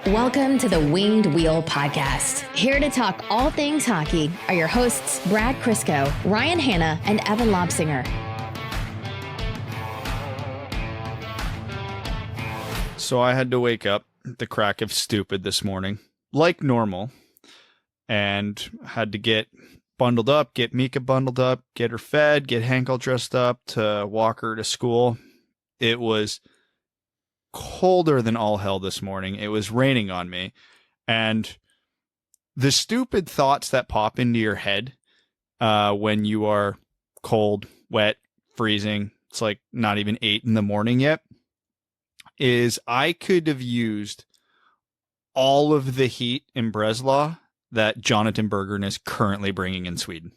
Welcome to the Winged Wheel Podcast. Here to talk all things hockey are your hosts, Brad Crisco, Ryan Hanna, and Evan Lobsinger. So I had to wake up at the crack of stupid this morning, like normal, and had to get bundled up, get Mika bundled up, get her fed, get Hank all dressed up to walk her to school. It was colder than all hell this morning. It was raining on me. And the stupid thoughts that pop into your head when you are cold, wet, freezing, it's like not even 8 in the morning yet, is I could have used all of the heat in Breslau that Jonathan Berggren is currently bringing in Sweden.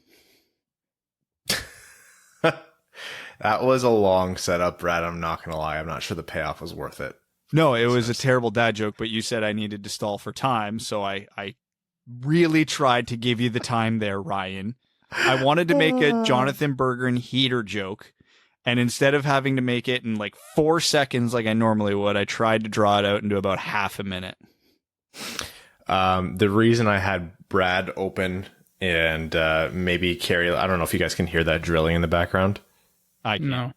That was a long setup, Brad. I'm not going to lie. I'm not sure the payoff was worth it. No, it was a terrible dad joke, but you said I needed to stall for time, so I really tried to give you the time there, Ryan. I wanted to make a Jonathan Berggren heater joke, and instead of having to make it in like 4 seconds like I normally would, I tried to draw it out into about half a minute. The reason I had Brad open and maybe Carrie, I don't know if you guys can hear that drilling in the background. I can. No.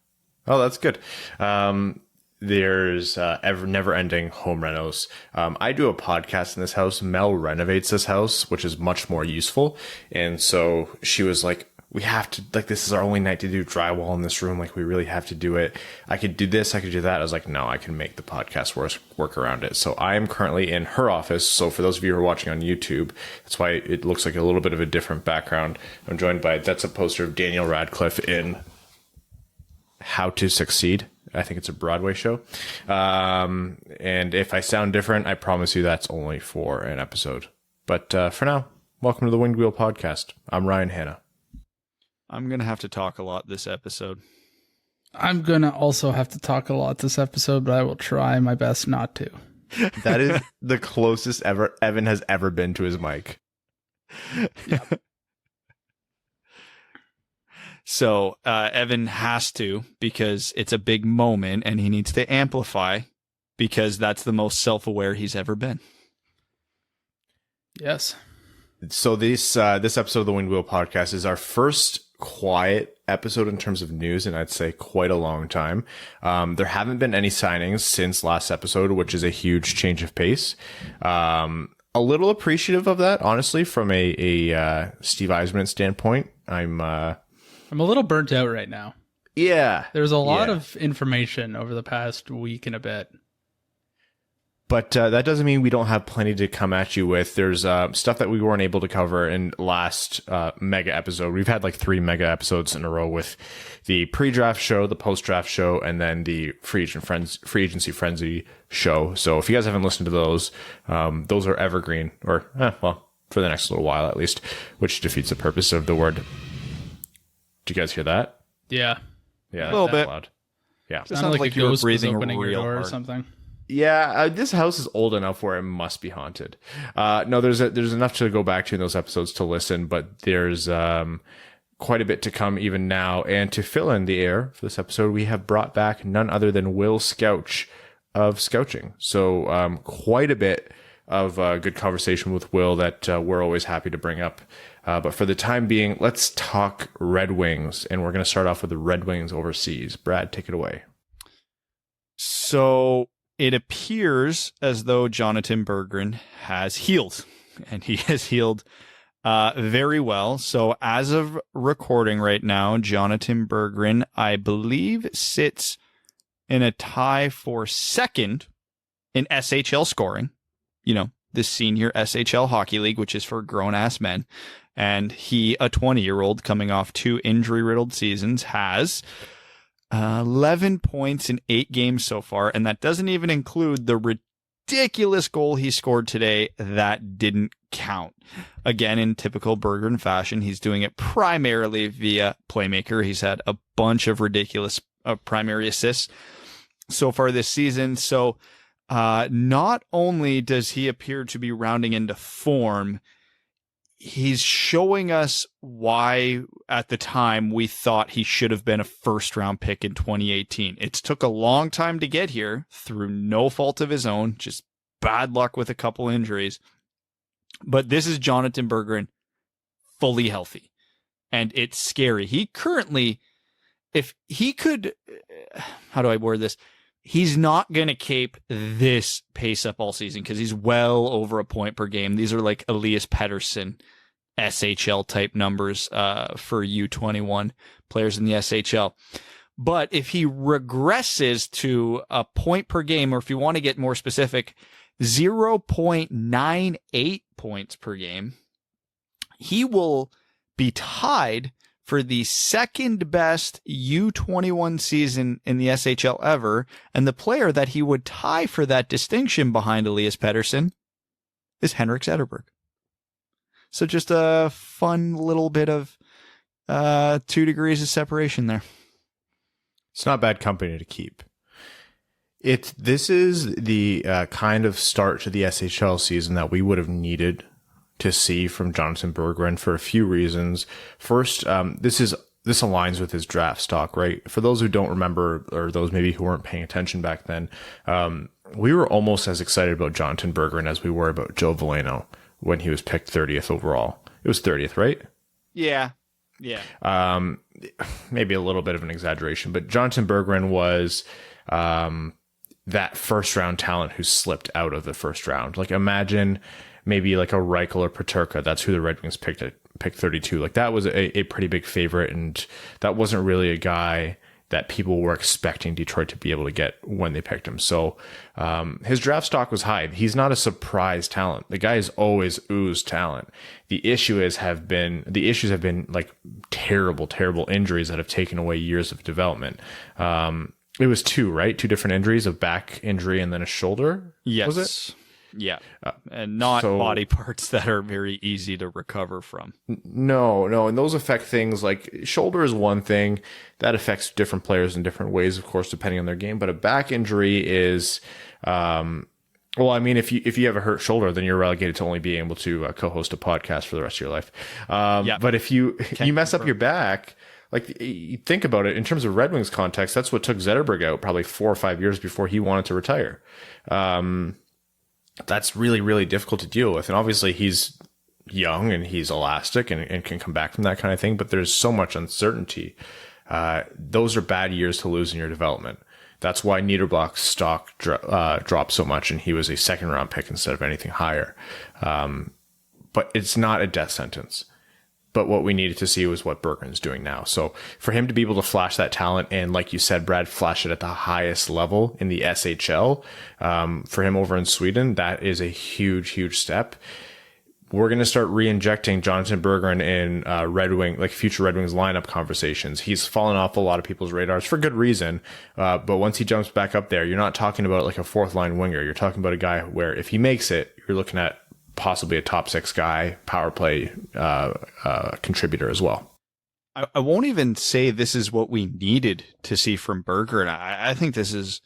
Oh, that's good. There's never-ending home renos. I do a podcast in this house. Mel renovates this house, which is much more useful. And so she was like, we have to, like, this is our only night to do drywall in this room. Like, we really have to do it. I could do this. I could do that. I was like, no, I can make the podcast work around it. So I am currently in her office. So for those of you who are watching on YouTube, that's why it looks like a little bit of a different background. I'm joined by, that's a poster of Daniel Radcliffe in How to Succeed. I think it's a Broadway show. And if I sound different, I promise you that's only for an episode. But for now, welcome to the Winged Wheel Podcast. I'm Ryan Hanna. I'm going to have to talk a lot this episode. I'm going to also have to talk a lot this episode, but I will try my best not to. That is the closest Evan has ever been to his mic. Yep. So Evan has to, because it's a big moment and he needs to amplify, because that's the most self-aware he's ever been. Yes. So this episode of the Winged Wheel Podcast is our first quiet episode in terms of news, and I'd say quite a long time. There haven't been any signings since last episode, which is a huge change of pace. A little appreciative of that, honestly, from a Steve Yzerman standpoint. I'm a little burnt out right now. Yeah. There's a lot of information over the past week and a bit. But that doesn't mean we don't have plenty to come at you with. There's stuff that we weren't able to cover in last mega episode. We've had like 3 mega episodes in a row with the pre-draft show, the post-draft show, and then the free agency frenzy show. So if you guys haven't listened to those are evergreen, or well, for the next little while at least, which defeats the purpose of the word. Did you guys hear that? Yeah. Yeah, a little bit. Loud. Yeah. It sounded like a you were ghost was breathing opening your real door hard. or something. Yeah, this house is old enough where it must be haunted. No, there's enough to go back to in those episodes to listen, but there's quite a bit to come even now. And to fill in the air for this episode, we have brought back none other than Will Scouch of Scouching. So quite a bit of good conversation with Will that we're always happy to bring up. But for the time being, let's talk Red Wings, and we're going to start off with the Red Wings overseas. Brad, take it away. So it appears as though Jonathan Berggren has healed, and he has healed very well. So as of recording right now, Jonathan Berggren, I believe, sits in a tie for second in SHL scoring. You know, the senior SHL hockey league, which is for grown-ass men. And he, a 20-year-old coming off 2 injury-riddled seasons, has 11 points in 8 games so far. And that doesn't even include the ridiculous goal he scored today that didn't count. Again, in typical Berggren fashion, he's doing it primarily via playmaker. He's had a bunch of ridiculous primary assists so far this season. So not only does he appear to be rounding into form, he's showing us why at the time we thought he should have been a first round pick in 2018. It took a long time to get here through no fault of his own, just bad luck with a couple injuries. But this is Jonathan Berggren fully healthy. And it's scary. He currently, if he could, how do I word this? He's not going to keep this pace up all season because he's well over a point per game. These are like Elias Pettersson SHL type numbers for U21 players in the SHL. But if he regresses to a point per game, or if you want to get more specific, 0.98 points per game, he will be tied for the second best U21 season in the SHL ever. And the player that he would tie for that distinction behind Elias Pettersson is Henrik Zetterberg. So just a fun little bit of 2 degrees of separation there. It's not bad company to keep. This is the kind of start to the SHL season that we would have needed to see from Jonathan Berggren for a few reasons. First, this aligns with his draft stock, right? For those who don't remember, or those maybe who weren't paying attention back then, we were almost as excited about Jonathan Berggren as we were about Joe Veleno when he was picked 30th overall. It was 30th, right? Yeah. Maybe a little bit of an exaggeration, but Jonathan Berggren was that first round talent who slipped out of the first round. Like, imagine maybe like a Reichel or Peterka. That's who the Red Wings picked 32. Like, that was a pretty big favorite, and that wasn't really a guy that people were expecting Detroit to be able to get when they picked him. So his draft stock was high. He's not a surprise talent. The guy has always oozed talent. The issues have been like terrible injuries that have taken away years of development. It was 2, right? 2 different injuries, a back injury and then a shoulder. Yes. Was it? Yeah. And not body parts that are very easy to recover from. No. And those affect things like shoulder is one thing that affects different players in different ways, of course, depending on their game. But a back injury is, well, I mean, if you have a hurt shoulder, then you're relegated to only being able to co-host a podcast for the rest of your life. But if you mess up your back, like, you think about it in terms of Red Wings context, that's what took Zetterberg out probably 4 or 5 years before he wanted to retire. That's really, really difficult to deal with. And obviously he's young and he's elastic and can come back from that kind of thing, but there's so much uncertainty. Those are bad years to lose in your development. That's why Niederbach's stock dropped so much, and he was a 2nd round pick instead of anything higher. But it's not a death sentence. But what we needed to see was what Berggren's doing now. So for him to be able to flash that talent and, like you said, Brad, flash it at the highest level in the SHL, for him over in Sweden, that is a huge, huge step. We're going to start re-injecting Jonathan Berggren in future Red Wings lineup conversations. He's fallen off a lot of people's radars for good reason. But once he jumps back up there, you're not talking about like a 4th line winger. You're talking about a guy where if he makes it, you're looking at possibly a top 6 guy, power play contributor as well. I won't even say this is what we needed to see from Berggren. I think this is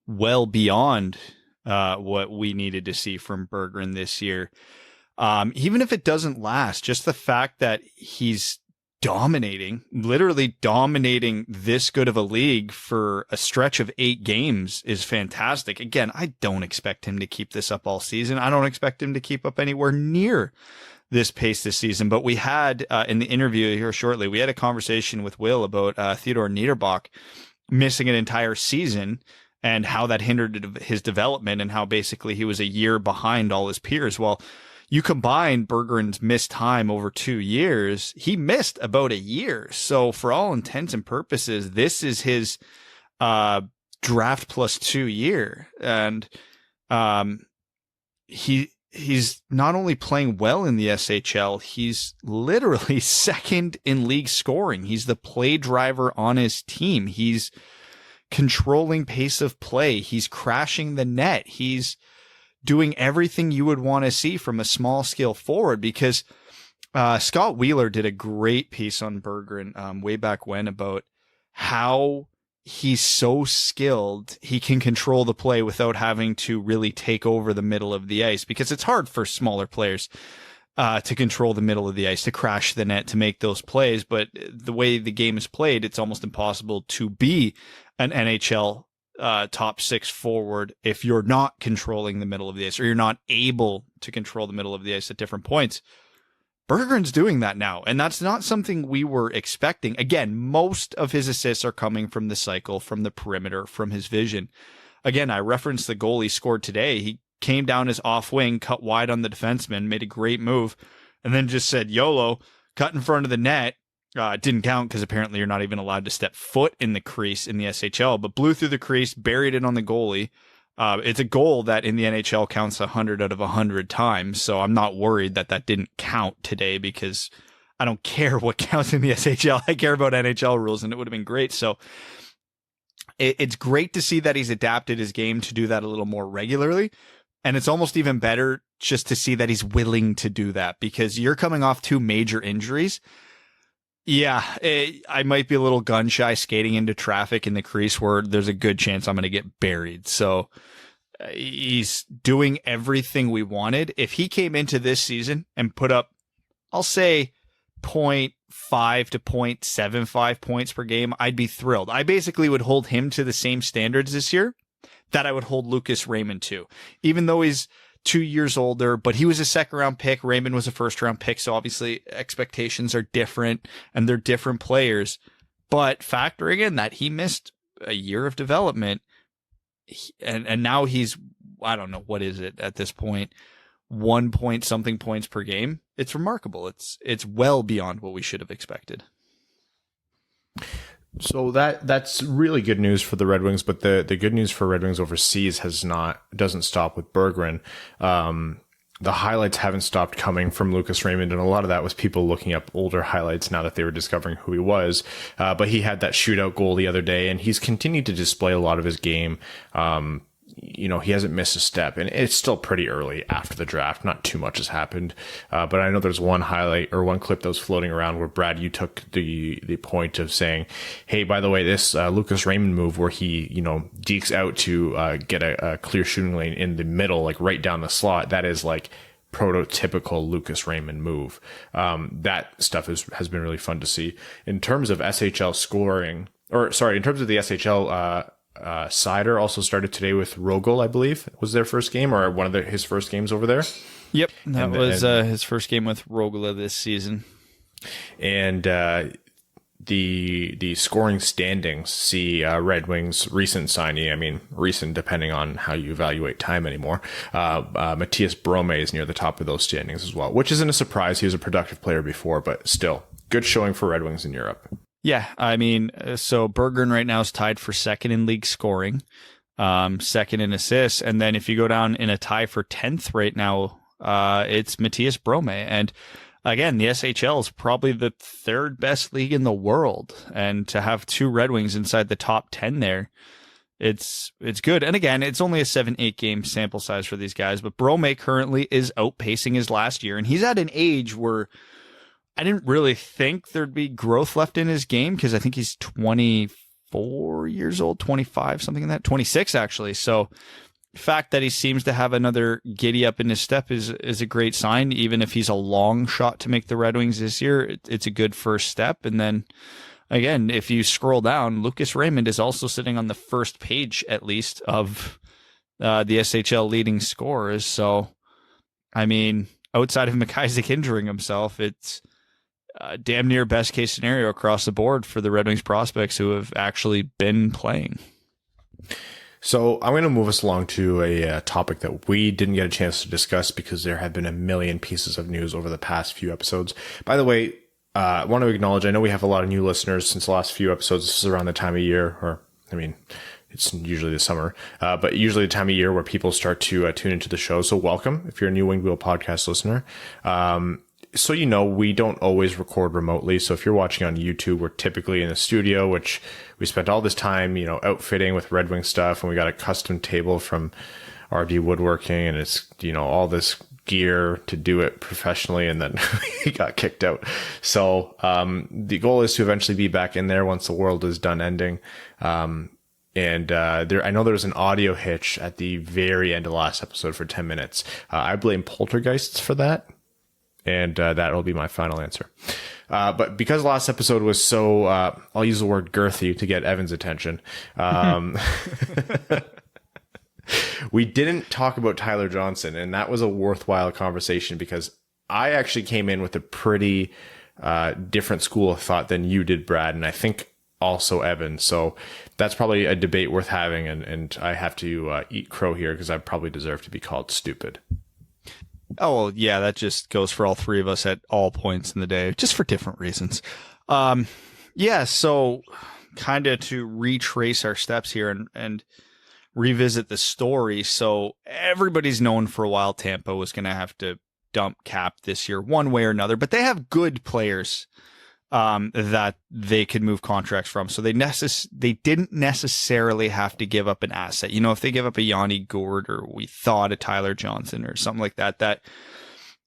well beyond what we needed to see from Berggren this year. Even if it doesn't last, just the fact that he's literally dominating this good of a league for a stretch of 8 games is fantastic. Again, I don't expect him to keep this up all season. I don't expect him to keep up anywhere near this pace this season. But we had, in the interview here shortly, we had a conversation with Will about Theodor Niederbach missing an entire season and how that hindered his development and how basically he was a year behind all his peers. Well, you combine Berggren's missed time over 2 years, he missed about a year. So for all intents and purposes, this is his draft plus 2 year. And he's not only playing well in the SHL, he's literally 2nd in league scoring. He's the play driver on his team. He's controlling pace of play. He's crashing the net. He's doing everything you would want to see from a small scale forward, because Scott Wheeler did a great piece on Berggren way back when about how he's so skilled he can control the play without having to really take over the middle of the ice, because it's hard for smaller players to control the middle of the ice, to crash the net, to make those plays. But the way the game is played, it's almost impossible to be an NHL top six forward if you're not controlling the middle of the ice, or you're not able to control the middle of the ice at different points. Berggren's doing that now, and that's not something we were expecting. Again, most of his assists are coming from the cycle, from the perimeter, from his vision. Again, I referenced the goal he scored today. He came down his off wing, cut wide on the defenseman, made a great move, and then just said, YOLO, cut in front of the net. It didn't count because apparently you're not even allowed to step foot in the crease in the SHL, but blew through the crease, buried it on the goalie. It's a goal that in the NHL counts 100 out of 100 times, so I'm not worried that that didn't count today, because I don't care what counts in the SHL. I care about NHL rules, and it would have been great. So it's great to see that he's adapted his game to do that a little more regularly, and it's almost even better just to see that he's willing to do that, because you're coming off 2 major injuries. Yeah, I might be a little gun shy skating into traffic in the crease where there's a good chance I'm going to get buried. So he's doing everything we wanted. If he came into this season and put up, I'll say 0.5 to 0.75 points per game, I'd be thrilled. I basically would hold him to the same standards this year that I would hold Lucas Raymond to, even though he's 2 years older, but he was a second round pick. Raymond was a first round pick. So obviously expectations are different and they're different players, but factoring in that he missed a year of development and now he's, I don't know, what is it at this point? 1 point something points per game. It's remarkable. It's well beyond what we should have expected. So that's really good news for the Red Wings, but the good news for Red Wings overseas doesn't stop with Berggren. The highlights haven't stopped coming from Lucas Raymond, and a lot of that was people looking up older highlights now that they were discovering who he was. But he had that shootout goal the other day, and he's continued to display a lot of his game. He hasn't missed a step, and it's still pretty early after the draft. Not too much has happened. But I know there's one highlight or one clip that was floating around where Brad, you took the point of saying, hey, by the way, this Lucas Raymond move where he, dekes out to get a clear shooting lane in the middle, like right down the slot, that is like prototypical Lucas Raymond move. That stuff has been really fun to see. In terms of SHL scoring, in terms of the SHL, Sider also started today with Rogel, I believe, was their first game, or one of his first games over there. Yep, that was his first game with Rogel this season. And the scoring standings see Red Wings recent signee, recent depending on how you evaluate time anymore, Matthias Brome is near the top of those standings as well, which isn't a surprise. He was a productive player before, but still, good showing for Red Wings in Europe. Yeah, so Berggren right now is tied for second in league scoring, second in assists, and then if you go down in a tie for 10th right now, it's Matthias Brome. And again, the SHL is probably the 3rd best league in the world, and to have 2 Red Wings inside the top 10 there, it's good. And again, it's only a 7-8 game sample size for these guys, but Brome currently is outpacing his last year, and he's at an age where I didn't really think there'd be growth left in his game, because I think he's 24 years old, 25, something like that, 26 actually. So the fact that he seems to have another giddy up in his step is a great sign. Even if he's a long shot to make the Red Wings this year, it's a good first step. And then again, if you scroll down, Lucas Raymond is also sitting on the first page, at least, of the SHL leading scorers. So, outside of McIsaac injuring himself, it's damn near best case scenario across the board for the Red Wings prospects who have actually been playing. So I'm going to move us along to a topic that we didn't get a chance to discuss because there have been a million pieces of news over the past few episodes. By the way, I want to acknowledge, I know we have a lot of new listeners since the last few episodes. This is around the time of year, it's usually the summer, but usually the time of year where people start to tune into the show. So welcome if you're a new Winged Wheel podcast listener. So, we don't always record remotely. So if you're watching on YouTube, we're typically in the studio, which we spent all this time, outfitting with Red Wing stuff. And we got a custom table from RD Woodworking, and it's, all this gear to do it professionally. And then we got kicked out. So, the goal is to eventually be back in there once the world is done ending. I know there was an audio hitch at the very end of the last episode for 10 minutes. I blame poltergeists for that. And that'll be my final answer. But because last episode was so, I'll use the word girthy to get Evan's attention. We didn't talk about Tyler Johnson, and that was a worthwhile conversation because I actually came in with a pretty different school of thought than you did, Brad, and I think also Evan. So that's probably a debate worth having, and I have to eat crow here because I probably deserve to be called stupid. Oh, well, yeah, that just goes for all three of us at all points in the day, just for different reasons. Yeah, so kind of to retrace our steps here and revisit the story. So everybody's known for a while Tampa was going to have to dump Cap this year one way or another, but they have good players that they could move contracts from. So they didn't necessarily have to give up an asset. You know, if they give up a Yanni Gourde or we thought a Tyler Johnson or something like that,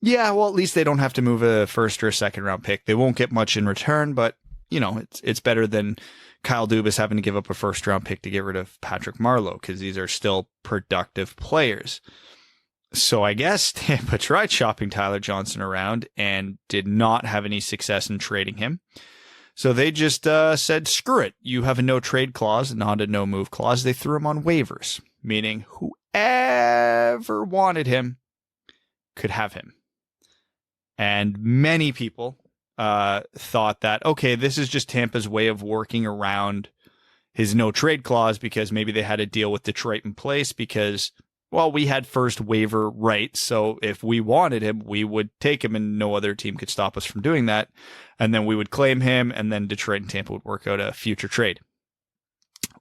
yeah, well, at least they don't have to move a first or a second round pick. They won't get much in return, but you know, it's better than Kyle Dubas having to give up a first round pick to get rid of Patrick Marleau because these are still productive players. So I guess Tampa tried shopping Tyler Johnson around and did not have any success in trading him. So they just said, screw it. You have a no trade clause, not a no move clause. They threw him on waivers, meaning whoever wanted him could have him. And many people thought that, okay, this is just Tampa's way of working around his no trade clause because maybe they had a deal with Detroit in place because, well, we had first waiver rights. So if we wanted him, we would take him and no other team could stop us from doing that. And then we would claim him and then Detroit and Tampa would work out a future trade.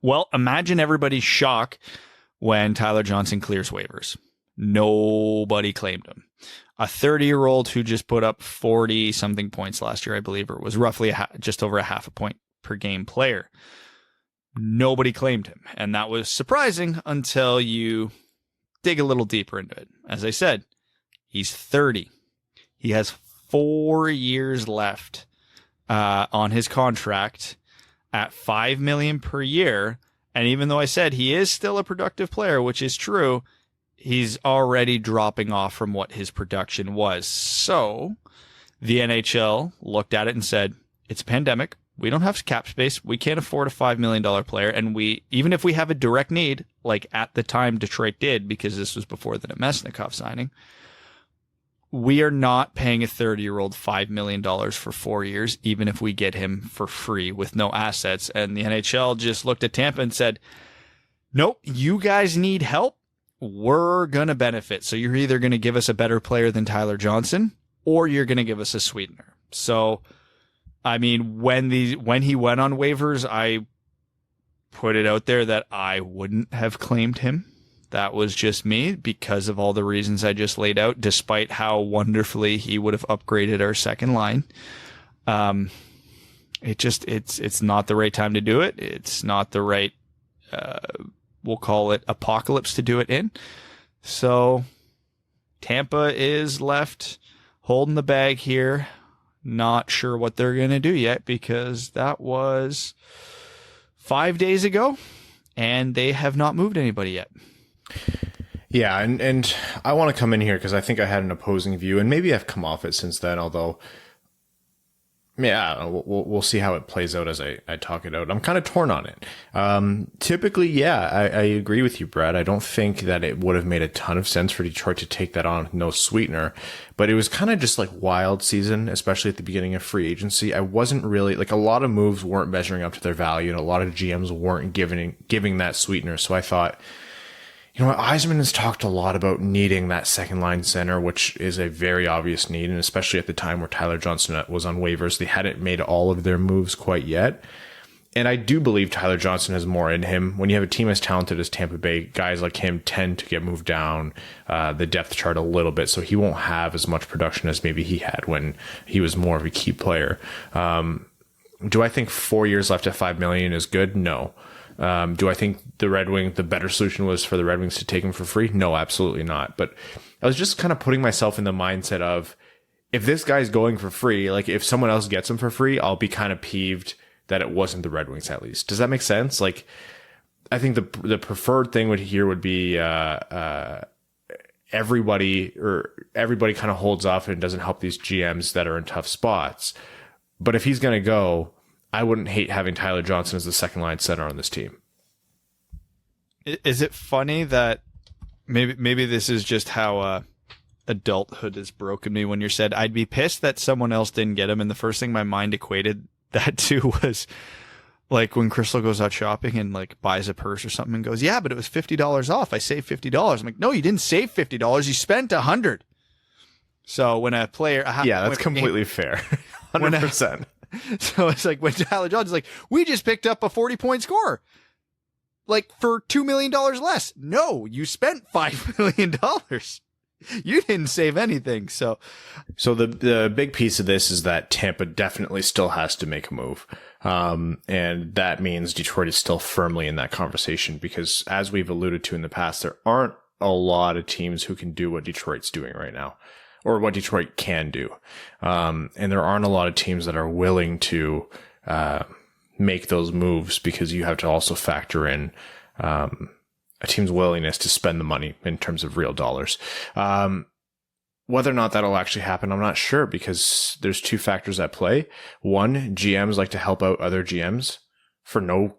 Well, imagine everybody's shock when Tyler Johnson clears waivers. Nobody claimed him. A 30-year-old who just put up 40-something points last year, I believe, or was roughly just over a half a point per game player. Nobody claimed him. And that was surprising until you dig a little deeper into it. As I said, he's 30. He has 4 years left on his contract at $5 million per year. And even though I said he is still a productive player, which is true, he's already dropping off from what his production was. So the NHL looked at it and said, it's a pandemic. We don't have cap space. We can't afford a $5 million player. And even if we have a direct need, like at the time Detroit did, because this was before the Svechnikov signing, we are not paying a 30-year-old $5 million for 4 years, even if we get him for free with no assets. And the NHL just looked at Tampa and said, nope, you guys need help. We're going to benefit. So you're either going to give us a better player than Tyler Johnson, or you're going to give us a sweetener. So, I mean, when he went on waivers, I put it out there that I wouldn't have claimed him. That was just me because of all the reasons I just laid out, despite how wonderfully he would have upgraded our second line. It's not the right time to do it. It's not the right, we'll call it apocalypse to do it in. So Tampa is left holding the bag here. Not sure what they're going to do yet because that was 5 days ago and they have not moved anybody yet. Yeah, and I want to come in here because I think I had an opposing view, and maybe I've come off it since then, although, yeah, we'll see how it plays out as I talk it out. I'm kind of torn on it. Typically, yeah, I agree with you, Brad. I don't think that it would have made a ton of sense for Detroit to take that on with no sweetener, but it was kind of just like wild season, especially at the beginning of free agency. I wasn't really, like, a lot of moves weren't measuring up to their value, and a lot of GMs weren't giving that sweetener, so I thought, you know what, Yzerman has talked a lot about needing that second line center, which is a very obvious need, and especially at the time where Tyler Johnson was on waivers, they hadn't made all of their moves quite yet. And I do believe Tyler Johnson has more in him. When you have a team as talented as Tampa Bay, guys like him tend to get moved down the depth chart a little bit, so he won't have as much production as maybe he had when he was more of a key player. Do I think 4 years left at $5 million is good? No. Do I think the better solution was for the Red Wings to take him for free? No, absolutely not. But I was just kind of putting myself in the mindset of, if this guy's going for free, like if someone else gets him for free, I'll be kind of peeved that it wasn't the Red Wings at least. Does that make sense? Like, I think the preferred thing would be everybody kind of holds off and doesn't help these GMs that are in tough spots. But if he's going to go, I wouldn't hate having Tyler Johnson as the second line center on this team. Is it funny that maybe this is just how adulthood has broken me when you said I'd be pissed that someone else didn't get him, and the first thing my mind equated that to was like when Crystal goes out shopping and like buys a purse or something and goes, yeah, but it was $50 off. I saved $50. I'm like, no, you didn't save $50. You spent $100. So when a player, that's completely fair. 100%. So it's like when Tyler Johnson's like, we just picked up a 40-point score, like for $2 million less. No, you spent $5 million. You didn't save anything. So the big piece of this is that Tampa definitely still has to make a move. And that means Detroit is still firmly in that conversation because, as we've alluded to in the past, there aren't a lot of teams who can do what Detroit's doing right now, or what Detroit can do. And there aren't a lot of teams that are willing to make those moves, because you have to also factor in a team's willingness to spend the money in terms of real dollars. Whether or not that'll actually happen, I'm not sure, because there's two factors at play. One, GMs like to help out other GMs for no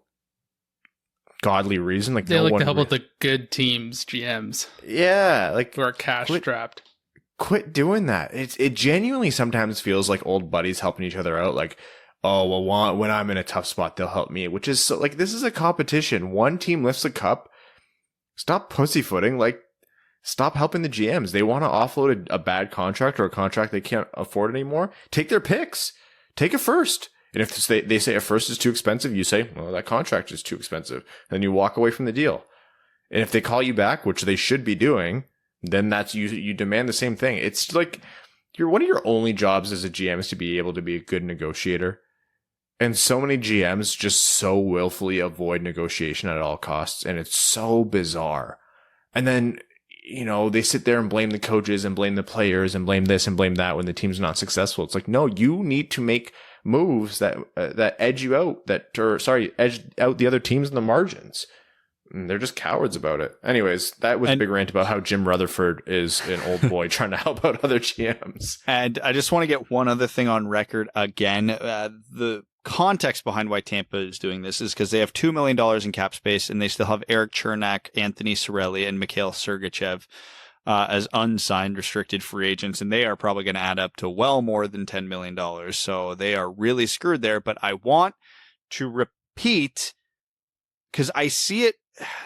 godly reason. Like they like to help out the good teams, GMs. Yeah, like who are cash strapped. Quit doing that. It genuinely sometimes feels like old buddies helping each other out. Like, oh, well, when I'm in a tough spot, they'll help me. Which is so, like, this is a competition. One team lifts a cup. Stop pussyfooting. Like, stop helping the GMs. They want to offload a bad contract or a contract they can't afford anymore. Take their picks. Take a first. And if they say a first is too expensive, you say, well, that contract is too expensive. Then you walk away from the deal. And if they call you back, which they should be doing, then that's you demand the same thing. It's like one of your only jobs as a GM is to be able to be a good negotiator. And so many GMs just so willfully avoid negotiation at all costs. And it's so bizarre. And then, they sit there and blame the coaches and blame the players and blame this and blame that when the team's not successful. It's like, no, you need to make moves that edge you out, edge out the other teams in the margins. And they're just cowards about it. Anyways, that was a big rant about how Jim Rutherford is an old boy trying to help out other GMs. And I just want to get one other thing on record again. The context behind why Tampa is doing this is because they have $2 million in cap space, and they still have Eric Chernak, Anthony Cirelli, and Mikhail Sergachev as unsigned restricted free agents, and they are probably going to add up to well more than $10 million. So they are really screwed there. But I want to repeat, because I see it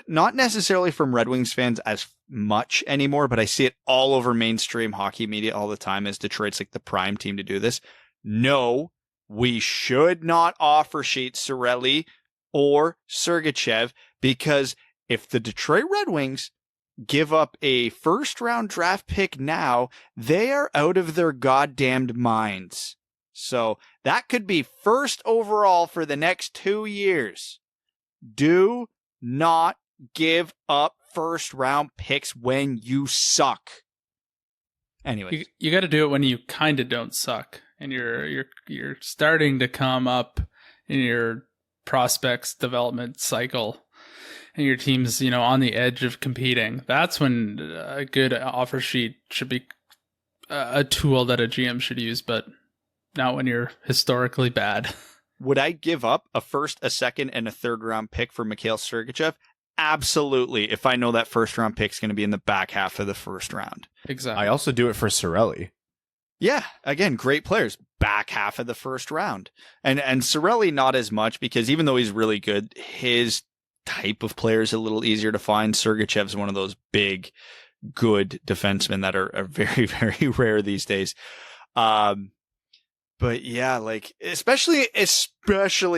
not necessarily from Red Wings fans as much anymore, but I see it all over mainstream hockey media all the time as Detroit's like the prime team to do this. No, we should not offer sheet Cirelli or Sergachev, because if the Detroit Red Wings give up a first-round draft pick now, they are out of their goddamned minds. So that could be first overall for the next 2 years. Do not give up first-round picks when you suck. Anyway, you got to do it when you kind of don't suck, and you're starting to come up in your prospects development cycle, and your team's on the edge of competing. That's when a good offer sheet should be a tool that a GM should use, but not when you're historically bad. Would I give up a first, a second, and a third-round pick for Mikhail Sergachev? Absolutely, if I know that first-round pick is going to be in the back half of the first round. Exactly. I also do it for Cirelli. Yeah, again, great players. Back half of the first round. And Cirelli, not as much, because even though he's really good, his type of player is a little easier to find. Sergachev's one of those big, good defensemen that are very, very rare these days. But yeah, like especially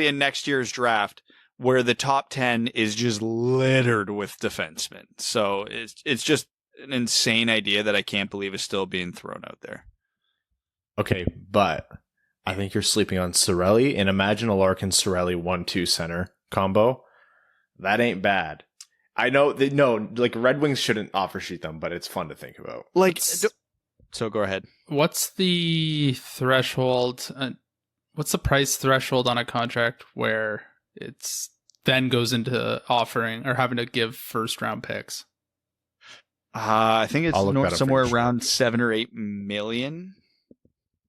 in next year's draft, where the top 10 is just littered with defensemen. So it's just an insane idea that I can't believe is still being thrown out there. Okay, but I think you're sleeping on Cirelli, and imagine a Larkin Cirelli 1-2 center combo. That ain't bad. I know like Red Wings shouldn't offer sheet them, but it's fun to think about. So go ahead. What's the threshold? What's the price threshold on a contract where it's then goes into offering or having to give first round picks? I think it's somewhere around 7 or 8 million.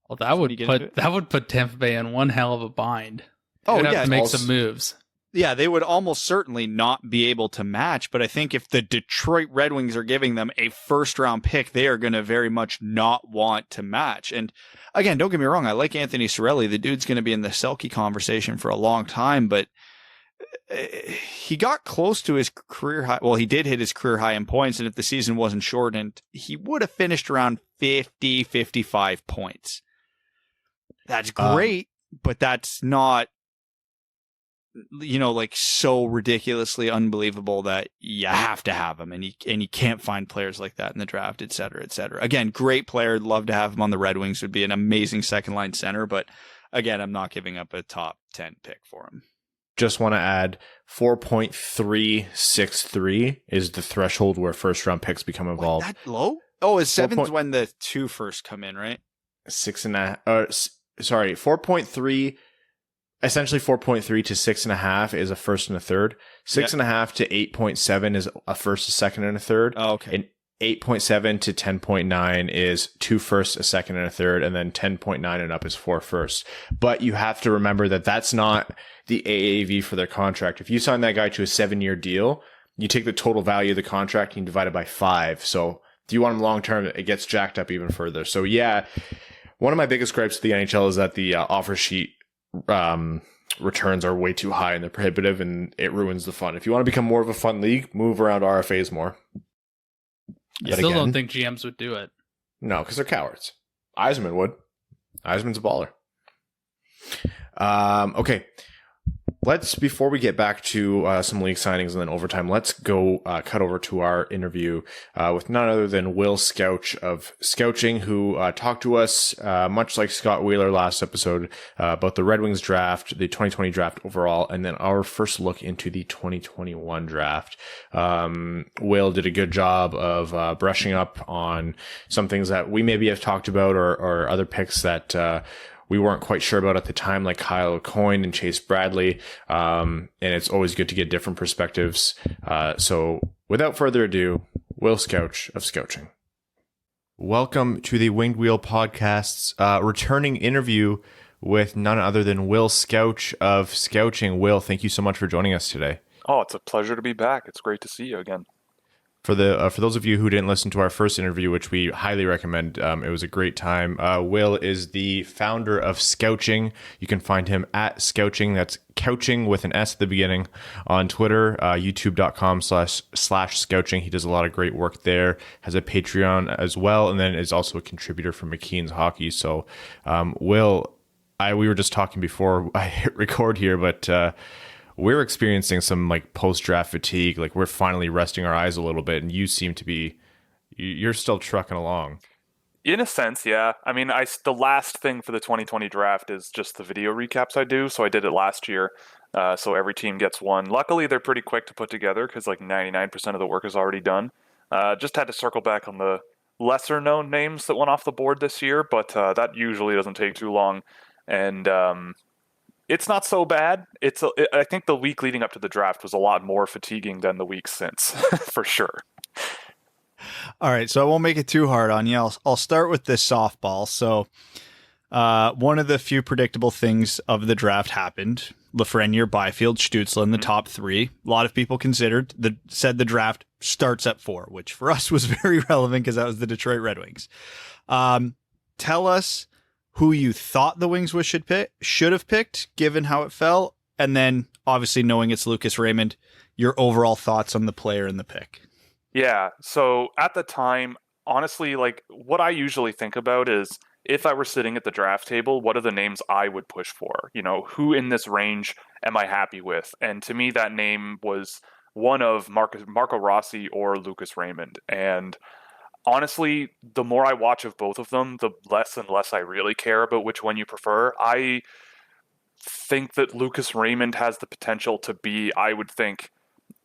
Well, that would put Tampa Bay in one hell of a bind. They'd have to make some moves. Yeah, they would almost certainly not be able to match, but I think if the Detroit Red Wings are giving them a first-round pick, they are going to very much not want to match. And again, don't get me wrong, I like Anthony Cirelli. The dude's going to be in the Selke conversation for a long time, but he got close to his career high. Well, he did hit his career high in points, and if the season wasn't shortened, he would have finished around 50, 55 points. That's great, but that's not, like so ridiculously unbelievable that you have to have him, and you can't find players like that in the draft, et cetera, et cetera. Again, great player. Love to have him on the Red Wings. Would be an amazing second line center, but again, I'm not giving up a top 10 pick for him. Just want to add 4.363 is the threshold where first round picks become involved. That low? Oh, is 7's when the 2 first come in, right? 4.3. Essentially 4.3 to 6.5 is a first and a third. 6.5 to 8.7 is a first, a second, and a third. Oh, okay. And 8.7 to 10.9 is 2 firsts, a second, and a third. And then 10.9 and up is 4 firsts. But you have to remember that that's not the AAV for their contract. If you sign that guy to a 7-year deal, you take the total value of the contract and you divide it by 5. So if you want him long term, it gets jacked up even further. So yeah, one of my biggest gripes with the NHL is that the offer sheet returns are way too high and they're prohibitive, and it ruins the fun. If you want to become more of a fun league, move around RFAs more. I still don't think GMs would do it. No, because they're cowards. Eisman would. Eisman's a baller. Okay. Before we get back to some league signings and then overtime, let's go cut over to our interview with none other than Will Scouch of Scouching, who talked to us, much like Scott Wheeler last episode, about the Red Wings draft, the 2020 draft overall, and then our first look into the 2021 draft. Will did a good job of brushing up on some things that we maybe have talked about or other picks that we weren't quite sure about at the time, like Kyle Coyne and Chase Bradley. And it's always good to get different perspectives. So without further ado, Will Scouch of Scouching. Welcome to the Winged Wheel Podcast's returning interview with none other than Will Scouch of Scouching. Will, thank you so much for joining us today. Oh, it's a pleasure to be back. It's great to see you again. For those of you who didn't listen to our first interview, which we highly recommend, it was a great time. Will is the founder of Scouching. You can find him at Scouching. That's couching with an S at the beginning on Twitter, youtube.com/Scouching. He does a lot of great work there, has a Patreon as well, and then is also a contributor for McKean's Hockey. So, Will, we were just talking before I hit record here, but we're experiencing some like post-draft fatigue. Like we're finally resting our eyes a little bit, and you seem to be, you're still trucking along. In a sense, yeah. I mean, the last thing for the 2020 draft is just the video recaps I do. So I did it last year. So every team gets one. Luckily, they're pretty quick to put together because like 99% of the work is already done. Just had to circle back on the lesser known names that went off the board this year, but that usually doesn't take too long. And it's not so bad. I think the week leading up to the draft was a lot more fatiguing than the week since, for sure. All right, so I won't make it too hard on you. I'll start with this softball. So one of the few predictable things of the draft happened. Lafreniere, Byfield, Stützle in the top 3. A lot of people said the draft starts at 4, which for us was very relevant because that was the Detroit Red Wings. Tell us who you thought the Wings should have picked, given how it fell, and then obviously knowing it's Lucas Raymond, your overall thoughts on the player and the pick. Yeah, so at the time, honestly, like what I usually think about is if I were sitting at the draft table, what are the names I would push for? You know, who in this range am I happy with? And to me, that name was one of Marco Rossi or Lucas Raymond. And honestly, the more I watch of both of them, the less and less I really care about which one you prefer. I think that Lucas Raymond has the potential to be, I would think,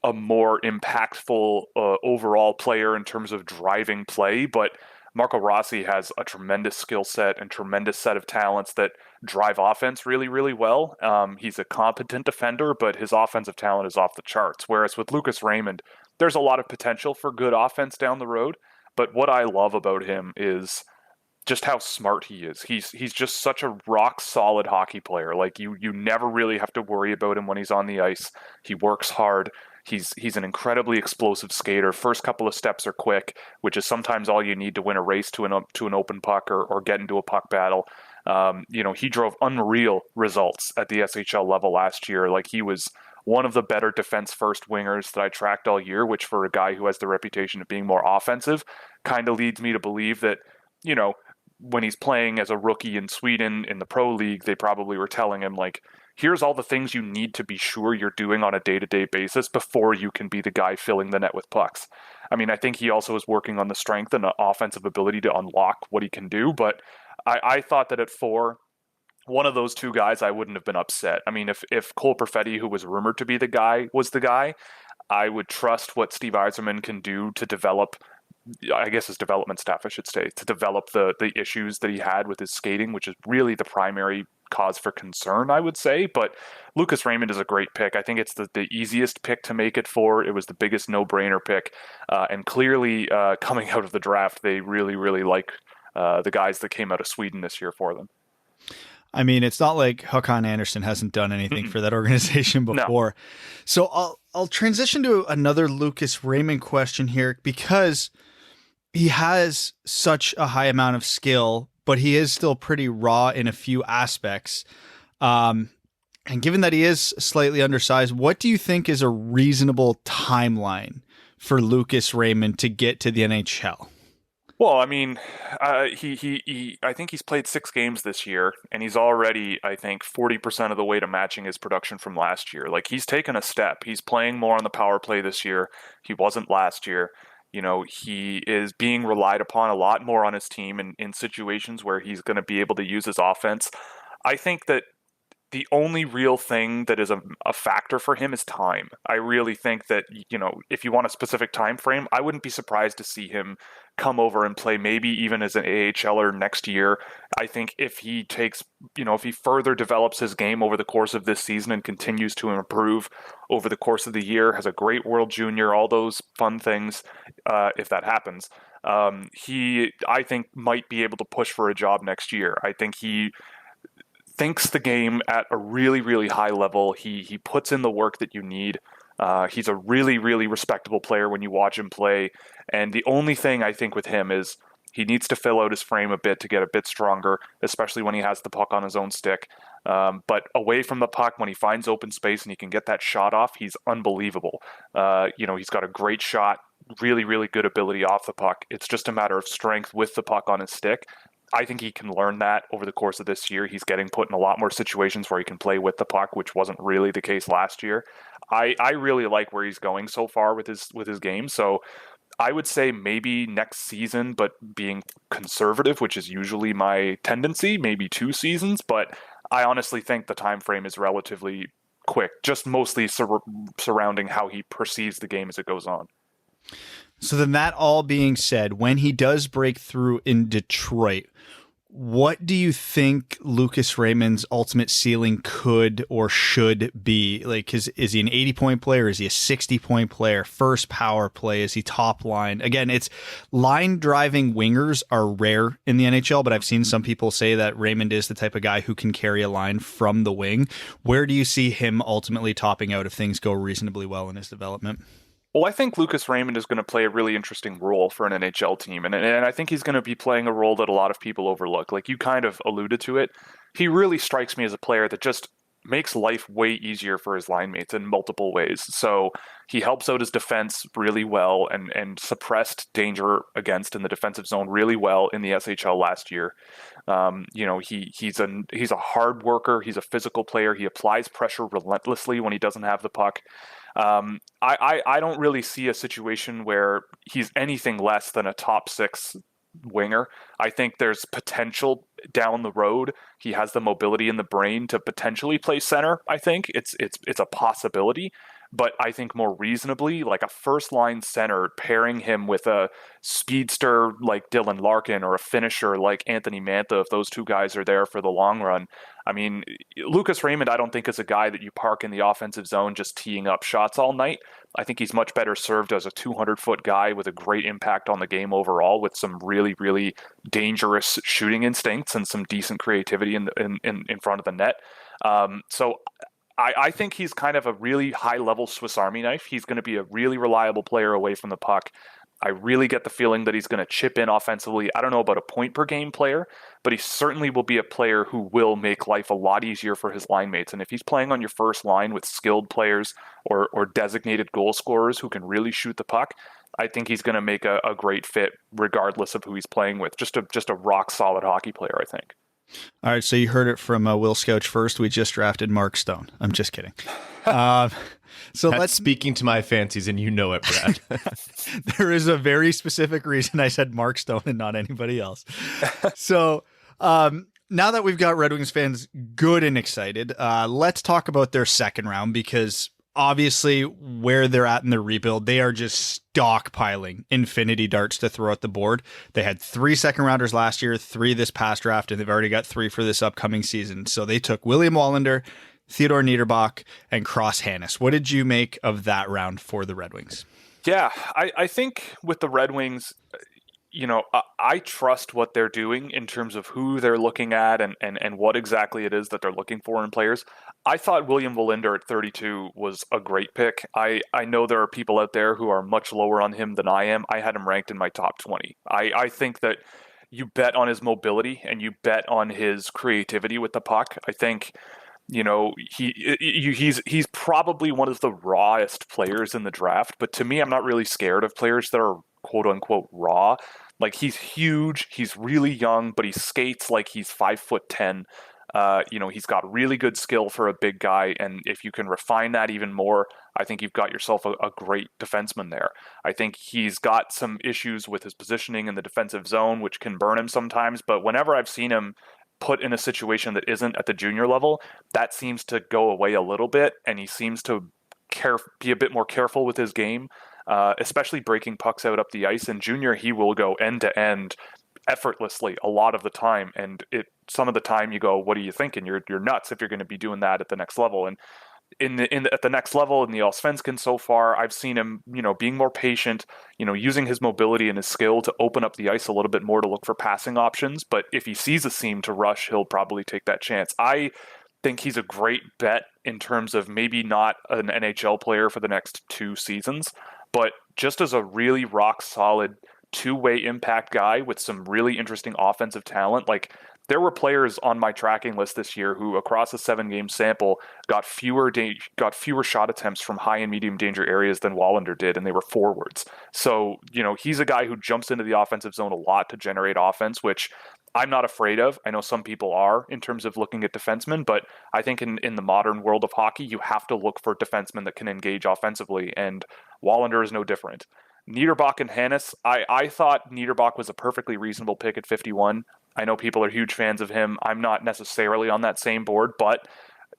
a more impactful overall player in terms of driving play, but Marco Rossi has a tremendous skill set and tremendous set of talents that drive offense really, really well. He's a competent defender, but his offensive talent is off the charts. Whereas with Lucas Raymond, there's a lot of potential for good offense down the road. But what I love about him is just how smart he is. He's just such a rock solid hockey player. Like you never really have to worry about him when he's on the ice. He works hard. He's an incredibly explosive skater. First couple of steps are quick, which is sometimes all you need to win a race to an open puck or get into a puck battle. He drove unreal results at the SHL level last year. Like he was one of the better defense first wingers that I tracked all year, which for a guy who has the reputation of being more offensive kind of leads me to believe that, when he's playing as a rookie in Sweden in the pro league, they probably were telling him like, here's all the things you need to be sure you're doing on a day-to-day basis before you can be the guy filling the net with pucks. I mean, I think he also is working on the strength and the offensive ability to unlock what he can do, but I thought that at 4, one of those two guys, I wouldn't have been upset. I mean, if Cole Perfetti, who was rumored to be the guy, was the guy, I would trust what Steve Yzerman can do to develop, I guess his development staff, I should say, to develop the issues that he had with his skating, which is really the primary cause for concern, I would say. But Lucas Raymond is a great pick. I think it's the easiest pick to make it for. It was the biggest no-brainer pick. And clearly, coming out of the draft, they really, really like the guys that came out of Sweden this year for them. I mean, it's not like Håkan Andersson hasn't done anything for that organization before. No. So I'll transition to another Lucas Raymond question here, because he has such a high amount of skill, but he is still pretty raw in a few aspects. And given that he is slightly undersized, what do you think is a reasonable timeline for Lucas Raymond to get to the NHL? Well, I mean, I think he's played 6 games this year, and he's already, I think, 40% of the way to matching his production from last year. Like, he's taken a step. He's playing more on the power play this year. He wasn't last year. He is being relied upon a lot more on his team in situations where he's going to be able to use his offense. I think that the only real thing that is a factor for him is time. I really think that, if you want a specific time frame, I wouldn't be surprised to see him come over and play maybe even as an AHLer next year. I think if he takes, if he further develops his game over the course of this season and continues to improve over the course of the year, has a great World Junior, all those fun things, if that happens, he, I think, might be able to push for a job next year. I think he thinks the game at a really, really high level. He puts in the work that you need. He's a really, really respectable player when you watch him play. And the only thing I think with him is he needs to fill out his frame a bit to get a bit stronger, especially when he has the puck on his own stick. But away from the puck, when he finds open space and he can get that shot off, he's unbelievable. He's got a great shot, really, really good ability off the puck. It's just a matter of strength with the puck on his stick. I think he can learn that over the course of this year. He's getting put in a lot more situations where he can play with the puck, which wasn't really the case last year. I really like where he's going so far with his game. So I would say maybe next season, but being conservative, which is usually my tendency, maybe 2 seasons. But I honestly think the time frame is relatively quick, just mostly surrounding how he perceives the game as it goes on. So then, that all being said, when he does break through in Detroit, what do you think Lucas Raymond's ultimate ceiling could or should be? Like, is he an 80-point player? Is he a 60-point player? First power play? Is he top line? Again, it's line driving wingers are rare in the NHL, but I've seen some people say that Raymond is the type of guy who can carry a line from the wing. Where do you see him ultimately topping out if things go reasonably well in his development? Well, I think Lucas Raymond is going to play a really interesting role for an NHL team, and I think he's going to be playing a role that a lot of people overlook. Like you kind of alluded to it, he really strikes me as a player that just makes life way easier for his line mates in multiple ways. So he helps out his defense really well and suppressed danger against in the defensive zone really well in the SHL last year. He's a hard worker. He's a physical player. He applies pressure relentlessly when he doesn't have the puck. I don't really see a situation where he's anything less than a top 6 winger. I think there's potential down the road. He has the mobility in the brain to potentially play center. I think it's a possibility, but I think more reasonably, like a first-line center, pairing him with a speedster like Dylan Larkin or a finisher like Anthony Mantha, if those two guys are there for the long run. I mean, Lucas Raymond, I don't think is a guy that you park in the offensive zone just teeing up shots all night. I think he's much better served as a 200-foot guy with a great impact on the game overall, with some really, really dangerous shooting instincts and some decent creativity in front of the net. So I think he's kind of a really high-level Swiss Army knife. He's going to be a really reliable player away from the puck. I really get the feeling that he's going to chip in offensively. I don't know about a point-per-game player, but he certainly will be a player who will make life a lot easier for his line mates. And if he's playing on your first line with skilled players or designated goal scorers who can really shoot the puck, I think he's going to make a great fit regardless of who he's playing with. Just a rock-solid hockey player, I think. All right, so you heard it from Will Scouch first. We just drafted Mark Stone. I'm just kidding. So That's speaking to my fancies, and you know it, Brad. There is a very specific reason I said Mark Stone and not anybody else. So now that we've got Red Wings fans good and excited, let's talk about their second round, because obviously where they're at in their rebuild, they are just stockpiling infinity darts to throw at the board. They had 3 second rounders last year, 3 this past draft, and they've already got 3 for this upcoming season. So they took William Wallander, Theodor Niederbach, and Cross Hannes. What did you make of that round for the Red Wings? Yeah, I think with the Red Wings, you know, I trust what they're doing in terms of who they're looking at and what exactly it is that they're looking for in players. I thought William Wallander at 32 was a great pick. I know there are people out there who are much lower on him than I am. I had him ranked in my top 20. I think that you bet on his mobility and you bet on his creativity with the puck. I think, you know, he's probably one of the rawest players in the draft, but to me, I'm not really scared of players that are quote unquote raw. Like, he's huge, he's really young, but he skates like he's 5'10". You know, he's got really good skill for a big guy, and if you can refine that even more, I think you've got yourself a great defenseman there. I think he's got some issues with his positioning in the defensive zone, which can burn him sometimes, but whenever I've seen him put in a situation that isn't at the junior level, that seems to go away a little bit, and he seems to be a bit more careful with his game, especially breaking pucks out up the ice. In junior, he will go end to end effortlessly a lot of the time, and some of the time you go, what are you thinking? You're nuts if you're going to be doing that at the next level. And at the next level in the Allsvenskan so far, I've seen him, you know, being more patient, you know, using his mobility and his skill to open up the ice a little bit more to look for passing options. But if he sees a seam to rush, he'll probably take that chance. I think he's a great bet in terms of maybe not an NHL player for the next 2 seasons, but just as a really rock solid two-way impact guy with some really interesting offensive talent. Like, there were players on my tracking list this year who, across a 7-game sample, got fewer shot attempts from high and medium danger areas than Wallander did, and they were forwards. So, you know, he's a guy who jumps into the offensive zone a lot to generate offense, which I'm not afraid of. I know some people are in terms of looking at defensemen, but I think in the modern world of hockey, you have to look for defensemen that can engage offensively, and Wallander is no different. Niederbach and Hannes, I thought Niederbach was a perfectly reasonable pick at 51. I know people are huge fans of him. I'm not necessarily on that same board, but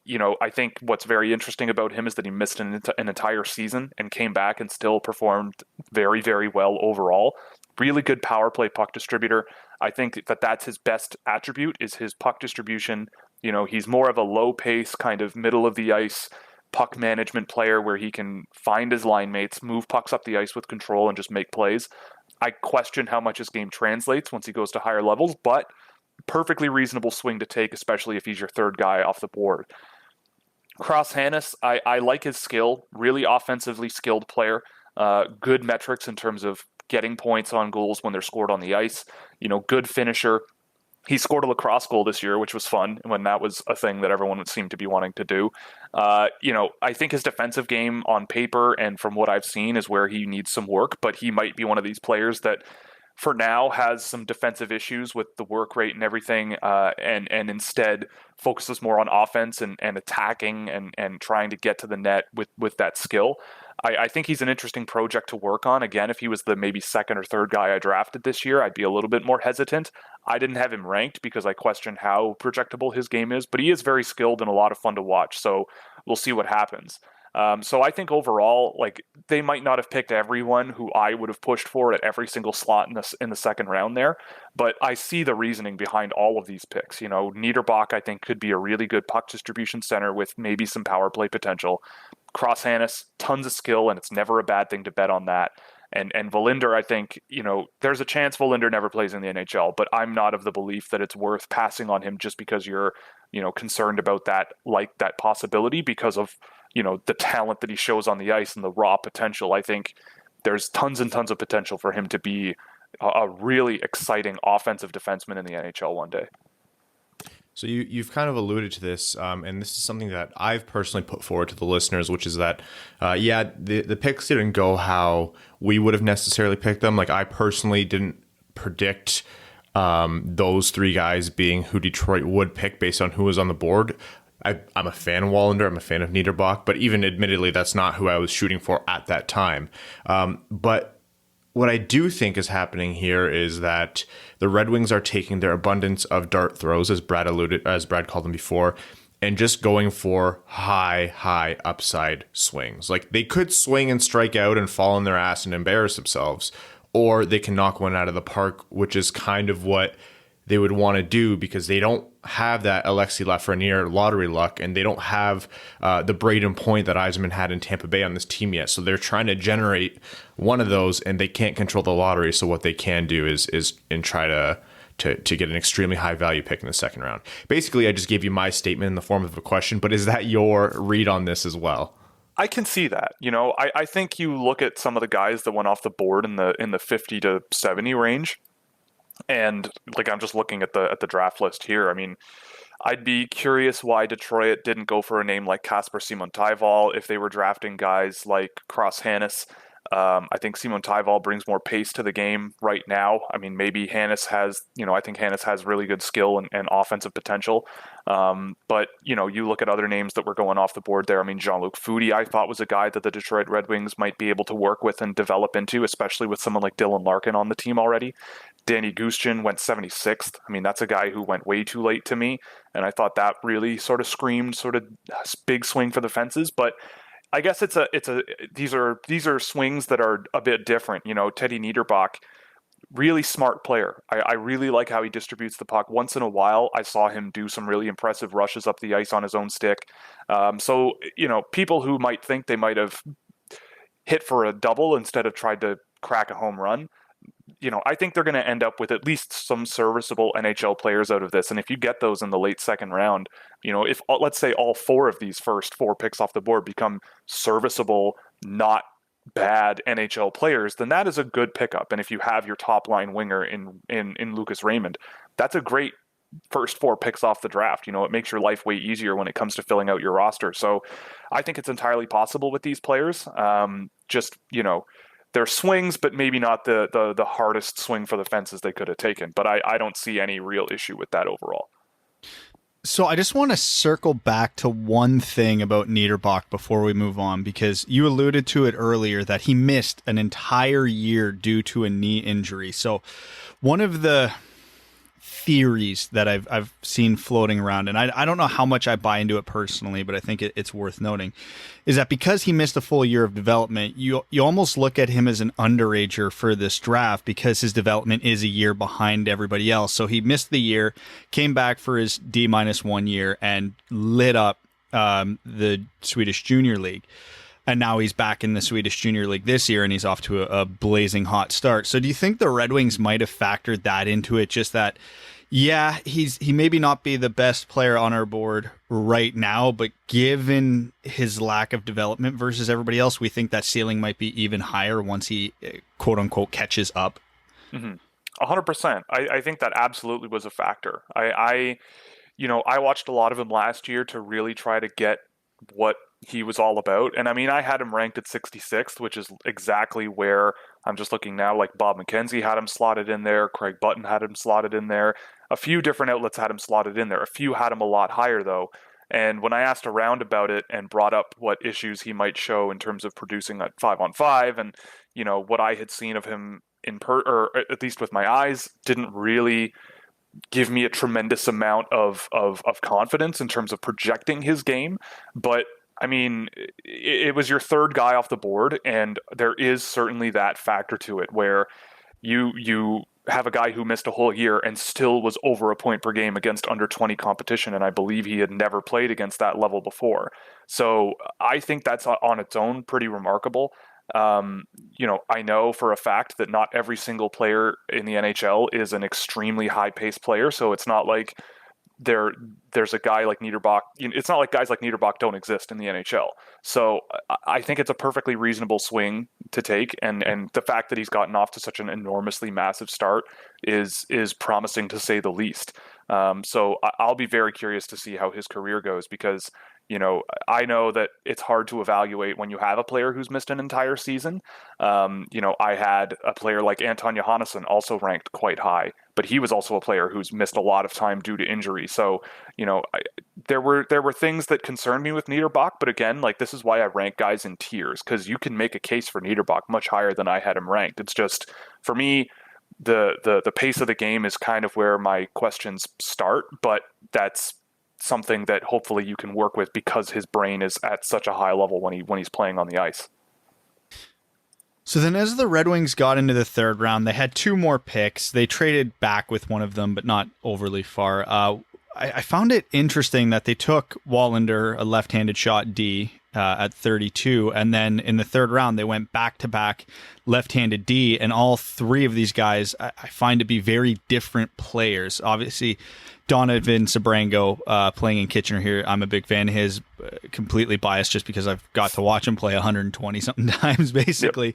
you know, I think what's very interesting about him is that he missed an entire season and came back and still performed very, very well overall. Really good power play puck distributor. I think that's his best attribute, is his puck distribution. You know, he's more of a low pace kind of middle of the ice puck management player where he can find his line mates, move pucks up the ice with control, and just make plays. I question how much his game translates once he goes to higher levels, but perfectly reasonable swing to take, especially if he's your third guy off the board. Cross Hannes, I like his skill, really offensively skilled player, good metrics in terms of getting points on goals when they're scored on the ice, you know, good finisher. He scored a lacrosse goal this year, which was fun when that was a thing that everyone would seem to be wanting to do. You know, I think his defensive game on paper and from what I've seen is where he needs some work, but he might be one of these players that for now has some defensive issues with the work rate and everything, and instead focuses more on offense and attacking and trying to get to the net with that skill. I think he's an interesting project to work on. Again, if he was the maybe second or third guy I drafted this year, I'd be a little bit more hesitant. I didn't have him ranked because I question how projectable his game is, but he is very skilled and a lot of fun to watch. So we'll see what happens. So I think overall, like, they might not have picked everyone who I would have pushed for at every single slot in the second round there, but I see the reasoning behind all of these picks. You know, Niederbach, I think, could be a really good puck distribution center with maybe some power play potential. Cross Hannes, tons of skill, and it's never a bad thing to bet on that. And Wallinder, I think, you know, there's a chance Wallinder never plays in the NHL, but I'm not of the belief that it's worth passing on him just because you're, you know, concerned about that, like that possibility because of, you know, the talent that he shows on the ice and the raw potential. I think there's tons and tons of potential for him to be a really exciting offensive defenseman in the NHL one day. So you've kind of alluded to this, and this is something that I've personally put forward to the listeners, which is that, the picks didn't go how we would have necessarily picked them. Like, I personally didn't predict those three guys being who Detroit would pick based on who was on the board. I'm a fan of Wallinder. I'm a fan of Niederbach, but even admittedly, that's not who I was shooting for at that time. But what I do think is happening here is that the Red Wings are taking their abundance of dart throws, as Brad called them before, and just going for high upside swings. Like, they could swing and strike out and fall on their ass and embarrass themselves, or they can knock one out of the park, which is kind of what they would want to do because they don't have that Alexis Lafreniere lottery luck, and they don't have the Braden Point that Yzerman had in Tampa Bay on this team yet. So they're trying to generate one of those, and they can't control the lottery. So what they can do is try to get an extremely high value pick in the second round. Basically, I just gave you my statement in the form of a question, but is that your read on this as well? I can see that. You know, I think you look at some of the guys that went off the board in the 50 to 70 range. And like, I'm just looking at the draft list here. I mean, I'd be curious why Detroit didn't go for a name like Kasper Simon-Tyval if they were drafting guys like Cross Hannes. I think Simon-Tyval brings more pace to the game right now. I mean, maybe Hannes has, you know, I think Hannes has really good skill and offensive potential. But, you know, you look at other names that were going off the board there. I mean, Jean-Luc Foudy, I thought was a guy that the Detroit Red Wings might be able to work with and develop into, especially with someone like Dylan Larkin on the team already. Danny Gushchin went 76th. I mean, that's a guy who went way too late to me. And I thought that really sort of screamed sort of big swing for the fences. But I guess these are swings that are a bit different. You know, Teddy Niederbach, really smart player. I really like how he distributes the puck. Once in a while, I saw him do some really impressive rushes up the ice on his own stick. So, you know, people who might think they might have hit for a double instead of tried to crack a home run, you know, I think they're going to end up with at least some serviceable NHL players out of this. And if you get those in the late second round, you know, if let's say all four of these first four picks off the board become serviceable, not bad NHL players, then that is a good pickup. And if you have your top line winger in Lucas Raymond, that's a great first four picks off the draft. You know, it makes your life way easier when it comes to filling out your roster. So I think it's entirely possible with these players. Just, you know, they're swings, but maybe not the hardest swing for the fences they could have taken. But I don't see any real issue with that overall. So I just want to circle back to one thing about Niederbach before we move on, because you alluded to it earlier that he missed an entire year due to a knee injury. So one of the theories that I've seen floating around, and I don't know how much I buy into it personally, but I think it's worth noting, is that because he missed a full year of development, you almost look at him as an underager for this draft because his development is a year behind everybody else. So he missed the year, came back for his D-1 year, and lit up the Swedish Junior League. And now he's back in the Swedish Junior League this year, and he's off to a blazing hot start. So do you think the Red Wings might have factored that into it? Just that, yeah, he maybe not be the best player on our board right now, but given his lack of development versus everybody else, we think that ceiling might be even higher once he, quote unquote, catches up. 100%. I think that absolutely was a factor. I watched a lot of him last year to really try to get what he was all about. And I mean, I had him ranked at 66th, which is exactly where I'm just looking now. Like Bob McKenzie had him slotted in there. Craig Button had him slotted in there. A few different outlets had him slotted in there. A few had him a lot higher though. And when I asked around about it and brought up what issues he might show in terms of producing at 5-on-5 and, you know, what I had seen of him or at least with my eyes, didn't really give me a tremendous amount of confidence in terms of projecting his game. But I mean, it was your third guy off the board, and there is certainly that factor to it where you have a guy who missed a whole year and still was over a point per game against under 20 competition, and I believe he had never played against that level before. So I think that's on its own pretty remarkable. I know for a fact that not every single player in the NHL is an extremely high-paced player, so it's not like there's a guy like Niederbach. It's not like guys like Niederbach don't exist in the NHL. So I think it's a perfectly reasonable swing to take, and the fact that he's gotten off to such an enormously massive start is promising to say the least. So I'll be very curious to see how his career goes, because I know that it's hard to evaluate when you have a player who's missed an entire season. I had a player like Anton Johannesson also ranked quite high, but he was also a player who's missed a lot of time due to injury. So, there were things that concerned me with Niederbach, but again, like, this is why I rank guys in tiers, because you can make a case for Niederbach much higher than I had him ranked. It's just, for me, the pace of the game is kind of where my questions start, but that's something that hopefully you can work with because his brain is at such a high level when he's playing on the ice. So then as the Red Wings got into the third round, they had two more picks. They traded back with one of them, but not overly far. I found it interesting that they took Wallander, a left-handed shot D, at 32, and then in the third round they went back-to-back left-handed D, and all three of these guys I find to be very different players. Obviously, Donovan Sebrango playing in Kitchener here, I'm a big fan of his, completely biased just because I've got to watch him play 120-something times, basically.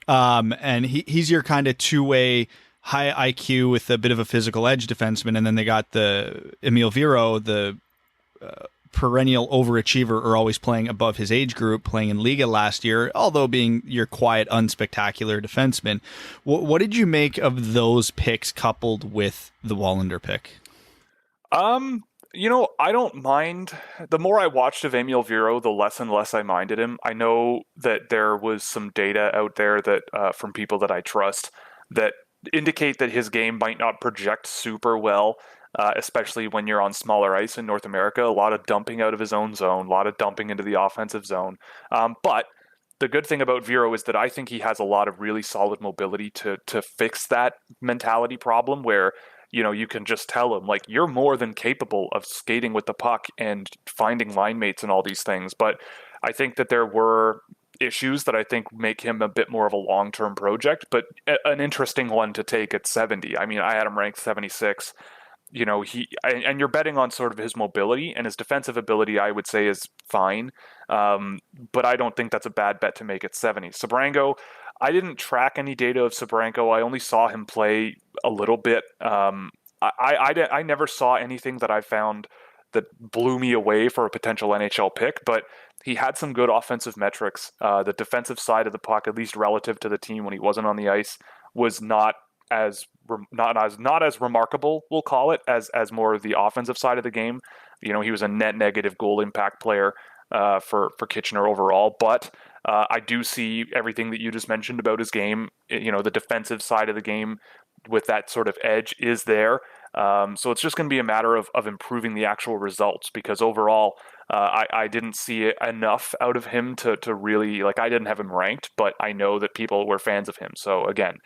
Yep. And he's your kind of two-way, high IQ with a bit of a physical edge defenseman, and then they got the Emil Viro, the perennial overachiever, or always playing above his age group, playing in Liga last year, although being your quiet, unspectacular defenseman. What did you make of those picks coupled with the Wallander pick? I don't mind. The more I watched of Emil Viro, the less and less I minded him. I know that there was some data out there that from people that I trust that indicate that his game might not project super well, especially when you're on smaller ice in North America. A lot of dumping out of his own zone, a lot of dumping into the offensive zone. But the good thing about Viro is that I think he has a lot of really solid mobility to fix that mentality problem where, you can just tell him, like, you're more than capable of skating with the puck and finding line mates and all these things. But I think that there were issues that I think make him a bit more of a long-term project, but an interesting one to take at 70. I mean, I had him ranked 76. And you're betting on sort of his mobility, and his defensive ability, I would say, is fine. But I don't think that's a bad bet to make at 70. Sebrango, I didn't track any data of Sebrango. I only saw him play a little bit. I never saw anything that I found that blew me away for a potential NHL pick, but he had some good offensive metrics. The defensive side of the puck, at least relative to the team when he wasn't on the ice, was not as remarkable, we'll call it, as more of the offensive side of the game. He was a net negative goal impact player for Kitchener overall, but I do see everything that you just mentioned about his game. The defensive side of the game with that sort of edge is there. So it's just going to be a matter of improving the actual results, because overall, I didn't see enough out of him to really, I didn't have him ranked, but I know that people were fans of him. So again,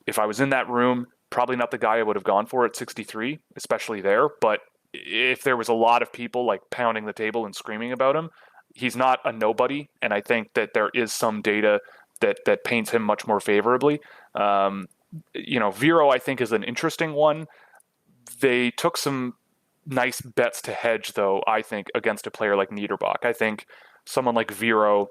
if I was in that room, probably not the guy I would have gone for at 63, especially there. But if there was a lot of people pounding the table and screaming about him, he's not a nobody. And I think that there is some data that paints him much more favorably. Viro, I think, is an interesting one. They took some nice bets to hedge, though, I think, against a player like Niederbach. I think someone like Viro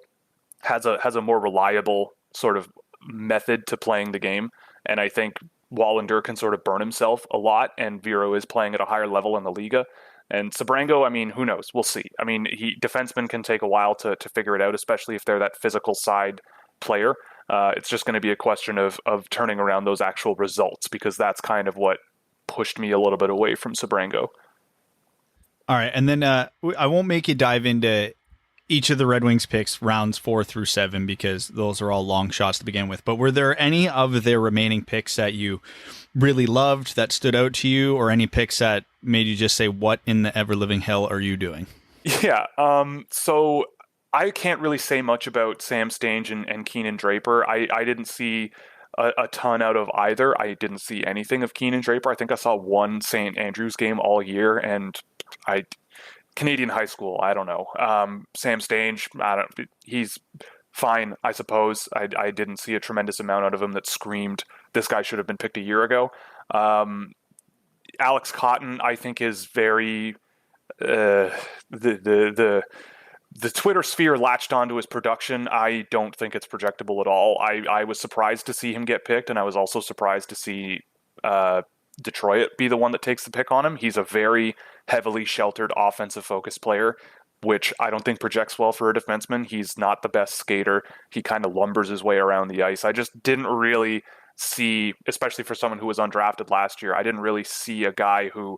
has a more reliable sort of method to playing the game. And I think Wallander can sort of burn himself a lot, and Viro is playing at a higher level in the Liga. And Sebrango, I mean, who knows? We'll see. I mean, defensemen can take a while to figure it out, especially if they're that physical side player. It's just going to be a question of turning around those actual results, because that's kind of what pushed me a little bit away from Sebrango. All right, and then I won't make you dive into each of the Red Wings picks rounds 4 through 7, because those are all long shots to begin with. But were there any of their remaining picks that you really loved, that stood out to you, or any picks that made you just say, what in the ever living hell are you doing? Yeah. So I can't really say much about Sam Stange and Keenan Draper. I didn't see a ton out of either. I didn't see anything of Keenan Draper. I think I saw one St. Andrews game all year, and Canadian high school, I don't know. Sam Stange, he's fine, I suppose. I didn't see a tremendous amount out of him that screamed, this guy should have been picked a year ago. Alex Cotton, I think, is very the Twitter sphere latched onto his production. I don't think it's projectable at all. I was surprised to see him get picked, and I was also surprised to see Detroit be the one that takes the pick on him. He's a very heavily sheltered offensive focused player, which I don't think projects well for a defenseman. He's not the best skater. He kind of lumbers his way around the ice. I just didn't really see, especially for someone who was undrafted last year, I didn't really see a guy who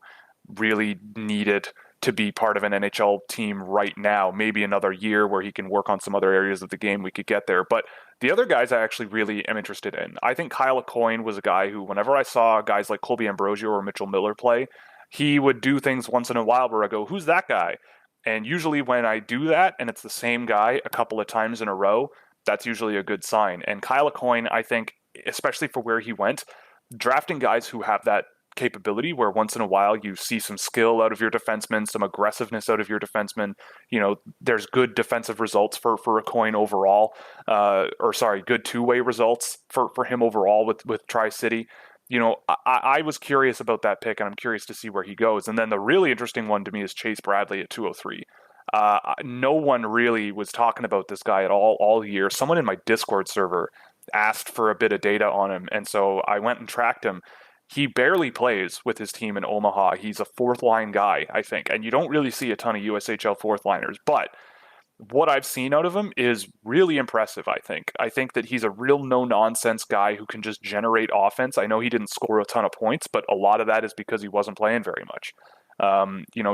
really needed to be part of an NHL team right now. Maybe another year where he can work on some other areas of the game, we could get there. But the other guys I actually really am interested in. I think Kyle Aucoin was a guy who, whenever I saw guys like Colby Ambrosio or Mitchell Miller play, he would do things once in a while where I go, who's that guy? And usually when I do that and it's the same guy a couple of times in a row, that's usually a good sign. And Kyle Aucoin, I think, especially for where he went, drafting guys who have that capability where once in a while you see some skill out of your defenseman, some aggressiveness out of your defenseman. You know, there's good defensive results for Aucoin overall, good two-way results for him overall with Tri-City. You know, I was curious about that pick, and I'm curious to see where he goes. And then the really interesting one to me is Chase Bradley at 203. No one really was talking about this guy at all year. Someone in my Discord server asked for a bit of data on him, and so I went and tracked him. He barely plays with his team in Omaha. He's a fourth-line guy, I think, and you don't really see a ton of USHL fourth-liners, but what I've seen out of him is really impressive, I think. I think that he's a real no-nonsense guy who can just generate offense. I know he didn't score a ton of points, but a lot of that is because he wasn't playing very much.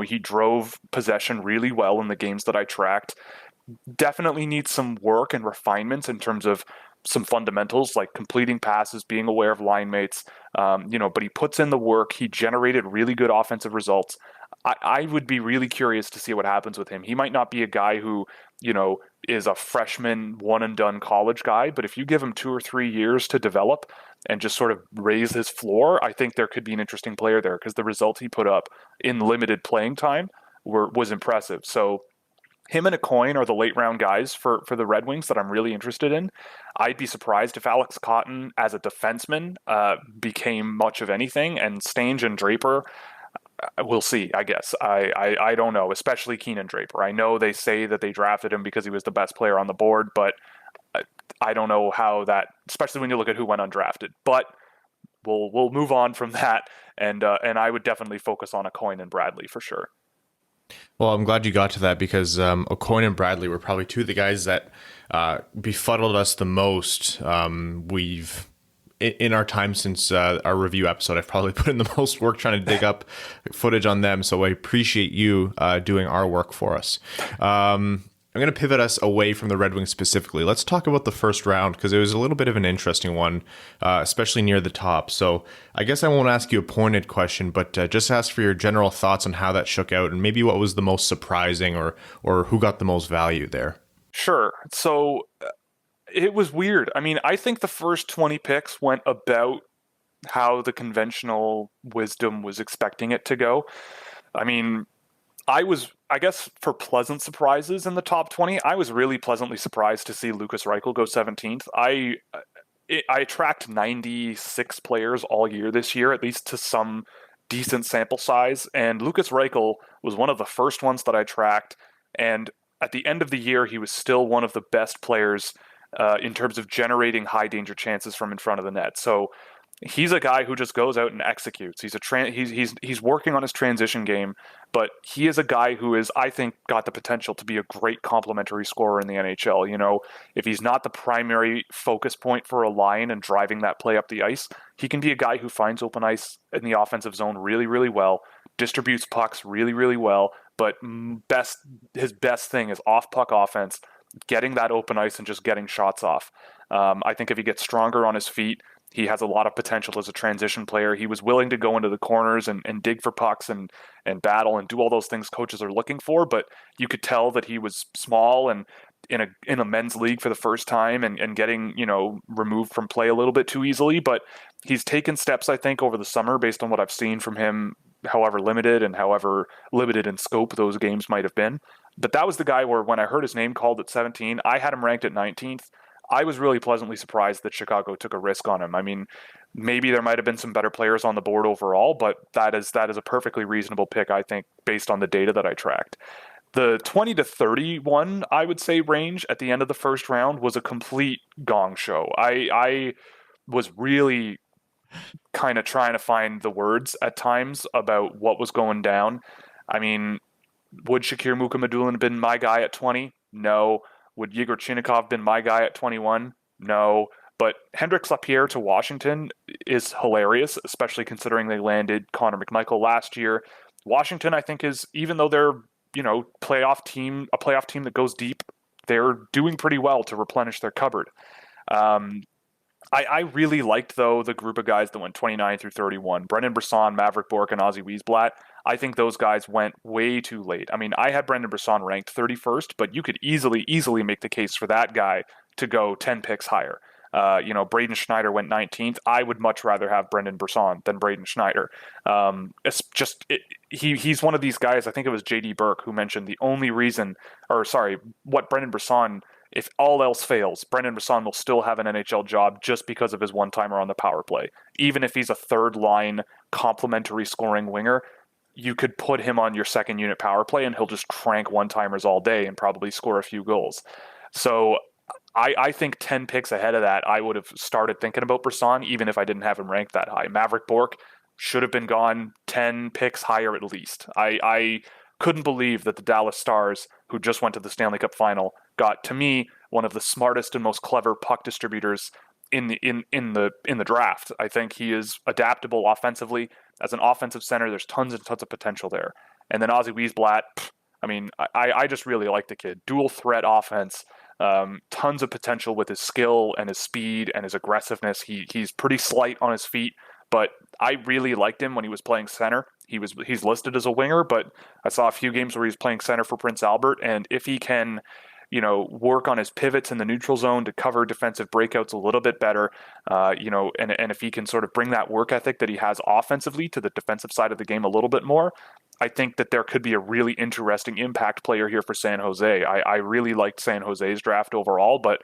He drove possession really well in the games that I tracked. Definitely needs some work and refinements in terms of some fundamentals like completing passes, being aware of line mates, but he puts in the work. He generated really good offensive results. I would be really curious to see what happens with him. He might not be a guy who, is a freshman one and done college guy, but if you give him 2 or 3 years to develop and just sort of raise his floor, I think there could be an interesting player there because the results he put up in limited playing time was impressive. So him and Aucoin are the late round guys for the Red Wings that I'm really interested in. I'd be surprised if Alex Cotton as a defenseman became much of anything, and Stange and Draper, we'll see, I guess. I don't know, especially Keenan Draper. I know they say that they drafted him because he was the best player on the board, but I don't know how that, especially when you look at who went undrafted. But we'll move on from that, and I would definitely focus on Aucoin and Bradley for sure. Well, I'm glad you got to that because Aucoin and Bradley were probably two of the guys that befuddled us the most. In our time since our review episode, I've probably put in the most work trying to dig up footage on them. So I appreciate you doing our work for us. I'm going to pivot us away from the Red Wings specifically. Let's talk about the first round because it was a little bit of an interesting one, especially near the top. So I guess I won't ask you a pointed question, but just ask for your general thoughts on how that shook out and maybe what was the most surprising or who got the most value there. Sure. So it was weird. I mean, I think the first 20 picks went about how the conventional wisdom was expecting it to go. I mean, I guess for pleasant surprises in the top 20, I was really pleasantly surprised to see Lukas Reichel go 17th. I tracked 96 players all year this year, at least to some decent sample size, and Lukas Reichel was one of the first ones that I tracked, and at the end of the year, he was still one of the best players in terms of generating high danger chances from in front of the net. So he's a guy who just goes out and executes. He's working on his transition game, but he is a guy who is, I think, got the potential to be a great complementary scorer in the NHL. You know, if he's not the primary focus point for a line and driving that play up the ice, he can be a guy who finds open ice in the offensive zone really, really well, distributes pucks really, really well, but his best thing is off-puck offense, getting that open ice and just getting shots off. I think if he gets stronger on his feet, he has a lot of potential as a transition player. He was willing to go into the corners and dig for pucks and battle and do all those things coaches are looking for, but you could tell that he was small and in a men's league for the first time and getting, removed from play a little bit too easily. But he's taken steps, I think, over the summer based on what I've seen from him, however limited in scope those games might have been. But that was the guy where when I heard his name called at 17, I had him ranked at 19th. I was really pleasantly surprised that Chicago took a risk on him. I mean, maybe there might have been some better players on the board overall, but that is a perfectly reasonable pick, I think, based on the data that I tracked. The 20 to 31, I would say, range at the end of the first round was a complete gong show. I was really kind of trying to find the words at times about what was going down. I mean, would Shakir Mukhamadullin have been my guy at 20? No. Would Yegor Chinakhov been my guy at 21? No. But Hendrix Lapierre to Washington is hilarious, especially considering they landed Connor McMichael last year. Washington, I think, is, even though they're, a playoff team that goes deep, they're doing pretty well to replenish their cupboard. I really liked, though, the group of guys that went 29 through 31. Brendan Brisson, Maverick Bourque, and Ozzy Wiesblatt. I think those guys went way too late. I mean, I had Brendan Brisson ranked 31st, but you could easily make the case for that guy to go 10 picks higher. Braden Schneider went 19th. I would much rather have Brendan Brisson than Braden Schneider. He's one of these guys, I think it was JD Burke who mentioned what Brendan Brisson, if all else fails, Brendan Brisson will still have an NHL job just because of his one-timer on the power play. Even if he's a third-line complementary scoring winger, you could put him on your second unit power play and he'll just crank one-timers all day and probably score a few goals. So I think 10 picks ahead of that, I would have started thinking about Brisson, even if I didn't have him ranked that high. Maverick Bourque should have been gone 10 picks higher at least. I couldn't believe that the Dallas Stars, who just went to the Stanley Cup final, got, to me, one of the smartest and most clever puck distributors in the draft. I think he is adaptable offensively. As an offensive center, there's tons and tons of potential there. And then Ozzy Wiesblatt, I mean, I just really like the kid. Dual threat offense, tons of potential with his skill and his speed and his aggressiveness. He's pretty slight on his feet, but I really liked him when he was playing center. He's listed as a winger, but I saw a few games where he's playing center for Prince Albert, and if he can, work on his pivots in the neutral zone to cover defensive breakouts a little bit better, and if he can sort of bring that work ethic that he has offensively to the defensive side of the game a little bit more, I think that there could be a really interesting impact player here for San Jose. I really liked San Jose's draft overall, but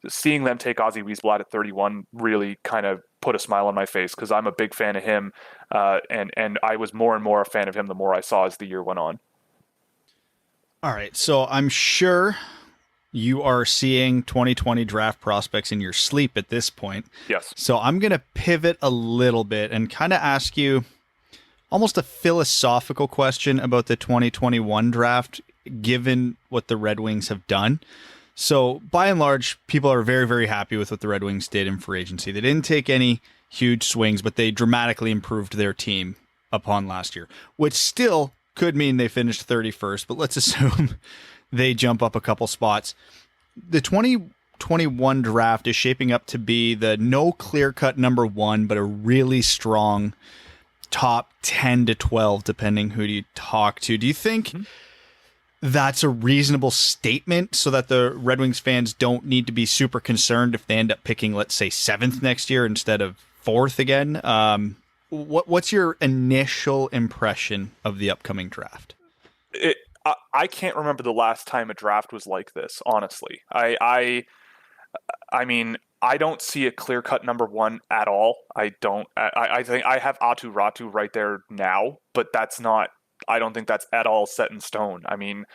seeing them take Ozzy Wiesblatt at 31 really kind of put a smile on my face because I'm a big fan of him, and I was more and more a fan of him the more I saw as the year went on. All right, so I'm sure you are seeing 2020 draft prospects in your sleep at this point. Yes. So I'm going to pivot a little bit and kind of ask you almost a philosophical question about the 2021 draft, given what the Red Wings have done. So by and large, people are very, very happy with what the Red Wings did in free agency. They didn't take any huge swings, but they dramatically improved their team upon last year, which still could mean they finished 31st, but let's assume they jump up a couple spots. The 2021 draft is shaping up to be the no clear-cut number one, but a really strong top 10 to 12, depending who you talk to. Do you think that's a reasonable statement so that the Red Wings fans don't need to be super concerned if they end up picking, let's say, 7th next year instead of 4th again? What's your initial impression of the upcoming draft? I can't remember the last time a draft was like this, honestly. I mean, I don't see a clear-cut number one at all. I don't. I think I have Aatu Ratu right there now, but that's not. I don't think that's at all set in stone. I mean,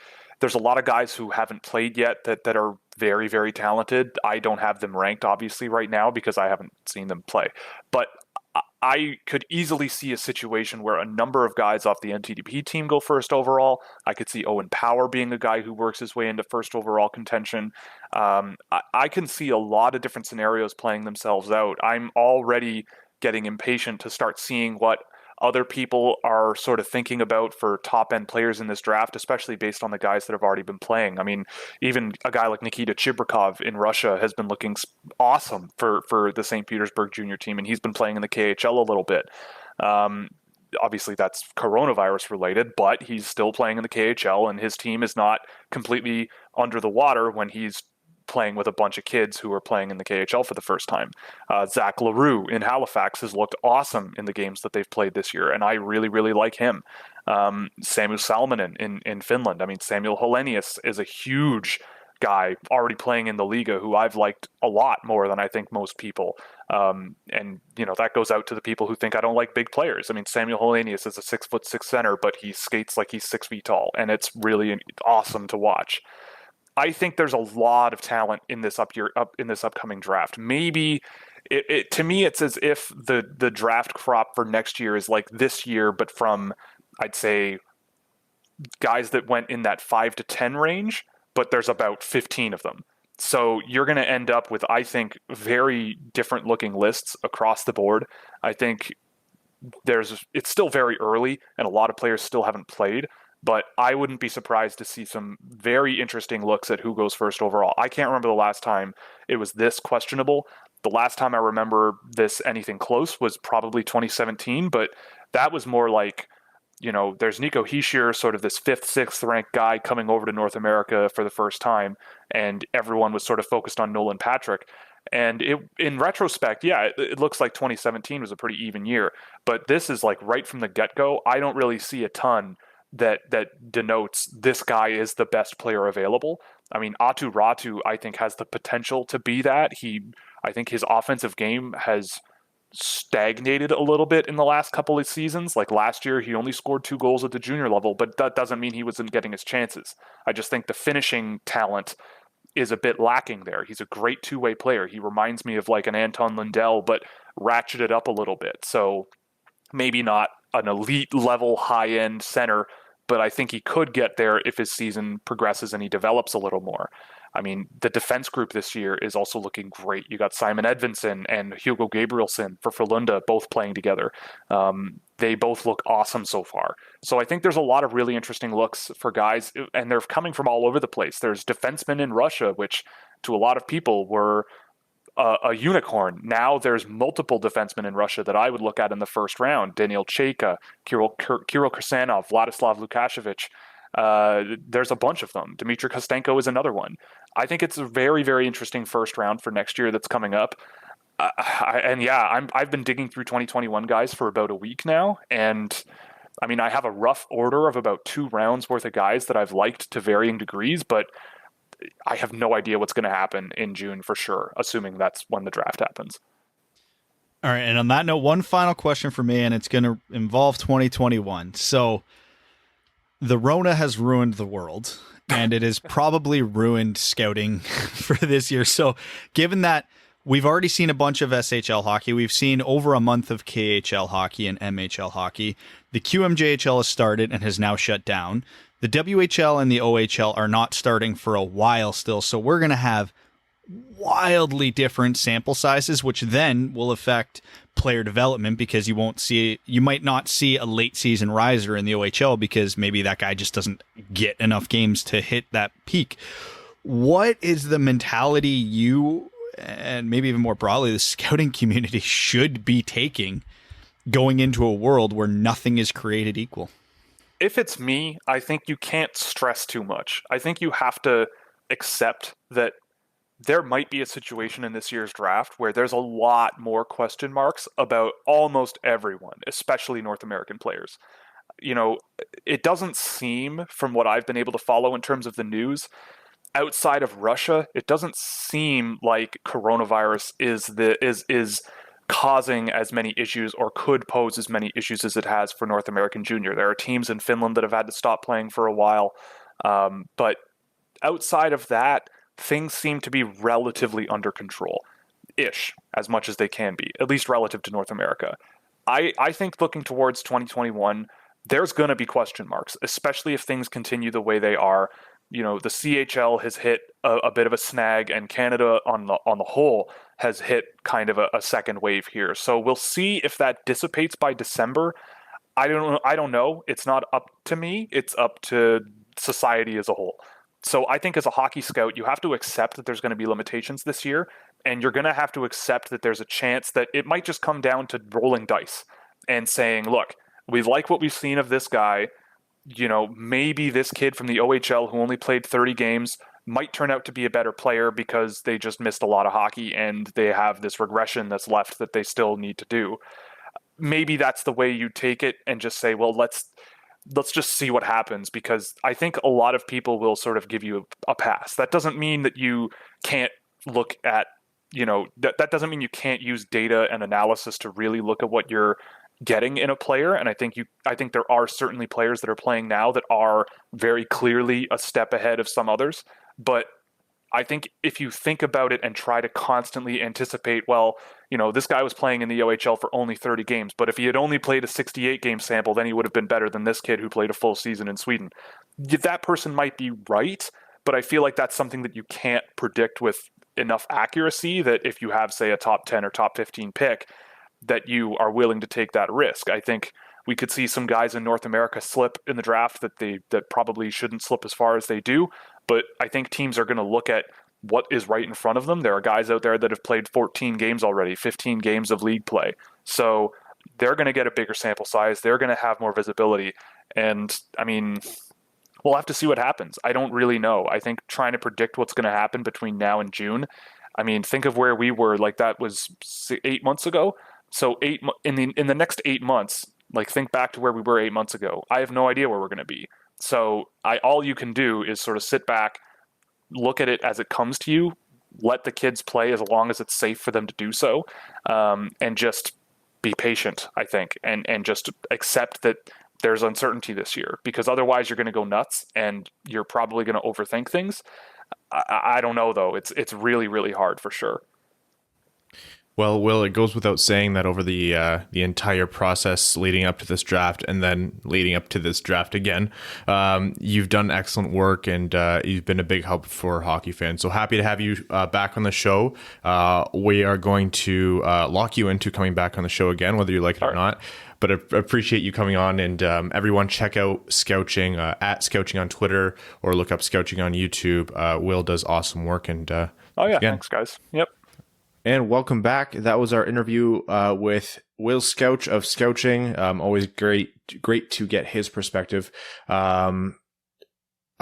there's a lot of guys who haven't played yet that are very, very talented. I don't have them ranked, obviously, right now because I haven't seen them play. But I could easily see a situation where a number of guys off the NTDP team go first overall. I could see Owen Power being a guy who works his way into first overall contention. I can see a lot of different scenarios playing themselves out. I'm already getting impatient to start seeing what other people are sort of thinking about for top-end players in this draft, especially based on the guys that have already been playing. I mean, even a guy like Nikita Chibrikov in Russia has been looking awesome for the St. Petersburg junior team, and he's been playing in the KHL a little bit. Obviously, that's coronavirus related, but he's still playing in the KHL, and his team is not completely under the water when he's playing with a bunch of kids who are playing in the KHL for the first time. Zach LaRue in Halifax has looked awesome in the games that they've played this year, and I really, really like him. Samuel Salminen in Finland. I mean, Samuel Hellenius is a huge guy already playing in the Liga who I've liked a lot more than I think most people. And, that goes out to the people who think I don't like big players. I mean, Samuel Hellenius is a 6'6" center, but he skates like he's 6 feet tall, and it's really awesome to watch. I think there's a lot of talent in this upcoming draft. Maybe to me, it's as if the draft crop for next year is like this year, but from, I'd say, guys that went in that 5 to 10 range, but there's about 15 of them. So you're going to end up with, I think, very different looking lists across the board. I think it's still very early and a lot of players still haven't played, but I wouldn't be surprised to see some very interesting looks at who goes first overall. I can't remember the last time it was this questionable. The last time I remember this anything close was probably 2017, but that was more like, there's Nico Hischier, sort of this 5th, 6th ranked guy coming over to North America for the first time, and everyone was sort of focused on Nolan Patrick. And in retrospect, it looks like 2017 was a pretty even year, but this is like right from the get-go. I don't really see a ton that denotes this guy is the best player available. I mean, Aatu Ratu, I think, has the potential to be that. I think his offensive game has stagnated a little bit in the last couple of seasons. Like last year, he only scored 2 goals at the junior level, but that doesn't mean he wasn't getting his chances. I just think the finishing talent is a bit lacking there. He's a great two-way player. He reminds me of like an Anton Lundell, but ratcheted up a little bit. So maybe not an elite level high-end center, but I think he could get there if his season progresses and he develops a little more. I mean, the defense group this year is also looking great. You got Simon Edvinsson and Hugo Gabrielson for Frölunda both playing together. They both look awesome so far. So I think there's a lot of really interesting looks for guys, and they're coming from all over the place. There's defensemen in Russia, which to a lot of people were a unicorn. Now there's multiple defensemen in Russia that I would look at in the first round. Daniil Chayka, Kirill Kirsanov, Vladislav Lukashevich. There's a bunch of them. Dmitry Kostenko is another one. I think it's a very, very interesting first round for next year that's coming up. I've been digging through 2021 guys for about a week now, and I mean, I have a rough order of about 2 rounds worth of guys that I've liked to varying degrees, but I have no idea what's going to happen in June for sure, assuming that's when the draft happens. All right, and on that note, one final question for me, and it's going to involve 2021. So the Rona has ruined the world, and it has probably ruined scouting for this year. So given that we've already seen a bunch of SHL hockey, we've seen over a month of KHL hockey and MHL hockey, the QMJHL has started and has now shut down. The WHL and the OHL are not starting for a while still, so we're going to have wildly different sample sizes, which then will affect player development because you might not see a late season riser in the OHL because maybe that guy just doesn't get enough games to hit that peak. What is the mentality you, and maybe even more broadly, the scouting community should be taking going into a world where nothing is created equal? If it's me, I think you can't stress too much. I think you have to accept that there might be a situation in this year's draft where there's a lot more question marks about almost everyone, especially North American players. It doesn't seem, from what I've been able to follow in terms of the news, outside of Russia, it doesn't seem like coronavirus is causing as many issues or could pose as many issues as it has for North American junior. There are teams in Finland that have had to stop playing for a while. But outside of that, things seem to be relatively under control-ish, as much as they can be, at least relative to North America. I think looking towards 2021, there's going to be question marks, especially if things continue the way they are. The CHL has hit a bit of a snag, and Canada on the whole has hit kind of a second wave here. So we'll see if that dissipates by December. I don't know. It's not up to me. It's up to society as a whole. So I think as a hockey scout, you have to accept that there's going to be limitations this year, and you're going to have to accept that there's a chance that it might just come down to rolling dice and saying, look, we like what we've seen of this guy. Maybe this kid from the OHL who only played 30 games might turn out to be a better player because they just missed a lot of hockey and they have this regression that's left that they still need to do. Maybe that's the way you take it and just say, well, let's just see what happens, because I think a lot of people will sort of give you a pass. That doesn't mean that you can't look at, that doesn't mean you can't use data and analysis to really look at what you're getting in a player. And I think there are certainly players that are playing now that are very clearly a step ahead of some others. But I think if you think about it and try to constantly anticipate, well, this guy was playing in the OHL for only 30 games, but if he had only played a 68 game sample, then he would have been better than this kid who played a full season in Sweden. That person might be right, but I feel like that's something that you can't predict with enough accuracy, that if you have, say, a top 10 or top 15 pick, that you are willing to take that risk. I think we could see some guys in North America slip in the draft that probably shouldn't slip as far as they do. But I think teams are going to look at what is right in front of them. There are guys out there that have played 14 games already, 15 games of league play. So they're going to get a bigger sample size. They're going to have more visibility. And I mean, we'll have to see what happens. I don't really know. I think trying to predict what's going to happen between now and June, I mean, think of where we were, like that was 8 months ago. So in the next 8 months, like think back to where we were 8 months ago. I have no idea where we're going to be. So all you can do is sort of sit back, look at it as it comes to you, let the kids play as long as it's safe for them to do so, and just be patient, I think, and just accept that there's uncertainty this year, because otherwise you're going to go nuts and you're probably going to overthink things. I don't know, though. It's really, really hard for sure. Well, Will, it goes without saying that over the entire process leading up to this draft and then leading up to this draft again, you've done excellent work, and you've been a big help for hockey fans. So happy to have you back on the show. We are going to lock you into coming back on the show again, whether you like it or not. But I appreciate you coming on, and everyone check out Scouching at Scouching on Twitter, or look up Scouching on YouTube. Will does awesome work, and thanks, guys. Yep. And welcome back. That was our interview with Will Scouch of Scouching. Always great to get his perspective. A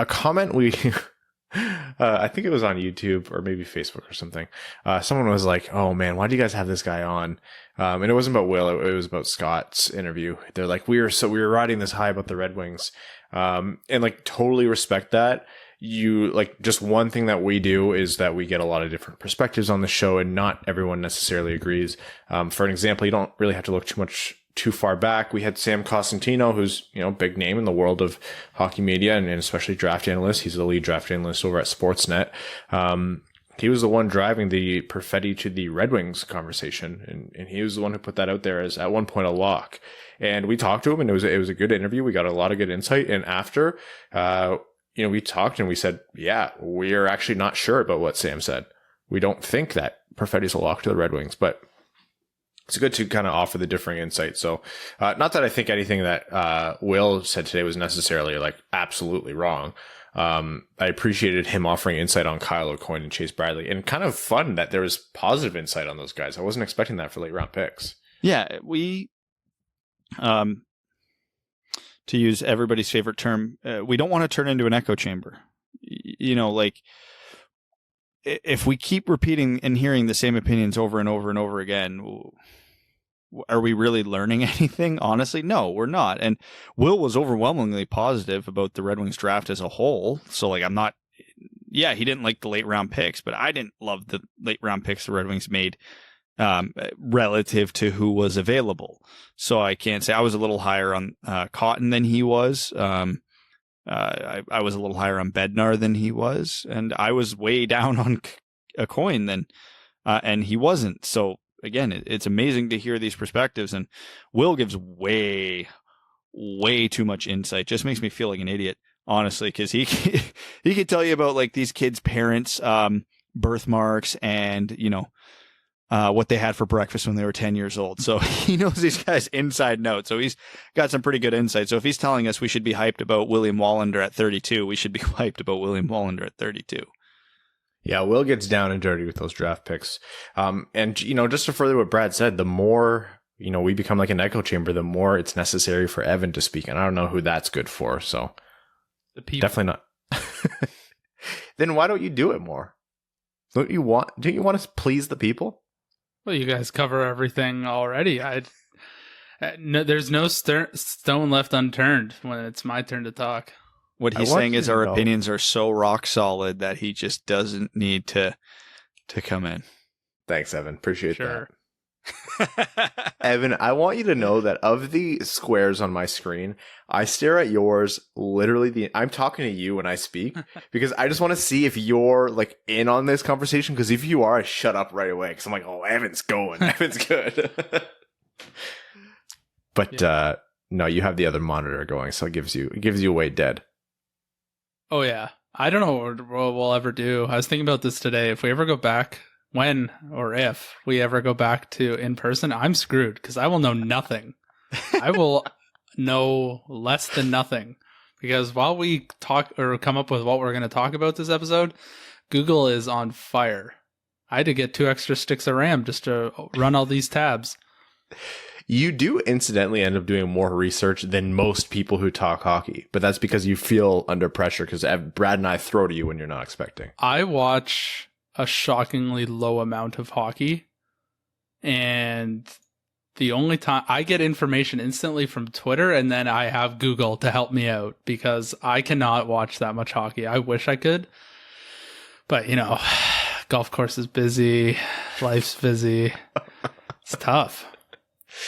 comment we, I think it was on YouTube or maybe Facebook or something. Someone was like, "Oh man, why do you guys have this guy on?" And it wasn't about Will. It was about Scott's interview. They're like, we were riding this high about the Red Wings, and like totally respect that. You like, just one thing that we do is that we get a lot of different perspectives on the show, and not everyone necessarily agrees. For an example, you don't really have to look too far back. We had Sam Costantino, who's, big name in the world of hockey media and especially draft analyst. He's the lead draft analyst over at Sportsnet. He was the one driving the Perfetti to the Red Wings conversation, and he was the one who put that out there as at one point a lock. And we talked to him, and it was a good interview. We got a lot of good insight. And after, we talked and we said, yeah, we're actually not sure about what Sam said. We don't think that Perfetti's a lock to the Red Wings, but it's good to kind of offer the differing insight. So, not that I think anything that Will said today was necessarily like absolutely wrong. I appreciated him offering insight on Kyle O'Coin and Chase Bradley, and kind of fun that there was positive insight on those guys. I wasn't expecting that for late round picks. Yeah, we, to use everybody's favorite term, we don't want to turn into an echo chamber. Like if we keep repeating and hearing the same opinions over and over and over again, are we really learning anything? Honestly, no, we're not. And Will was overwhelmingly positive about the Red Wings draft as a whole. So like, he didn't like the late round picks, but I didn't love the late round picks the Red Wings made relative to who was available. So I can't say I was a little higher on Cotton than he was. I was a little higher on Bednar than he was, and I was way down on a coin than, and he wasn't. So again, it's amazing to hear these perspectives, and Will gives way too much insight. Just makes me feel like an idiot, honestly, because he could tell you about like these kids' parents' birthmarks and what they had for breakfast when they were 10 years old. So he knows these guys inside note. So he's got some pretty good insight. So if he's telling us we should be hyped about William Wallander at 32, we should be hyped about William Wallander at 32. Yeah, Will gets down and dirty with those draft picks. And, just to further what Brad said, the more, we become like an echo chamber, the more it's necessary for Evan to speak. And I don't know who that's good for. So the people. Definitely not. Then why don't you do it more? Don't you want to please the people? Well, you guys cover everything already. There's no stone left unturned when it's my turn to talk. What he's saying is our opinions are so rock solid that he just doesn't need to come in. Thanks, Evan. Appreciate Sure. that. Evan, I want you to know that of the squares on my screen, I stare at yours literally. I'm talking to you when I speak because I just want to see if you're like in on this conversation. Because if you are, I shut up right away because I'm like, oh, Evan's going. Evan's good. But no, you have the other monitor going, so it gives you away dead. Oh yeah, I don't know what we'll ever do. I was thinking about this today. If we ever go back, when or if we ever go back to in person, I'm screwed because I will know nothing. I will know less than nothing because while we talk or come up with what we're going to talk about this episode, Google is on fire. I had to get 2 extra sticks of RAM just to run all these tabs. You do incidentally end up doing more research than most people who talk hockey, but that's because you feel under pressure because Brad and I throw to you when you're not expecting. I watch a shockingly low amount of hockey, and the only time I get information instantly from Twitter, and then I have Google to help me out because I cannot watch that much hockey. I wish I could, but golf course is busy, life's busy. It's tough.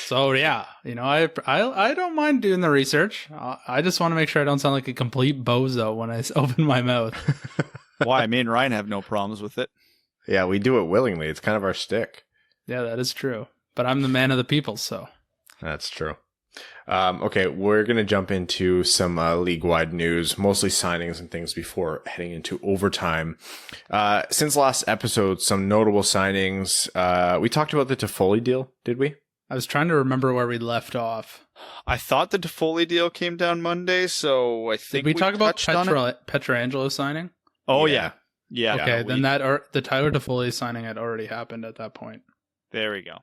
So yeah, I don't mind doing the research. I just want to make sure I don't sound like a complete bozo when I open my mouth. Why? Me and Ryan have no problems with it. Yeah, we do it willingly. It's kind of our shtick. Yeah, that is true. But I'm the man of the people, so. That's true. Okay, we're going to jump into some league-wide news, mostly signings and things before heading into overtime. Since last episode, some notable signings. We talked about the Toffoli deal, did we? I was trying to remember where we left off. I thought the Toffoli deal came down Monday, so I think Did we talk about Pietrangelo signing? Oh, yeah. Yeah. Okay, then the Tyler Toffoli signing had already happened at that point. There we go.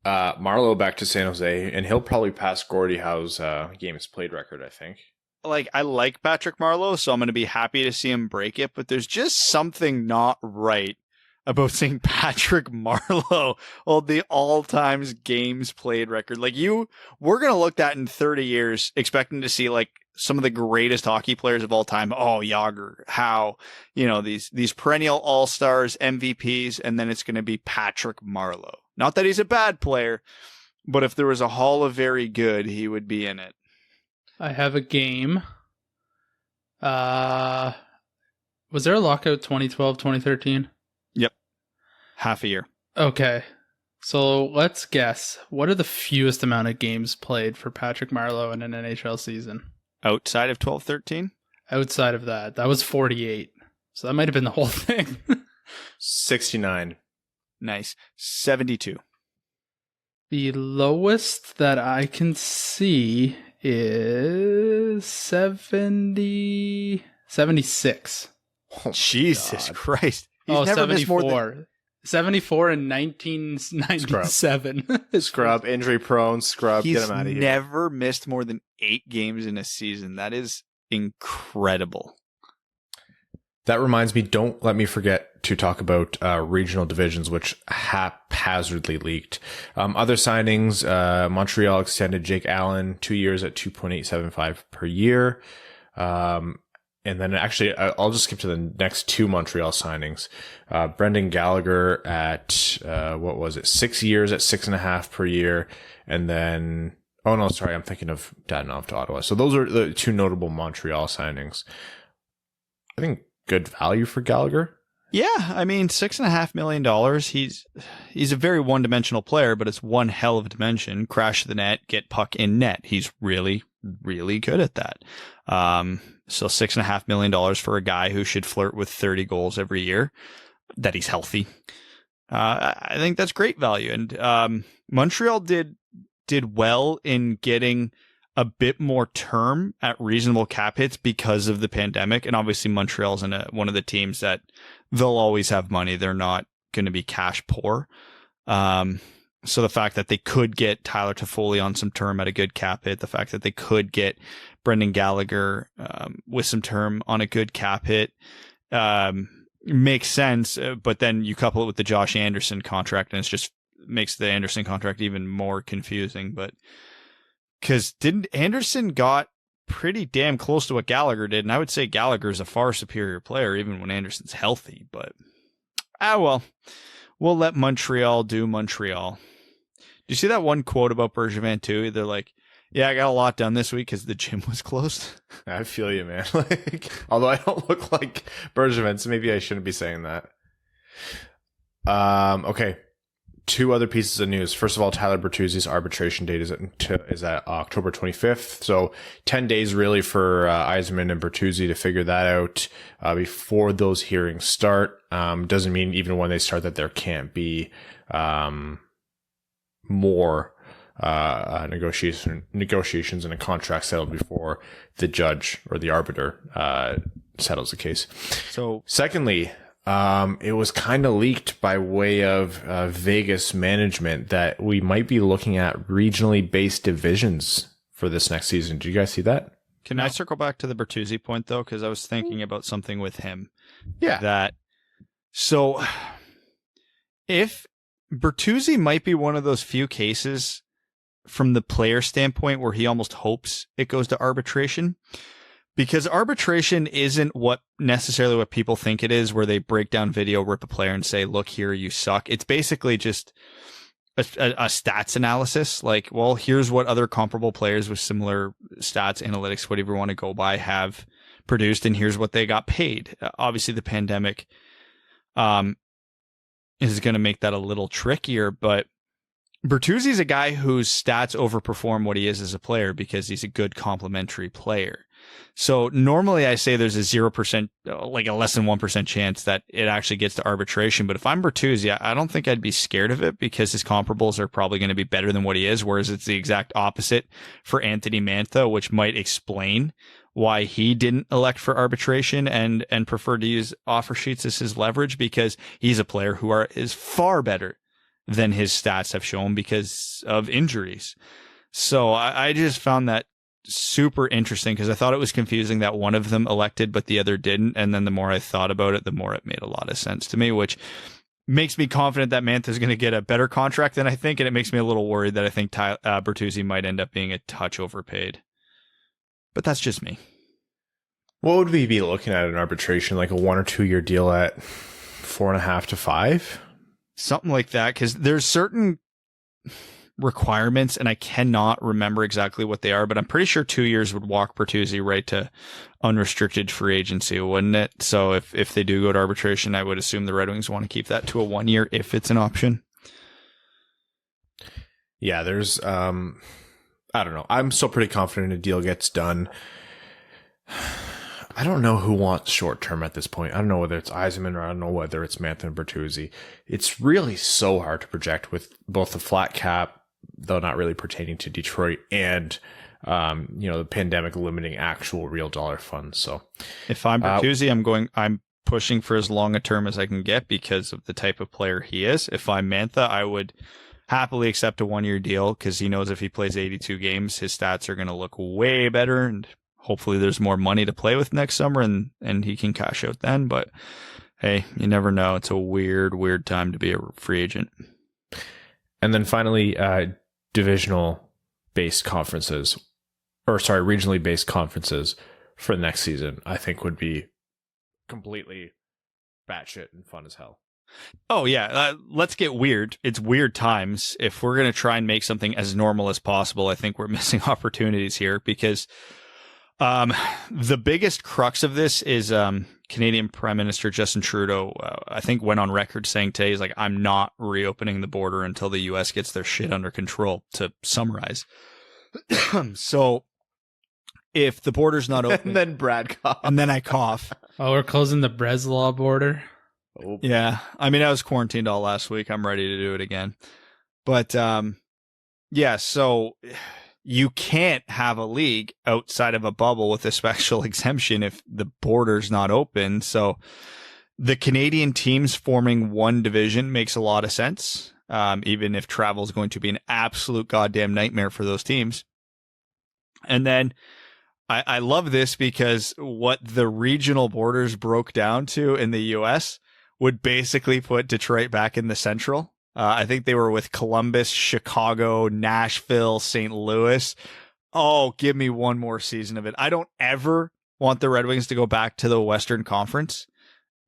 Marleau back to San Jose, and he'll probably pass Gordie Howe's games played record, I think. I like Patrick Marleau, so I'm going to be happy to see him break it, but there's just something not right about seeing Patrick Marleau hold the all-time games played record. We're going to look at in 30 years, expecting to see some of the greatest hockey players of all time. Oh, Jágr, Howe, these perennial all-stars, MVPs, and then it's going to be Patrick Marleau. Not that he's a bad player, but if there was a Hall of Very Good, he would be in it. I have a game. Was there a lockout 2012, 2013? Yep. Half a year. Okay. So let's guess. What are the fewest amount of games played for Patrick Marleau in an NHL season? Outside of 12-13? Outside of that. That was 48. So that might have been the whole thing. 69. Nice. 72. The lowest that I can see is 76. Oh, Jesus God. Christ. He's never 74. Missed more than 74 in 1997. Scrub, injury prone, scrub. He's get him out of here. Never missed more than 8 games in a season. That is incredible. That reminds me, don't let me forget to talk about regional divisions, which haphazardly leaked. Other signings, Montreal extended Jake Allen 2 years at $2.875 per year. And then actually, I'll just skip to the next 2 Montreal signings. Brendan Gallagher at, 6 years at $6.5 per year. And then, oh no, sorry, I'm thinking of Dadonov to Ottawa. So those are the 2 notable Montreal signings. I think good value for Gallagher. Yeah, I mean, $6.5 million. He's a very one-dimensional player, but it's one hell of a dimension. Crash the net, get puck in net. He's really, really good at that. So $6.5 million for a guy who should flirt with 30 goals every year, that he's healthy. I think that's great value. And Montreal did well in getting a bit more term at reasonable cap hits because of the pandemic. And obviously Montreal's in one of the teams that they'll always have money. They're not going to be cash poor. So the fact that they could get Tyler Toffoli on some term at a good cap hit, the fact that they could get Brendan Gallagher with some term on a good cap hit, makes sense. But then you couple it with the Josh Anderson contract, and it just makes the Anderson contract even more confusing. But because didn't Anderson got pretty damn close to what Gallagher did, and I would say Gallagher's a far superior player even when Anderson's healthy. But well, we'll let Montreal do Montreal. Do you see that one quote about Bergevin too? They're like, "Yeah, I got a lot done this week because the gym was closed." I feel you, man. Like, although I don't look like Bergevin, so maybe I shouldn't be saying that. Okay. 2 other pieces of news. First of all, Tyler Bertuzzi's arbitration date is at October 25th. So 10 days really for Yzerman and Bertuzzi to figure that out before those hearings start. Doesn't mean even when they start that there can't be more negotiations and a contract settled before the judge or the arbiter settles the case. So secondly, it was kind of leaked by way of Vegas management that we might be looking at regionally based divisions for this next season. Do you guys see that? Can I circle back to the Bertuzzi point though? Because I was thinking about something with him. Yeah. So if Bertuzzi might be one of those few cases from the player standpoint where he almost hopes it goes to arbitration, because arbitration isn't necessarily what people think it is, where they break down video, rip a player and say, look here, you suck. It's basically just a stats analysis. Like, well, here's what other comparable players with similar stats, analytics, whatever you want to go by, have produced, and here's what they got paid. Obviously, the pandemic is going to make that a little trickier, but Bertuzzi's a guy whose stats overperform what he is as a player because he's a good complementary player. So normally I say there's a 0%, like a less than 1% chance that it actually gets to arbitration. But if I'm Bertuzzi, I don't think I'd be scared of it because his comparables are probably going to be better than what he is. Whereas it's the exact opposite for Anthony Mantha, which might explain why he didn't elect for arbitration and preferred to use offer sheets as his leverage, because he's a player who is far better than his stats have shown because of injuries. So I just found that super interesting because I thought it was confusing that one of them elected but the other didn't, and then the more I thought about it, the more it made a lot of sense to me, which makes me confident that Mantha is going to get a better contract than I think, and it makes me a little worried that I think Bertuzzi might end up being a touch overpaid. But that's just me. What would we be looking at in arbitration? Like a 1 or 2 year deal at 4.5 to 5? Something like that, because there's certain requirements, and I cannot remember exactly what they are, but I'm pretty sure 2 years would walk Bertuzzi right to unrestricted free agency, wouldn't it? So if they do go to arbitration, I would assume the Red Wings want to keep that to a 1 year if it's an option. Yeah, there's I don't know. I'm still pretty confident a deal gets done. I don't know who wants short term at this point. I don't know whether it's Yzerman or I don't know whether it's Mantha and Bertuzzi. It's really so hard to project with both the flat cap, though not really pertaining to Detroit, and the pandemic limiting actual real dollar funds. So if I'm Bertuzzi, I'm pushing for as long a term as I can get because of the type of player he is. If I'm Mantha, I would happily accept a 1 year deal because he knows if he plays 82 games, his stats are going to look way better, and hopefully there's more money to play with next summer and he can cash out then. But hey, you never know. It's a weird time to be a free agent. And then finally, regionally based conferences for the next season, I think would be completely batshit and fun as hell. Oh yeah, let's get weird. It's weird times. If we're going to try and make something as normal as possible, I think we're missing opportunities here because the biggest crux of this is Canadian Prime Minister Justin Trudeau, I think, went on record saying today, he's like, I'm not reopening the border until the U.S. gets their shit under control, to summarize. So if the border's not open... And then Brad cough. And then I cough. Oh, we're closing the Breslau border? Oh. Yeah. I mean, I was quarantined all last week. I'm ready to do it again. But, yeah, so... You can't have a league outside of a bubble with a special exemption if the border's not open. So the Canadian teams forming one division makes a lot of sense, even if travel is going to be an absolute goddamn nightmare for those teams. And then I love this because what the regional borders broke down to in the U.S. would basically put Detroit back in the Central. I think they were with Columbus, Chicago, Nashville, St. Louis. Oh, give me one more season of it. I don't ever want the Red Wings to go back to the Western Conference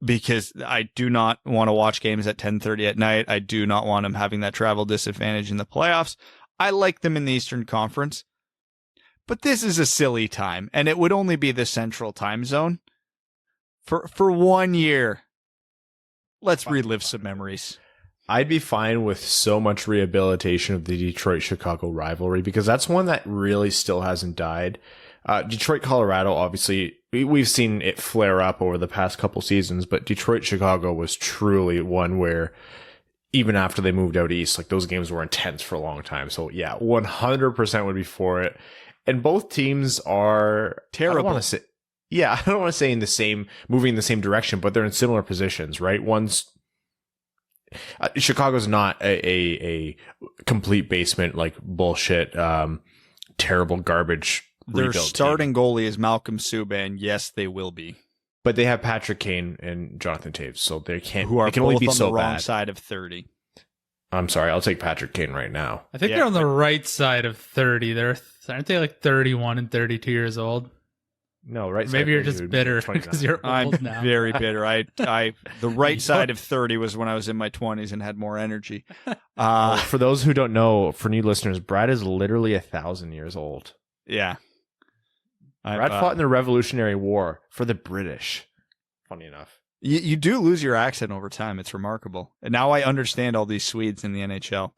because I do not want to watch games at 10:30 at night. I do not want them having that travel disadvantage in the playoffs. I like them in the Eastern Conference. But this is a silly time, and it would only be the Central Time Zone for 1 year. Let's relive some memories. I'd be fine with so much rehabilitation of the Detroit-Chicago rivalry because that's one that really still hasn't died. Detroit-Colorado, obviously, we've seen it flare up over the past couple seasons, but Detroit-Chicago was truly one where even after they moved out east, like those games were intense for a long time. So yeah, 100% would be for it. And both teams are terrible. I don't want to say moving in the same direction, but they're in similar positions, right? One's Chicago's not a complete basement, like bullshit, terrible garbage. Their starting goalie is Malcolm Subban. Yes, they will be. But they have Patrick Kane and Jonathan Taves, so they can both only be on so the wrong bad. Side of 30. I'm sorry, I'll take Patrick Kane right now. I think they're on the right side of 30. Aren't they like 31 and 32 years old? No, right. Maybe you're just bitter because you're old I'm now. very bitter. The right side of 30 was when I was in my 20s and had more energy. For those who don't know, for new listeners, Brad is literally 1,000 years old. Yeah. Brad fought in the Revolutionary War for the British. Funny enough. You do lose your accent over time. It's remarkable. And now I understand all these Swedes in the NHL.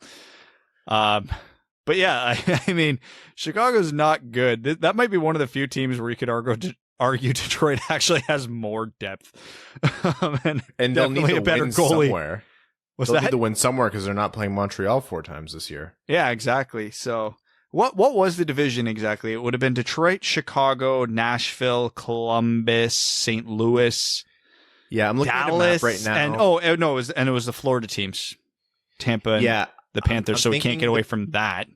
But yeah, I mean, Chicago's not good. That might be one of the few teams where you could argue Detroit actually has more depth. and they'll need to a better win goalie. Somewhere. What's they'll that? need to win somewhere because they're not playing Montreal 4 times this year. Yeah, exactly. So what was the division exactly? It would have been Detroit, Chicago, Nashville, Columbus, St. Louis. Yeah, I'm looking Dallas, at the map right now. It was the Florida teams, Tampa, and yeah, the Panthers. So we can't get away from that.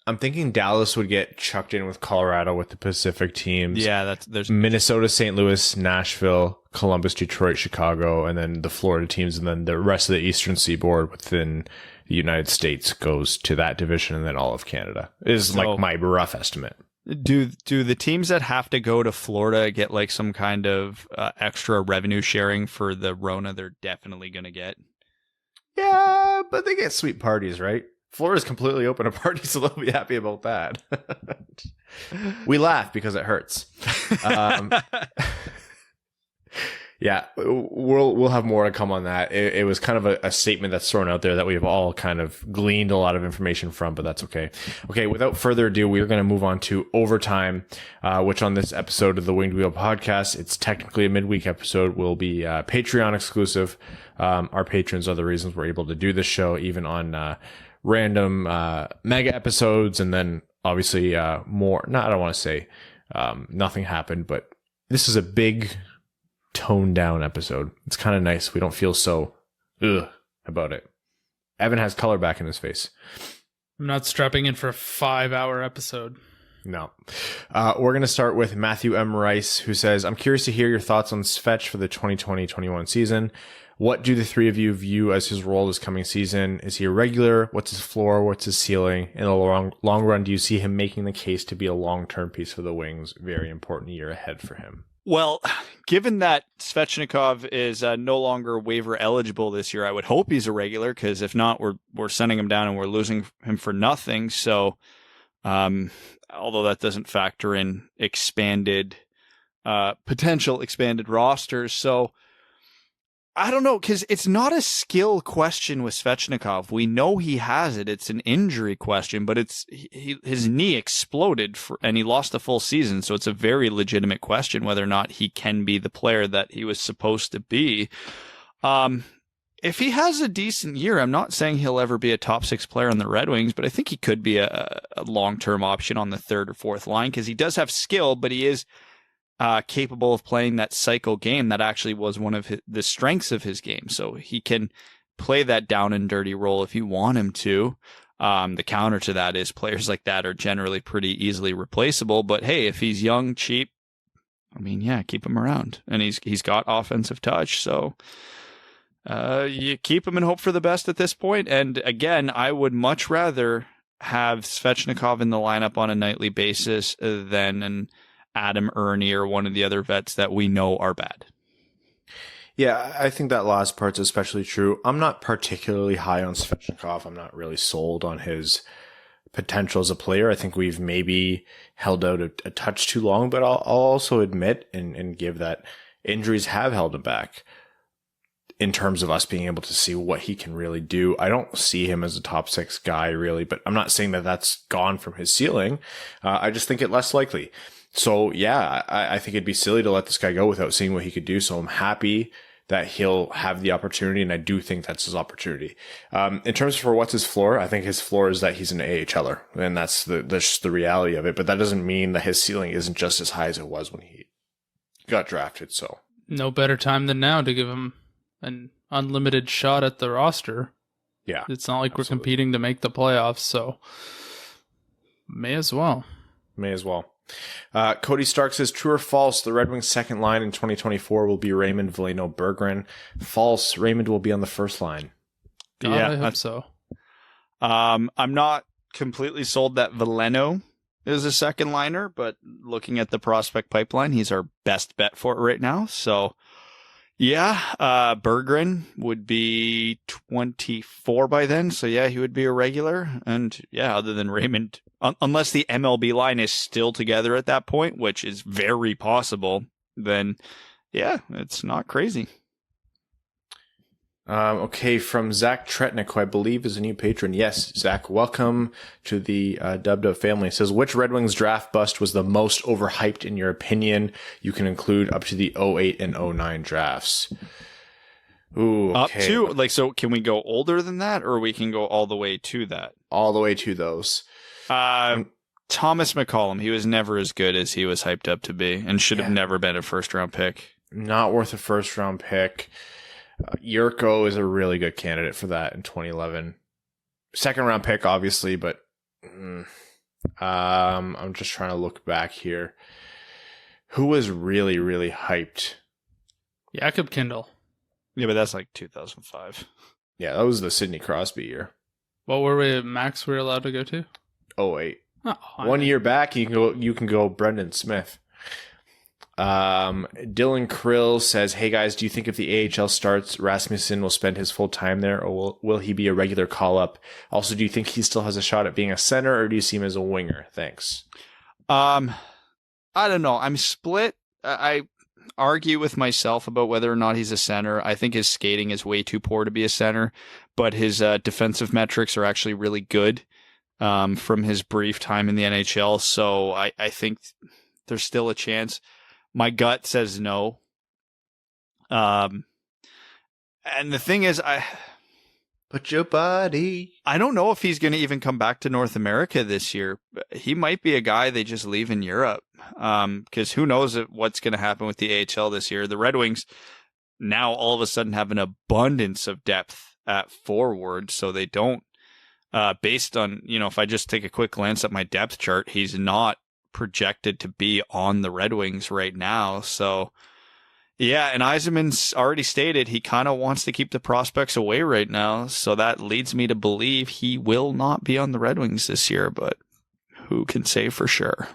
I'm thinking Dallas would get chucked in with Colorado with the Pacific teams. Yeah, there's Minnesota, St. Louis, Nashville, Columbus, Detroit, Chicago, and then the Florida teams, and then the rest of the Eastern Seaboard within the United States goes to that division, and then all of Canada is like my rough estimate. Do the teams that have to go to Florida get like some kind of extra revenue sharing for the Rona they're definitely going to get? Yeah, but they get sweet parties, right? Florida's completely open to parties, so they'll be happy about that. We laugh because it hurts. Yeah, we'll have more to come on that. It was kind of a statement that's thrown out there that we've all kind of gleaned a lot of information from, but that's okay. Okay, without further ado, we're going to move on to overtime, which on this episode of the Winged Wheel podcast, it's technically a midweek episode, will be Patreon exclusive. Our patrons are the reasons we're able to do this show, even on random mega episodes, and then obviously more. No, I don't want to say nothing happened, but this is a big toned down episode. It's kind of nice. We don't feel so about it. Evan has color back in his face. I'm not strapping in for a 5-hour episode. No. We're going to start with Matthew M. Rice, who says, I'm curious to hear your thoughts on Svech for the 2020-21 season. What do the three of you view as his role this coming season? Is he a regular? What's his floor? What's his ceiling? In the long run, do you see him making the case to be a long-term piece for the Wings? Very important year ahead for him. Well, given that Svechnikov is no longer waiver eligible this year, I would hope he's a regular, because if not, we're sending him down and we're losing him for nothing. So, although that doesn't factor in potential expanded rosters. So, I don't know, because it's not a skill question with Svechnikov. We know he has it. It's an injury question, but his knee exploded and he lost a full season. So it's a very legitimate question whether or not he can be the player that he was supposed to be. If he has a decent year, I'm not saying he'll ever be a top 6 player on the Red Wings, but I think he could be a long-term option on the 3rd or 4th line, because he does have skill, but he is capable of playing that cycle game. That actually was one of the strengths of his game. So he can play that down and dirty role if you want him to. The counter to that is players like that are generally pretty easily replaceable. But hey, if he's young, cheap, I mean, yeah, keep him around. And he's got offensive touch. So you keep him and hope for the best at this point. And again, I would much rather have Svechnikov in the lineup on a nightly basis than an Adam Ernie or one of the other vets that we know are bad. Yeah, I think that last part's especially true. I'm not particularly high on Svechnikov. I'm not really sold on his potential as a player. I think we've maybe held out a touch too long, but I'll also admit and give that injuries have held him back in terms of us being able to see what he can really do. I don't see him as a top 6 guy really, but I'm not saying that that's gone from his ceiling. I just think it less likely. So yeah, I think it'd be silly to let this guy go without seeing what he could do. So I'm happy that he'll have the opportunity, and I do think that's his opportunity. In terms for what's his floor, I think his floor is that he's an AHLer, and that's the reality of it. But that doesn't mean that his ceiling isn't just as high as it was when he got drafted. So no better time than now to give him an unlimited shot at the roster. Yeah, it's not like absolutely. We're competing to make the playoffs, so may as well. Cody Stark says, true or false, the Red Wings' second line in 2024 will be Raymond, Veleno, Berggren. False, Raymond will be on the first line. God, yeah, I hope so. I'm not completely sold that Veleno is a second liner, but looking at the prospect pipeline, he's our best bet for it right now. So yeah, Berggren would be 24 by then. So yeah, he would be a regular. And yeah, other than Raymond, unless the MLB line is still together at that point, which is very possible, then yeah, it's not crazy. Okay, from Zach Tretnick, who I believe is a new patron. Yes, Zach, welcome to the Dub family. It says, which Red Wings draft bust was the most overhyped in your opinion? You can include up to the 08 and 09 drafts. Ooh, okay. Up to, so can we go older than that, or we can go all the way to that? All the way to those. Thomas McCollum, he was never as good as he was hyped up to be, and should have never been a first-round pick. Not worth a first-round pick. Yurko is a really good candidate for that in 2011. Second round pick, obviously, but I'm just trying to look back here. Who was really, really hyped? Jakob Kindl. Yeah, but that's like 2005. Yeah, that was the Sidney Crosby year. What were we, max we were allowed to go to? 08. Oh, 1 year back, you can go Brendan Smith. Dylan Krill says, hey guys, do you think if the AHL starts, Rasmussen will spend his full time there, or will he be a regular call-up? Also, do you think he still has a shot at being a center, or do you see him as a winger? Thanks. I don't know. I'm split. I argue with myself about whether or not he's a center. I think his skating is way too poor to be a center, but his defensive metrics are actually really good from his brief time in the NHL, so I think there's still a chance. My gut says no. And the thing is, Put your body. I don't know if he's going to even come back to North America this year. He might be a guy they just leave in Europe. Because who knows what's going to happen with the AHL this year. The Red Wings now all of a sudden have an abundance of depth at forward. So they don't, based on, if I just take a quick glance at my depth chart, he's not projected to be on the Red Wings right now. So yeah, and Yzerman's already stated he kind of wants to keep the prospects away right now. So that leads me to believe he will not be on the Red Wings this year, but who can say for sure?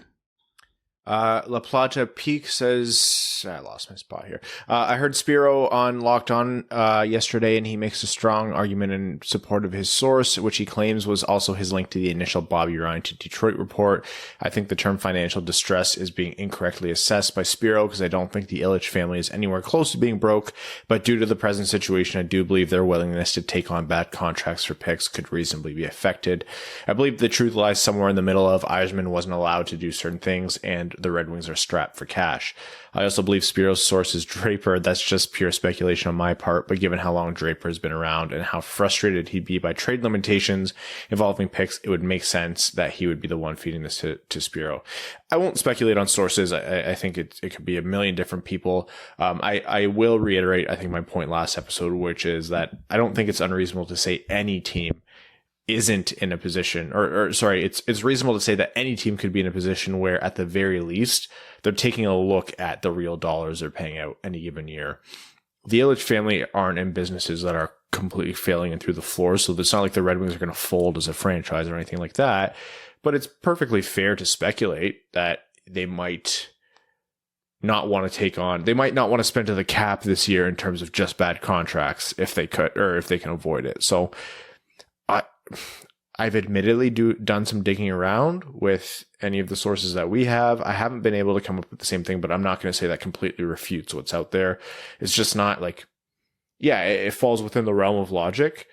La Plata Peak says, I lost my spot here. I heard Spiro on Locked On yesterday, and he makes a strong argument in support of his source, which he claims was also his link to the initial Bobby Ryan to Detroit report. I think the term financial distress is being incorrectly assessed by Spiro, because I don't think the Ilitch family is anywhere close to being broke, but due to the present situation, I do believe their willingness to take on bad contracts for picks could reasonably be affected. I believe the truth lies somewhere in the middle of Yzerman wasn't allowed to do certain things, and the Red Wings are strapped for cash. I also believe Spiro's source is Draper. That's just pure speculation on my part, but given how long Draper has been around and how frustrated he'd be by trade limitations involving picks, it would make sense that he would be the one feeding this to Spiro. I won't speculate on sources. I think it could be a million different people. I will reiterate, I think, my point last episode, which is that I don't think it's unreasonable to say any team isn't in a position, or sorry, it's reasonable to say that any team could be in a position where at the very least they're taking a look at the real dollars they're paying out any given year. The Ilitch family aren't in businesses that are completely failing and through the floor, so it's not like the Red Wings are going to fold as a franchise or anything like that. But it's perfectly fair to speculate that they might not want to take on, they might not want to spend to the cap this year in terms of just bad contracts if they could, or if they can avoid it. So I've admittedly done some digging around with any of the sources that we have. I haven't been able to come up with the same thing, but I'm not going to say that completely refutes what's out there. It's just not like, yeah, it falls within the realm of logic.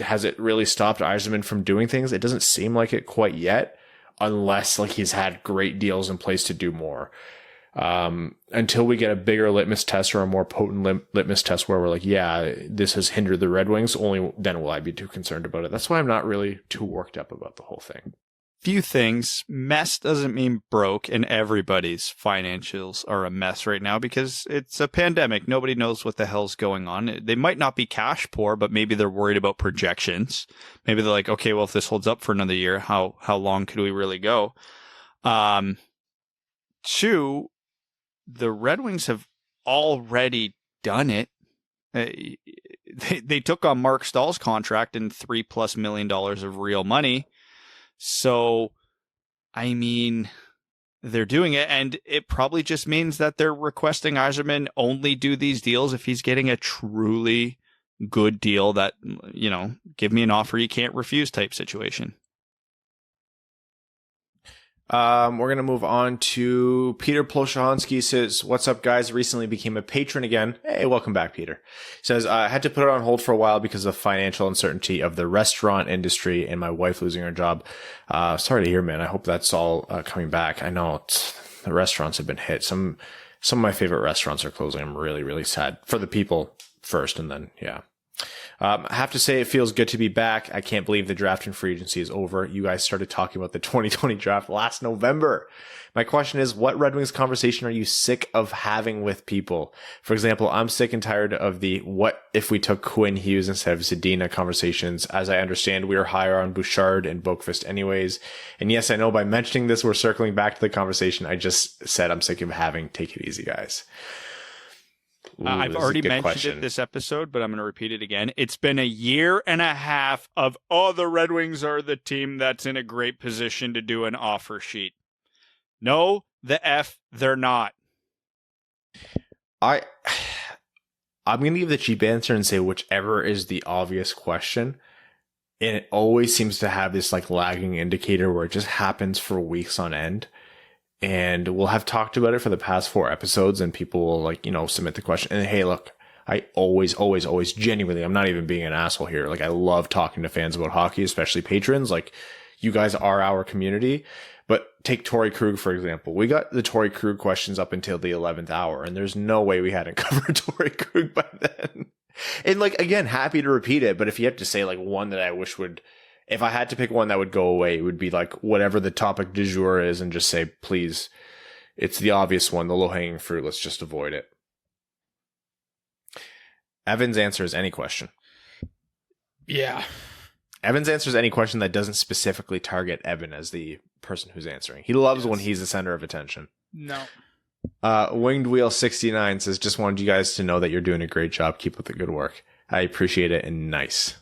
Has it really stopped Yzerman from doing things? It doesn't seem like it quite yet, unless like he's had great deals in place to do more. Until we get a bigger litmus test or a more potent litmus test where we're like, yeah, this has hindered the Red Wings, only then will I be too concerned about it. That's why I'm not really too worked up about the whole thing. Few things. Mess doesn't mean broke, and everybody's financials are a mess right now because it's a pandemic. Nobody knows what the hell's going on. They might not be cash poor, but maybe they're worried about projections. Maybe they're like, okay, well, if this holds up for another year, how long could we really go? Two, the Red Wings have already done it. They took on Mark Stahl's contract in $3+ million of real money. So, I mean, they're doing it, and it probably just means that they're requesting Yzerman only do these deals if he's getting a truly good deal that, you know, give me an offer you can't refuse type situation. We're going to move on to Peter Ploshansky says, what's up, guys? Recently became a patron again. Hey, welcome back, Peter. Says, I had to put it on hold for a while because of financial uncertainty of the restaurant industry and my wife losing her job. Sorry to hear, man. I hope that's all coming back. I know the restaurants have been hit. Some of my favorite restaurants are closing. I'm really, really sad for the people first, and then, yeah. I have to say it feels good to be back. I can't believe the draft and free agency is over. You guys started talking about the 2020 draft last November. My question is, what Red Wings conversation are you sick of having with people? For example, I'm sick and tired of the what if we took Quinn Hughes instead of Zadina conversations. As I understand, we are higher on Bouchard and Boqvist anyways. And yes, I know by mentioning this, we're circling back to the conversation I just said I'm sick of having. Take it easy, guys. Ooh, I've already mentioned it this episode, but I'm going to repeat it again. It's been 1.5 years of, the Red Wings are the team that's in a great position to do an offer sheet. No, they're not. I'm going to give the cheap answer and say whichever is the obvious question. And it always seems to have this like lagging indicator where it just happens for weeks on end. And we'll have talked about it for the past 4 episodes, and people will like, submit the question. And hey, look, I always genuinely, I'm not even being an asshole here. Like, I love talking to fans about hockey, especially patrons. Like, you guys are our community. But take Torrey Krug, for example. We got the Torrey Krug questions up until the 11th hour, and there's no way we hadn't covered Torrey Krug by then. And like, again, happy to repeat it. But if you have to say like one that I wish would, if I had to pick one that would go away, it would be like whatever the topic du jour is and just say, please, it's the obvious one, the low-hanging fruit. Let's just avoid it. Evan's answer is any question. Yeah. Evan's answer is any question that doesn't specifically target Evan as the person who's answering. He loves when he's the center of attention. No. Winged Wheel 69 says, just wanted you guys to know that you're doing a great job. Keep up the good work. I appreciate it, and nice.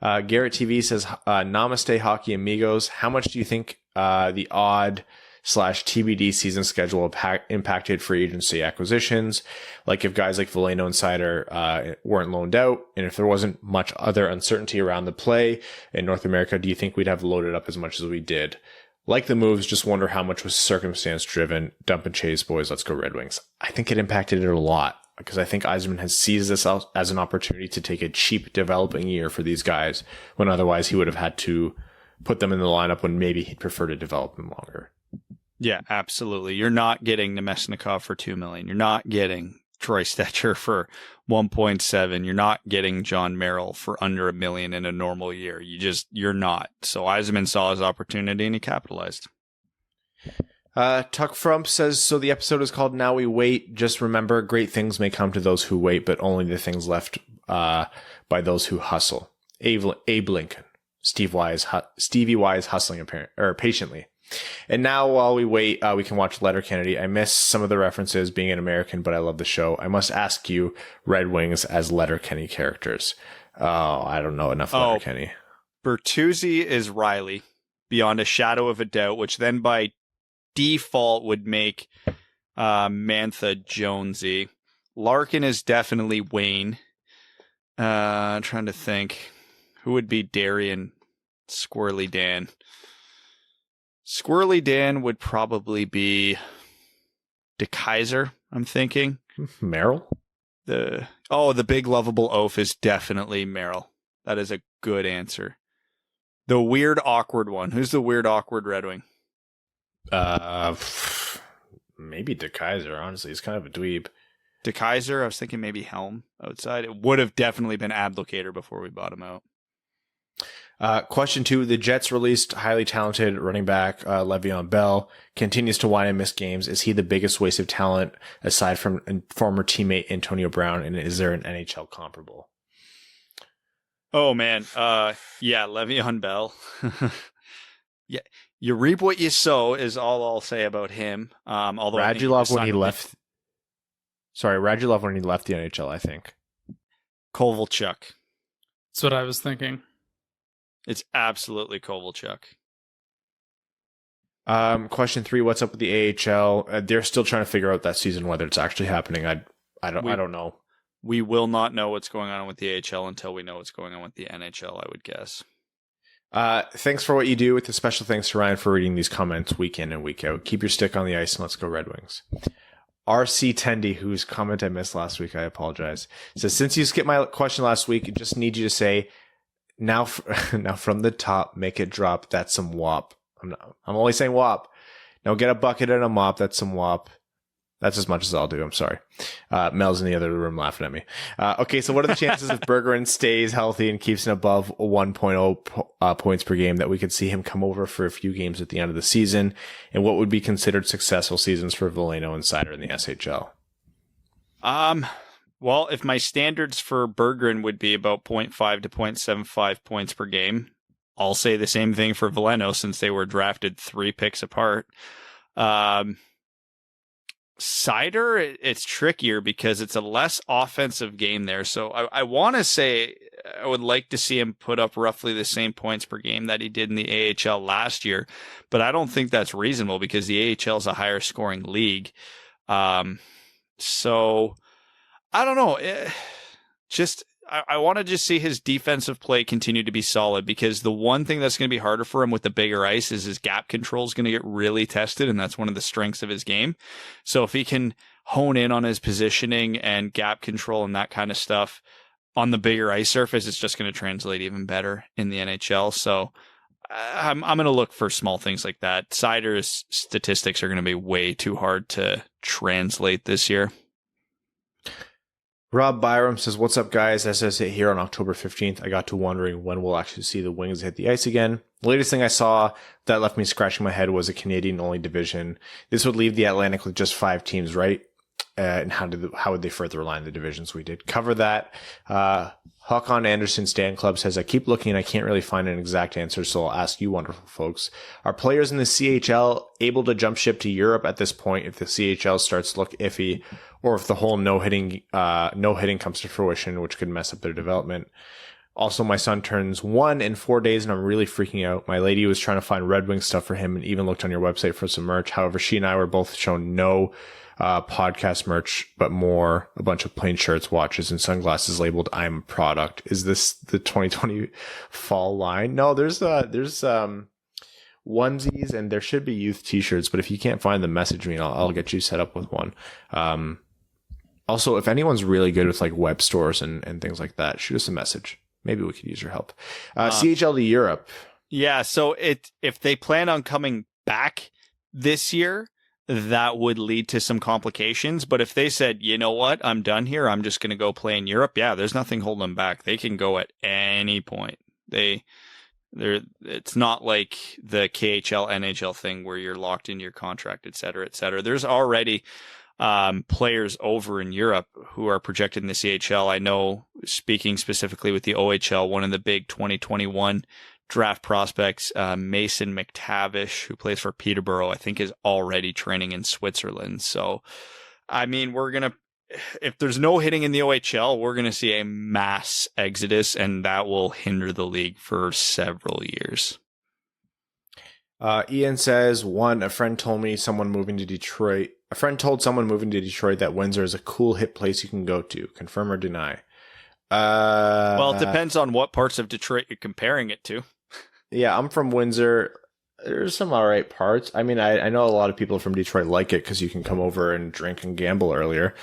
Garrett TV says, Namaste Hockey Amigos. How much do you think the odd/TBD season schedule impacted free agency acquisitions? Like if guys like Veleno and Seider weren't loaned out, and if there wasn't much other uncertainty around the play in North America, do you think we'd have loaded up as much as we did? Like the moves, just wonder how much was circumstance driven. Dump and chase, boys. Let's go Red Wings. I think it impacted it a lot, because I think Yzerman has seized this out as an opportunity to take a cheap developing year for these guys, when otherwise he would have had to put them in the lineup when maybe he'd prefer to develop them longer. Yeah, absolutely. You're not getting Nemesnikov for $2 million. You're not getting Troy Stetcher for 1.7. You're not getting John Merrill for under $1 million in a normal year. You're not. So Yzerman saw his opportunity and he capitalized. Tuck Frump says, so the episode is called Now We Wait. Just remember, great things may come to those who wait, but only the things left by those who hustle. Abe Lincoln. Stevie Y's hustling patiently. And now while we wait, we can watch Letterkenny. I miss some of the references being an American, but I love the show. I must ask you, Red Wings as Letterkenny characters. Oh, I don't know enough Letterkenny. Bertuzzi is Riley, beyond a shadow of a doubt, which then by default would make Mantha Jonesy. Larkin is definitely Wayne. Trying to think. Who would be Darian Squirrely Dan? Squirrely Dan would probably be DeKaiser, I'm thinking. Merrill? The big lovable oaf is definitely Merrill. That is a good answer. The weird awkward one. Who's the weird awkward Red Wing? Maybe DeKaiser, honestly. He's kind of a dweeb. DeKaiser, I was thinking maybe Helm outside. It would have definitely been Ablocator before we bought him out. Question 2. The Jets released highly talented running back Le'Veon Bell. Continues to whine and miss games. Is he the biggest waste of talent aside from former teammate Antonio Brown? And is there an NHL comparable? Oh, man. Yeah, Le'Veon Bell. Yeah, you reap what you sow is all I'll say about him. Although Radulov when he left. Sorry, Radulov when he left the NHL, I think. Kovalchuk. That's what I was thinking. It's absolutely Kovalchuk. Question 3, what's up with the AHL? They're still trying to figure out that season whether it's actually happening. I don't know. We will not know what's going on with the AHL until we know what's going on with the NHL, I would guess. Thanks for what you do. With a special thanks to Ryan for reading these comments week in and week out. Keep your stick on the ice and let's go Red Wings. RC Tendy, whose comment I missed last week, I apologize, says, since you skipped my question last week, I just need you to say, now from the top, make it drop. That's some wop. I'm only saying wop. Now get a bucket and a mop. That's some wop. That's as much as I'll do. I'm sorry. Mel's in the other room laughing at me. Okay, so what are the chances if Bergeron stays healthy and keeps an above 1.0 points per game that we could see him come over for a few games at the end of the season? And what would be considered successful seasons for Veleno and Seider in the SHL? Well, if my standards for Bergeron would be about 0.5 to 0.75 points per game, I'll say the same thing for Veleno since they were drafted 3 picks apart. Seider, it's trickier because it's a less offensive game there. So I want to say I would like to see him put up roughly the same points per game that he did in the AHL last year, but I don't think that's reasonable because the AHL is a higher scoring league. So I don't know. I want to just see his defensive play continue to be solid because the one thing that's going to be harder for him with the bigger ice is his gap control is going to get really tested, and that's one of the strengths of his game. So if he can hone in on his positioning and gap control and that kind of stuff on the bigger ice surface, it's just going to translate even better in the NHL. So I'm going to look for small things like that. Seider's statistics are going to be way too hard to translate this year. Rob Byram says, what's up, guys? As I sit here on October 15th, I got to wondering when we'll actually see the Wings hit the ice again. The latest thing I saw that left me scratching my head was a Canadian-only division. This would leave the Atlantic with just 5 teams, right? And how would they further align the divisions? We did cover that. Håkon Anderson Stan Club says, I keep looking and I can't really find an exact answer, so I'll ask you wonderful folks. Are players in the CHL able to jump ship to Europe at this point if the CHL starts to look iffy, or if the whole no hitting comes to fruition, which could mess up their development? Also, my son turns 1 in 4 days and I'm really freaking out. My lady was trying to find Red Wing stuff for him and even looked on your website for some merch. However, she and I were both shown no podcast merch, but more a bunch of plain shirts, watches, and sunglasses labeled "I'm a product." Is this the 2020 fall line? No, there's onesies and there should be youth t-shirts, but if you can't find them, message me. I'll get you set up with one. Also, if anyone's really good with like web stores and things like that, shoot us a message. Maybe we could use your help. CHL to Europe. Yeah, so if they plan on coming back this year, that would lead to some complications. But if they said, you know what, I'm done here, I'm just going to go play in Europe, yeah, there's nothing holding them back. They can go at any point. It's not like the KHL, NHL thing where you're locked into your contract, et cetera, et cetera. There's already players over in Europe who are projected in the CHL. I know, speaking specifically with the OHL, one of the big 2021 draft prospects, Mason McTavish, who plays for Peterborough, I think is already training in Switzerland. So, I mean, if there's no hitting in the OHL, we're going to see a mass exodus, and that will hinder the league for several years. Ian says, a friend told someone moving to Detroit that Windsor is a cool hip place you can go to. Confirm or deny? Well, it depends on what parts of Detroit you're comparing it to. Yeah, I'm from Windsor. There's some all right parts. I mean, I know a lot of people from Detroit like it because you can come over and drink and gamble earlier.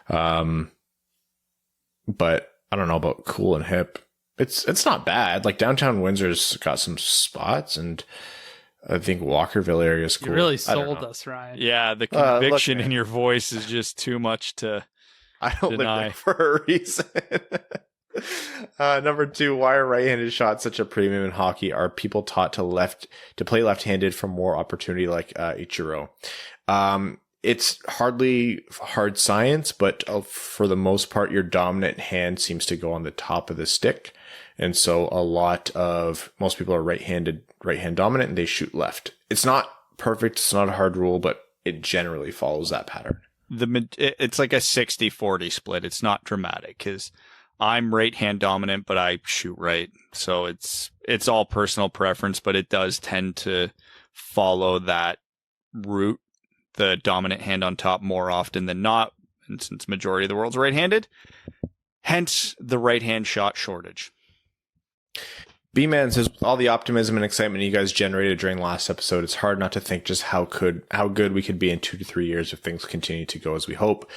But I don't know about cool and hip. It's not bad. Like downtown Windsor's got some spots, and I think Walkerville area is cool. You really sold us, Ryan. Yeah, the conviction in your voice is just too much to I don't deny. live there for a reason. Number 2, why are right-handed shots such a premium in hockey? Are people taught to play left-handed for more opportunity like Ichiro? It's hardly hard science, but for the most part, your dominant hand seems to go on the top of the stick. And so most people are right-hand dominant, and they shoot left. It's not perfect. It's not a hard rule, but it generally follows that pattern. It's like a 60-40 split. It's not dramatic because I'm right-hand dominant, but I shoot right. So it's all personal preference, but it does tend to follow that route, the dominant hand on top more often than not. And since majority of the world's right-handed, hence the right-hand shot shortage. B-Man says, with all the optimism and excitement you guys generated during the last episode, it's hard not to think just how good we could be in 2 to 3 years if things continue to go as we hope.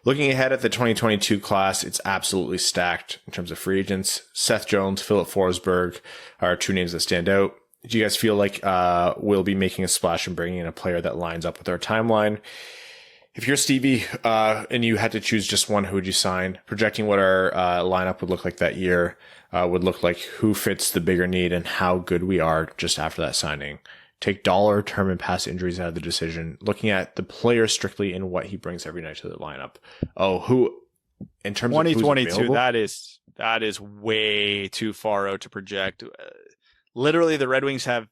Looking ahead at the 2022 class, it's absolutely stacked in terms of free agents. Seth Jones, Philip Forsberg are 2 names that stand out. Do you guys feel like we'll be making a splash and bringing in a player that lines up with our timeline? If you're Stevie and you had to choose just one, who would you sign? Projecting what our lineup would look like that year would look like who fits the bigger need and how good we are just after that signing. Take dollar, term, and past injuries out of the decision. Looking at the player strictly and what he brings every night to the lineup. In terms of 2022, that is way too far out to project. Literally, the Red Wings have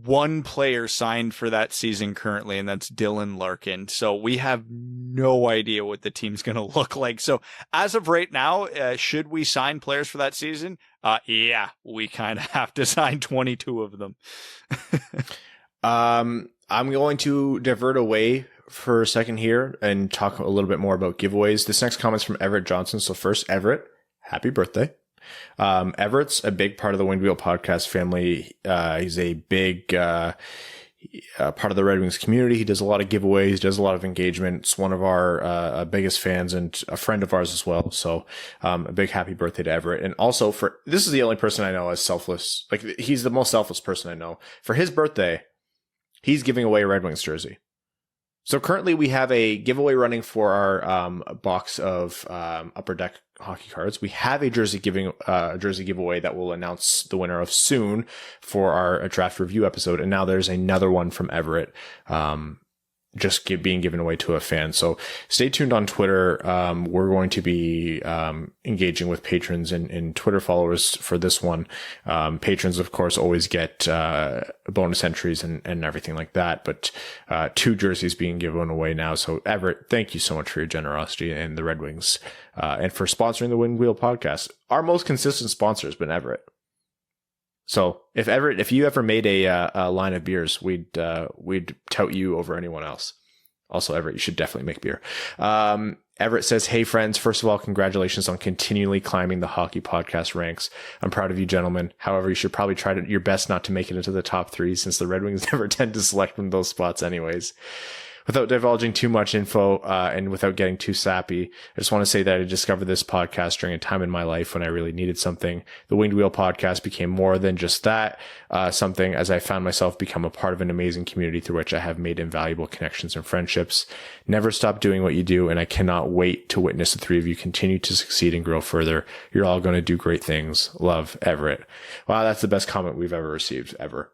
one player signed for that season currently, and that's Dylan Larkin. So we have no idea what the team's going to look like. So as of right now, should we sign players for that season? Yeah, we kind of have to sign 22 of them. I'm going to divert away for a second here and talk a little bit more about giveaways. This next comment is from Everett Johnson. So first, Everett, happy birthday. Everett's a big part of the Winged Wheel podcast family. He's a big part of the Red Wings community. He does a lot of giveaways, does a lot of engagement. It's one of our biggest fans and a friend of ours as well. So a big happy birthday to Everett. And also this is the only person I know as selfless. Like, he's the most selfless person I know. For his birthday, he's giving away a Red Wings jersey. So currently we have a giveaway running for our box of Upper Deck hockey cards. We have a jersey giveaway that we'll announce the winner of soon for our draft review episode. And now there's another one from Everett being given away to a fan. So stay tuned on Twitter. We're going to be engaging with patrons and Twitter followers for this one. Patrons, of course, always get bonus entries and everything like that. But 2 jerseys being given away now. So Everett, thank you so much for your generosity and the Red Wings and for sponsoring the Winged Wheel podcast. Our most consistent sponsor has been Everett. So if you ever made a line of beers, we'd tout you over anyone else. Also, Everett, you should definitely make beer. Everett says, hey friends, first of all, congratulations on continually climbing the hockey podcast ranks. I'm proud of you gentlemen. However, you should probably try your best not to make it into the top 3 since the Red Wings never tend to select from those spots anyways. Without divulging too much info and without getting too sappy, I just want to say that I discovered this podcast during a time in my life when I really needed something. The Winged Wheel podcast became more than just that, something, as I found myself become a part of an amazing community through which I have made invaluable connections and friendships. Never stop doing what you do, and I cannot wait to witness the 3 of you continue to succeed and grow further. You're all going to do great things. Love, Everett. Wow, that's the best comment we've ever received, ever.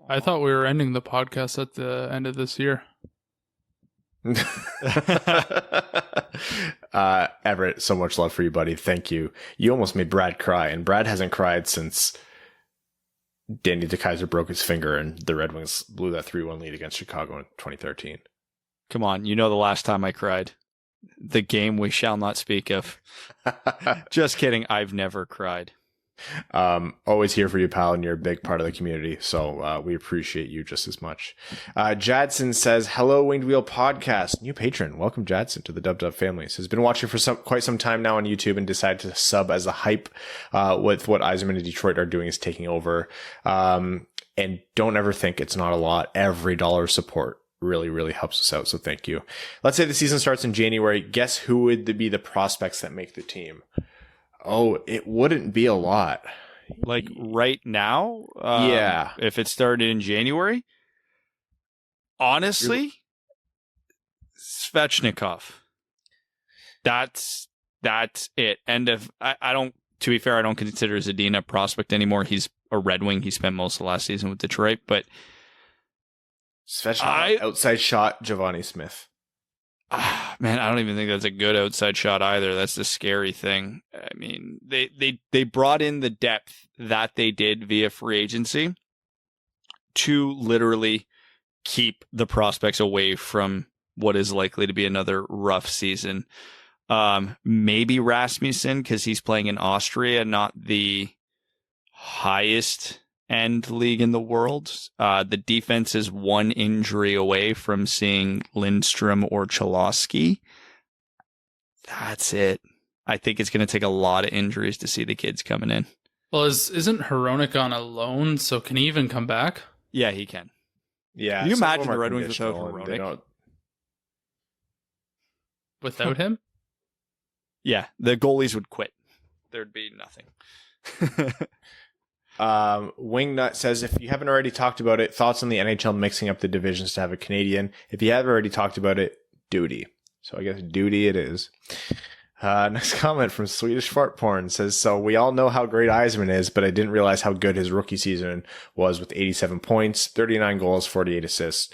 I thought we were ending the podcast at the end of this year. Everett, so much love for you, buddy. Thank you. You almost made Brad cry, and Brad hasn't cried since Danny DeKeyser broke his finger and the Red Wings blew that 3-1 lead against Chicago in 2013. Come on, you know the last time I cried. The game we shall not speak of. Just kidding. I've never cried. Always here for you, pal, and you're a big part of the community, so we appreciate you just as much. Jadson says, hello, Winged Wheel Podcast. New patron. Welcome, Jadson, to the Dub Dub family. Has been watching for quite some time now on YouTube and decided to sub as a hype with what Yzerman and Detroit are doing is taking over. And don't ever think it's not a lot. Every dollar support really, really helps us out, so thank you. Let's say the season starts in January. Guess who would be the prospects that make the team? Oh, it wouldn't be a lot. Like right now? Yeah. If it started in January? Honestly, Svechnikov. That's it. And if I don't, to be fair, I don't consider Zadina a prospect anymore. He's a Red Wing. He spent most of last season with Detroit, but Svechnikov, outside shot, Giovanni Smith. Man, I don't even think that's a good outside shot either. That's the scary thing. I mean, they brought in the depth that they did via free agency to literally keep the prospects away from what is likely to be another rough season. Maybe Rasmussen, because he's playing in Austria, not the highest end league in the world. The defense is one injury away from seeing Lindstrom or Cholowski. That's it. I think it's going to take a lot of injuries to see the kids coming in. Well, isn't Hronik on a loan, so can he even come back? Yeah, he can. Yeah. Can you imagine the Red Wings without Hronik? Without him? Yeah, the goalies would quit. There'd be nothing. Wingnut says, if you haven't already talked about it, thoughts on the NHL mixing up the divisions to have a Canadian. If you have already talked about it, duty. So I guess duty it is. Next comment from Swedish Fart Porn says, so we all know how great Yzerman is, but I didn't realize how good his rookie season was with 87 points, 39 goals, 48 assists.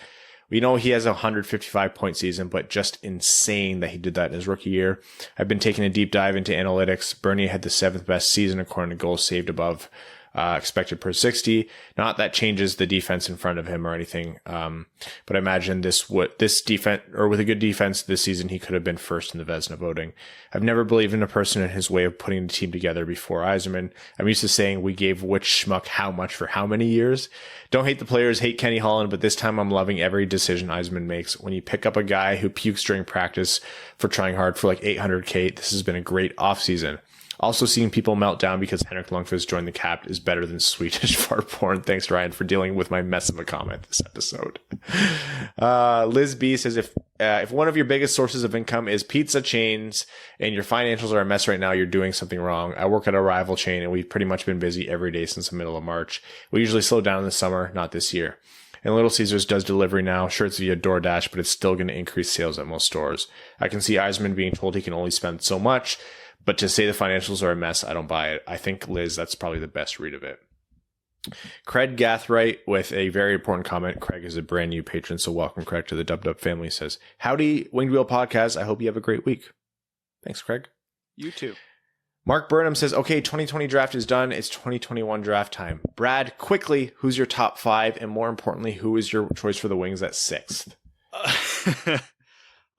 We know he has a 155 point season, but just insane that he did that in his rookie year. I've been taking a deep dive into analytics. Bernier had the 7th best season according to goals saved above expected per 60. Not that changes the defense in front of him or anything. But I imagine this defense, or with a good defense this season, he could have been first in the Vezina voting. I've never believed in a person and his way of putting the team together before Yzerman. I'm used to saying we gave which schmuck how much for how many years. Don't hate the players, hate Kenny Holland, but this time I'm loving every decision Yzerman makes. When you pick up a guy who pukes during practice for trying hard for like $800K, this has been a great offseason. Also, seeing people melt down because Henrik Lundqvist joined the Caps is better than Swedish fart porn. Thanks, Ryan, for dealing with my mess of a comment this episode. Liz B says, if one of your biggest sources of income is pizza chains and your financials are a mess right now, you're doing something wrong. I work at a rival chain and we've pretty much been busy every day since the middle of March. We usually slow down in the summer, not this year. And Little Caesars does delivery now. Sure, it's via DoorDash, but it's still going to increase sales at most stores. I can see Yzerman being told he can only spend so much. But to say the financials are a mess, I don't buy it. I think, Liz, that's probably the best read of it. Craig Gathright with a very important comment. Craig is a brand new patron, so welcome, Craig, to the Dub Dub family. Says, howdy, Winged Wheel Podcast. I hope you have a great week. Thanks, Craig. You too. Mark Burnham says, okay, 2020 draft is done. It's 2021 draft time. Brad, quickly, who's your top 5? And more importantly, who is your choice for the Wings at 6th?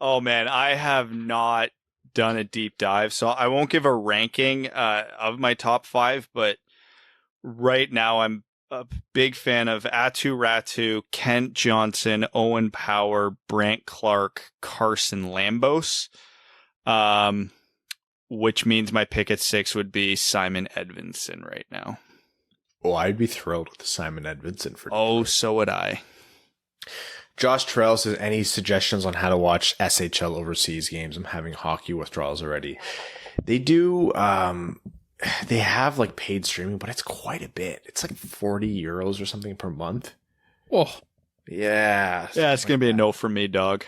Oh, man, I have not done a deep dive, so I won't give a ranking of my top 5, but right now I'm a big fan of Atu Ratu, Kent Johnson, Owen Power, Brant Clark, Carson Lambos, which means my pick at 6 would be Simon Edvinsson right now. Oh, I'd be thrilled with Simon Edvinsson for Detroit. So would I. Josh Terrell says, any suggestions on how to watch SHL overseas games? I'm having hockey withdrawals already. They do, they have like paid streaming, but it's quite a bit. It's like 40 euros or something per month. Oh, yeah. Yeah, it's going to be a no from me, dog.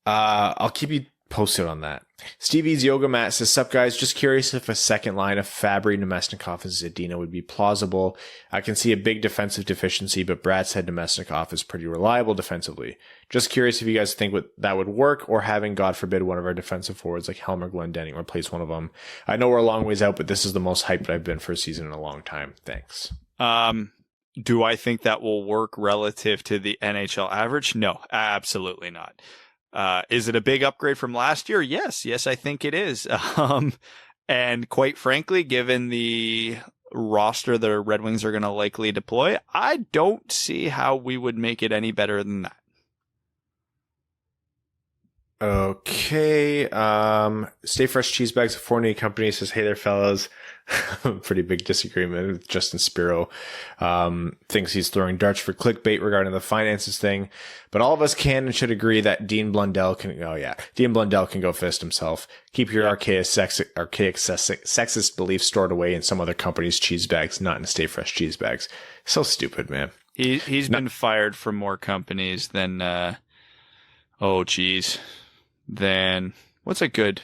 I'll keep you posted on that. Stevie's Yoga Mat says, sup guys, just curious if a second line of Fabry, Nemesnikov, and Zadina would be plausible. I can see a big defensive deficiency, but Brad said Nemesnikov is pretty reliable defensively. Just curious if you guys think that would work, or having, God forbid, one of our defensive forwards like Helmer Glendening replace one of them. I know we're a long ways out, but this is the most hyped I've been for a season in a long time. Thanks. Do I think that will work relative to the NHL average? No, absolutely not. Is it a big upgrade from last year? Yes, I think it is. And quite frankly, given the roster the Red Wings are going to likely deploy, I don't see how we would make it any better than that. Okay. Stay Fresh Cheese Bags, a Fournier company, says, hey there, fellas. Pretty big disagreement with Justin Spiro. Thinks he's throwing darts for clickbait regarding the finances thing. But all of us can and should agree that Dean Blundell can go fist himself. Keep your archaic sexist beliefs stored away in some other company's cheese bags, not in Stay Fresh Cheese Bags. So stupid, man. He's been fired from more companies than, then what's a good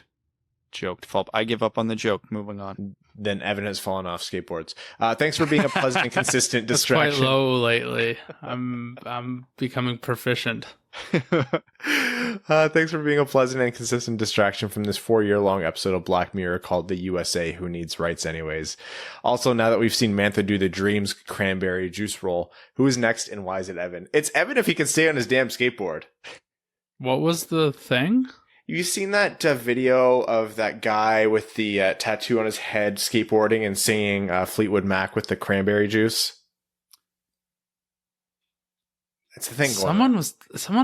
joke to fall? I give up on the joke. Moving on. Then Evan has fallen off skateboards. Thanks for being a pleasant and consistent distraction. Quite low lately. I'm becoming proficient. Thanks for being a pleasant and consistent distraction from this 4-year-long episode of Black Mirror called The USA Who Needs Rights Anyways. Also, now that we've seen Mantha do the Dreams cranberry juice roll, who is next and why is it Evan? It's Evan if he can stay on his damn skateboard. What was the thing? You seen that video of that guy with the tattoo on his head skateboarding and singing Fleetwood Mac with the cranberry juice? That's the thing. Someone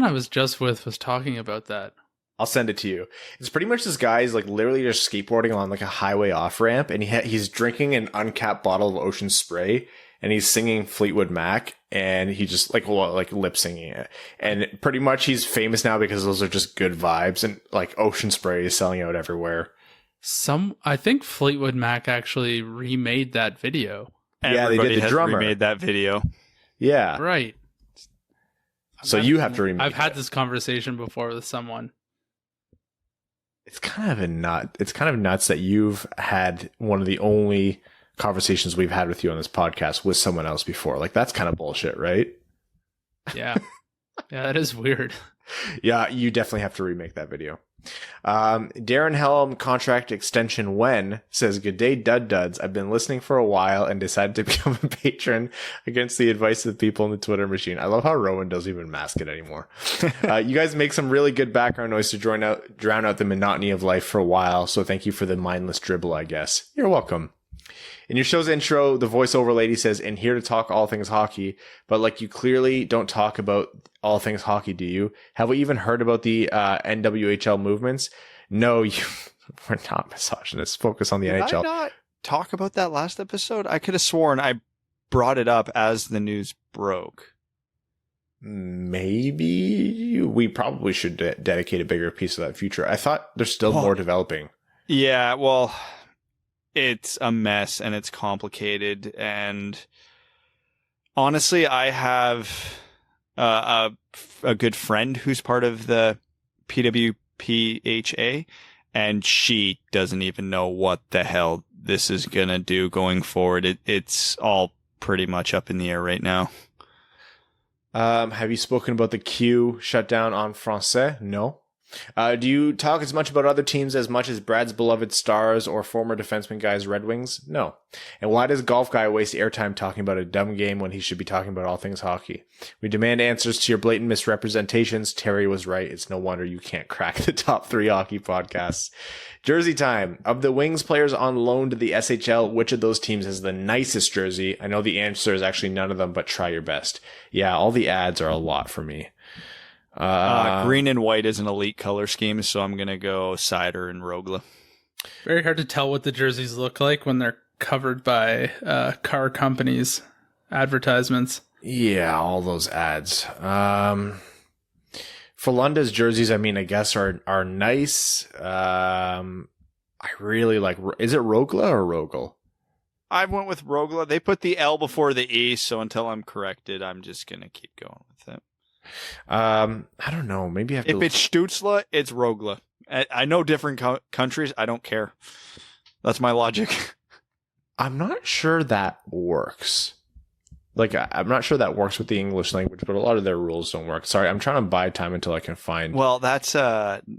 I was just with was talking about that. I'll send it to you. It's pretty much this guy's like literally just skateboarding on like a highway off ramp, and he's drinking an uncapped bottle of Ocean Spray, and he's singing Fleetwood Mac, and he just like lip singing it. And pretty much he's famous now because those are just good vibes, and like Ocean Spray is selling out everywhere. I think Fleetwood Mac actually remade that video. Everybody they did the drummer. Remade that video. Yeah. Right. So you have to remake I've had this conversation before with someone. It's kind of nuts that you've had one of the only conversations we've had with you on this podcast with someone else before. Like, that's kind of bullshit, right? Yeah. Yeah, that is weird. Yeah, you definitely have to remake that video. Darren Helm contract extension when says, good day, duds. I've been listening for a while and decided to become a patron against the advice of the people in the Twitter machine. I love how Rowan doesn't even mask it anymore. You guys make some really good background noise to drown out the monotony of life for a while. So thank you for the mindless dribble, I guess. You're welcome. In your show's intro, the voiceover lady says, and here to talk all things hockey, but like you clearly don't talk about all things hockey, do you? Have we even heard about the NWHL movements? No, we're not misogynists. Focus on the NHL. Did I not talk about that last episode? I could have sworn I brought it up as the news broke. Maybe we probably should dedicate a bigger piece of that future. I thought there's still more developing. Yeah, well, it's a mess and it's complicated, and honestly, I have a good friend who's part of the PWPHA, and she doesn't even know what the hell this is gonna do going forward. It's all pretty much up in the air right now. Have you spoken about the Q shutdown en français? No. Do you talk as much about other teams as much as Brad's beloved Stars or former defenseman guys Red Wings? No. And why does Golf Guy waste airtime talking about a dumb game when he should be talking about all things hockey? We demand answers to your blatant misrepresentations. Terry was right. It's no wonder you can't crack the top 3 hockey podcasts. Jersey time. Of the Wings players on loan to the SHL, which of those teams has the nicest jersey? I know the answer is actually none of them, but try your best. Yeah, all the ads are a lot for me. Green and white is an elite color scheme, so I'm going to go Cider and Rogla. Very hard to tell what the jerseys look like when they're covered by car companies' advertisements. Yeah, all those ads. Frolunda's jerseys, I mean, I guess are nice. I really like, is it Rogla or Rogel? I went with Rogla. They put the L before the E, so until I'm corrected, I'm just going to keep going with it. I don't know. Maybe I have to. If it's Stutzla, it's Rogla. I know different countries. I don't care. That's my logic. I'm not sure that works. Like, I'm not sure that works with the English language, but a lot of their rules don't work. Sorry, I'm trying to buy time until I can find. Well, that's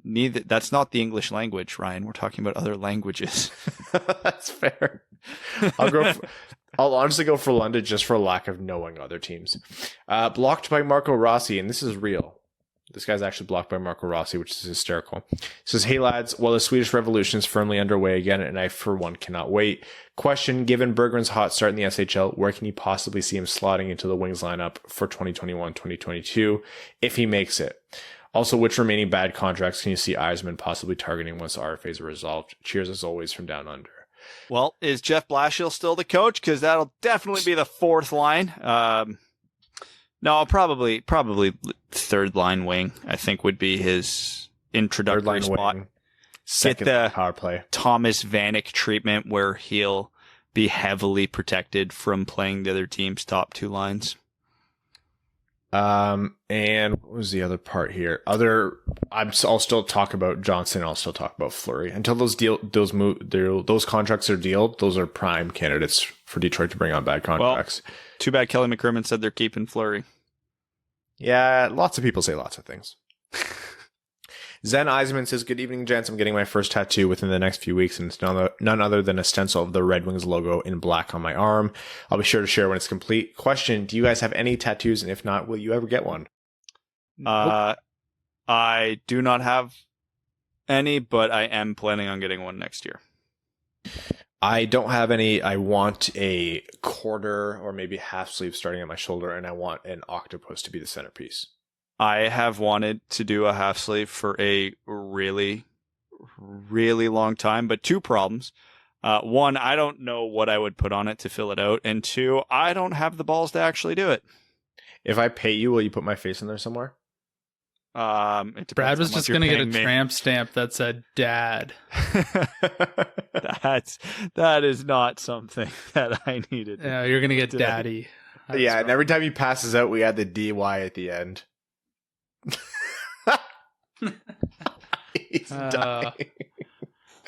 neither. That's not the English language, Ryan. We're talking about other languages. That's fair. I'll honestly go for London just for lack of knowing other teams. Blocked by Marco Rossi, and this is real. This guy's actually blocked by Marco Rossi, which is hysterical. He says, hey lads, well, the Swedish Revolution is firmly underway again, and I, for one, cannot wait. Question, given Berggren's hot start in the SHL, where can you possibly see him slotting into the Wings lineup for 2021-2022 if he makes it? Also, which remaining bad contracts can you see Yzerman possibly targeting once the RFAs are resolved? Cheers as always from down under. Well, is Jeff Blashill still the coach? Because that'll definitely be the fourth line. No, probably third line wing, I think, would be his introductory spot. Wing, second get the power play. Thomas Vanek treatment where he'll be heavily protected from playing the other team's top two lines. And what was the other part here? I'll still talk about Johnson. I'll still talk about Fleury until those contracts are dealed. Those are prime candidates for Detroit to bring on bad contracts. Well, too bad Kelly McCrimmon said they're keeping Fleury. Yeah, lots of people say lots of things. Zen Yzerman says, good evening, gents. I'm getting my first tattoo within the next few weeks, and it's none other than a stencil of the Red Wings logo in black on my arm. I'll be sure to share when it's complete. Question, do you guys have any tattoos? And if not, will you ever get one? I do not have any, but I am planning on getting one next year. I don't have any. I want a quarter or maybe half sleeve starting at my shoulder, and I want an octopus to be the centerpiece. I have wanted to do a half sleeve for a really, really long time, but two problems. One, I don't know what I would put on it to fill it out. And two, I don't have the balls to actually do it. If I pay you, will you put my face in there somewhere? Brad was just going to get a tramp stamp that said dad. That is not something that I needed. Yeah, you're going to get daddy. Yeah, and every time he passes out, we add the DY at the end. He's dying.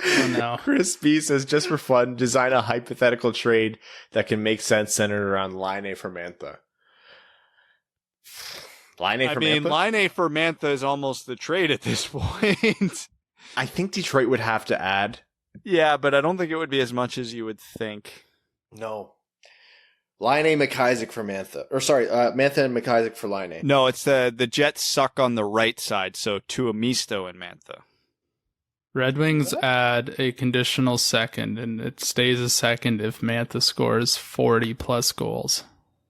Oh no. Chris B says, just for fun, design a hypothetical trade that can make sense centered around Laine for Mantha. Laine for Mantha is almost the trade at this point. I think Detroit would have to add. Yeah, but I don't think it would be as much as you would think. No. Laine McIsaac for Mantha. Or sorry, Mantha and McIsaac for Laine. No, it's the Jets suck on the right side, so Tuomisto and Mantha. Red Wings add a conditional second, and it stays a second if Mantha scores 40 plus goals.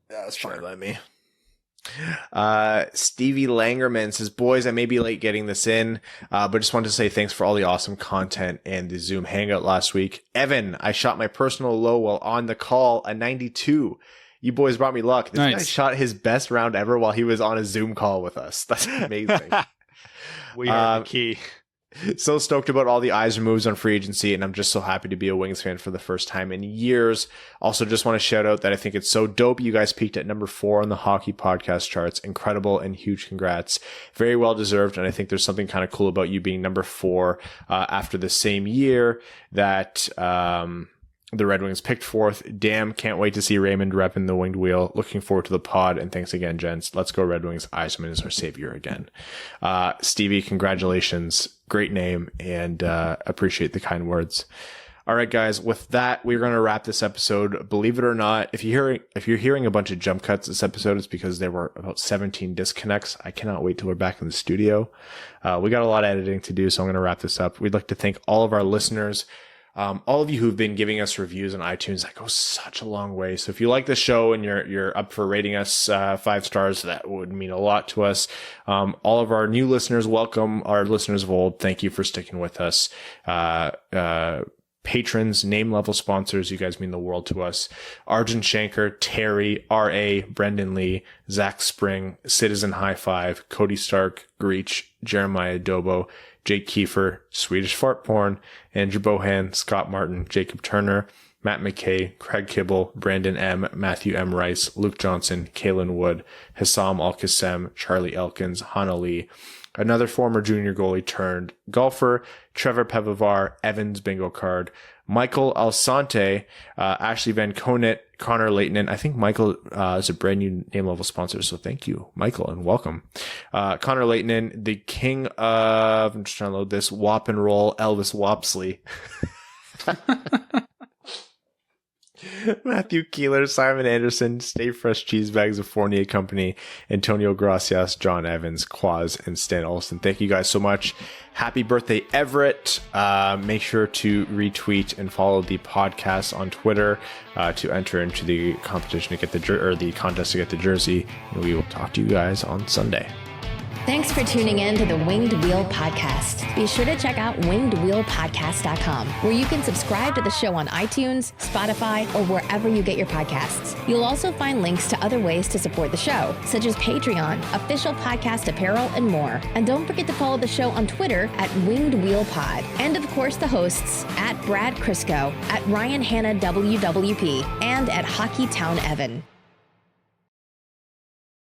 Yeah, that's fine by me. Stevie Langerman says, boys, I may be late getting this in, but just wanted to say thanks for all the awesome content and the Zoom hangout last week. Evan, I shot my personal low while on the call, a 92. You boys brought me luck. This guy shot his best round ever while he was on a Zoom call with us. That's amazing. We are the key. So stoked about all the Yzer moves on free agency, and I'm just so happy to be a Wings fan for the first time in years. Also, just want to shout out that I think it's so dope you guys peaked at number 4 on the hockey podcast charts. Incredible and huge congrats. Very well deserved, and I think there's something kind of cool about you being number 4 after the same year that the Red Wings picked 4th. Damn, can't wait to see Raymond repping the winged wheel. Looking forward to the pod, and thanks again, gents. Let's go Red Wings. Yzerman is our savior again. Stevie, congratulations. Great name, and appreciate the kind words. All right, guys, with that, we're going to wrap this episode. Believe it or not, if you're hearing a bunch of jump cuts this episode, it's because there were about 17 disconnects. I cannot wait till we're back in the studio. We got a lot of editing to do, so I'm going to wrap this up. We'd like to thank all of our listeners. All of you who've been giving us reviews on iTunes, that goes such a long way. So if you like the show and you're up for rating us 5 stars, that would mean a lot to us. All of our new listeners, welcome. Our listeners of old, thank you for sticking with us. Patrons, name level sponsors, you guys mean the world to us. Arjun Shanker, Terry, R.A., Brendan Lee, Zach Spring, Citizen High Five, Cody Stark, Greach, Jeremiah Dobo, Jake Kiefer, Swedish Fart Porn, Andrew Bohan, Scott Martin, Jacob Turner, Matt McKay, Craig Kibble, Brandon M., Matthew M. Rice, Luke Johnson, Kalen Wood, Hassam Al-Qassem, Charlie Elkins, Hana Lee, another former junior goalie turned golfer, Trevor Pevovar, Evans bingo card, Michael Alsante, Ashley Van Conant, Connor Leighton. I think Michael is a brand new name level sponsor, so thank you, Michael, and welcome. Connor Leighton, the king of, I'm just trying to load this, Wop and Roll, Elvis Wopsley. Matthew Keeler, Simon Anderson, Stay Fresh Cheese Bags of Fournier Company, Antonio Gracias, John Evans, Quaz, and Stan Olson. Thank you guys so much. Happy birthday, Everett. Make sure to retweet and follow the podcast on Twitter to enter into the competition to get the contest to get the jersey. And we will talk to you guys on Sunday. Thanks for tuning in to the Winged Wheel Podcast. Be sure to check out wingedwheelpodcast.com, where you can subscribe to the show on iTunes, Spotify, or wherever you get your podcasts. You'll also find links to other ways to support the show, such as Patreon, official podcast apparel, and more. And don't forget to follow the show on Twitter at Winged Wheel Pod. And of course, the hosts at Brad Crisco, at Ryan Hanna WWP, and at Hockey Town Evan.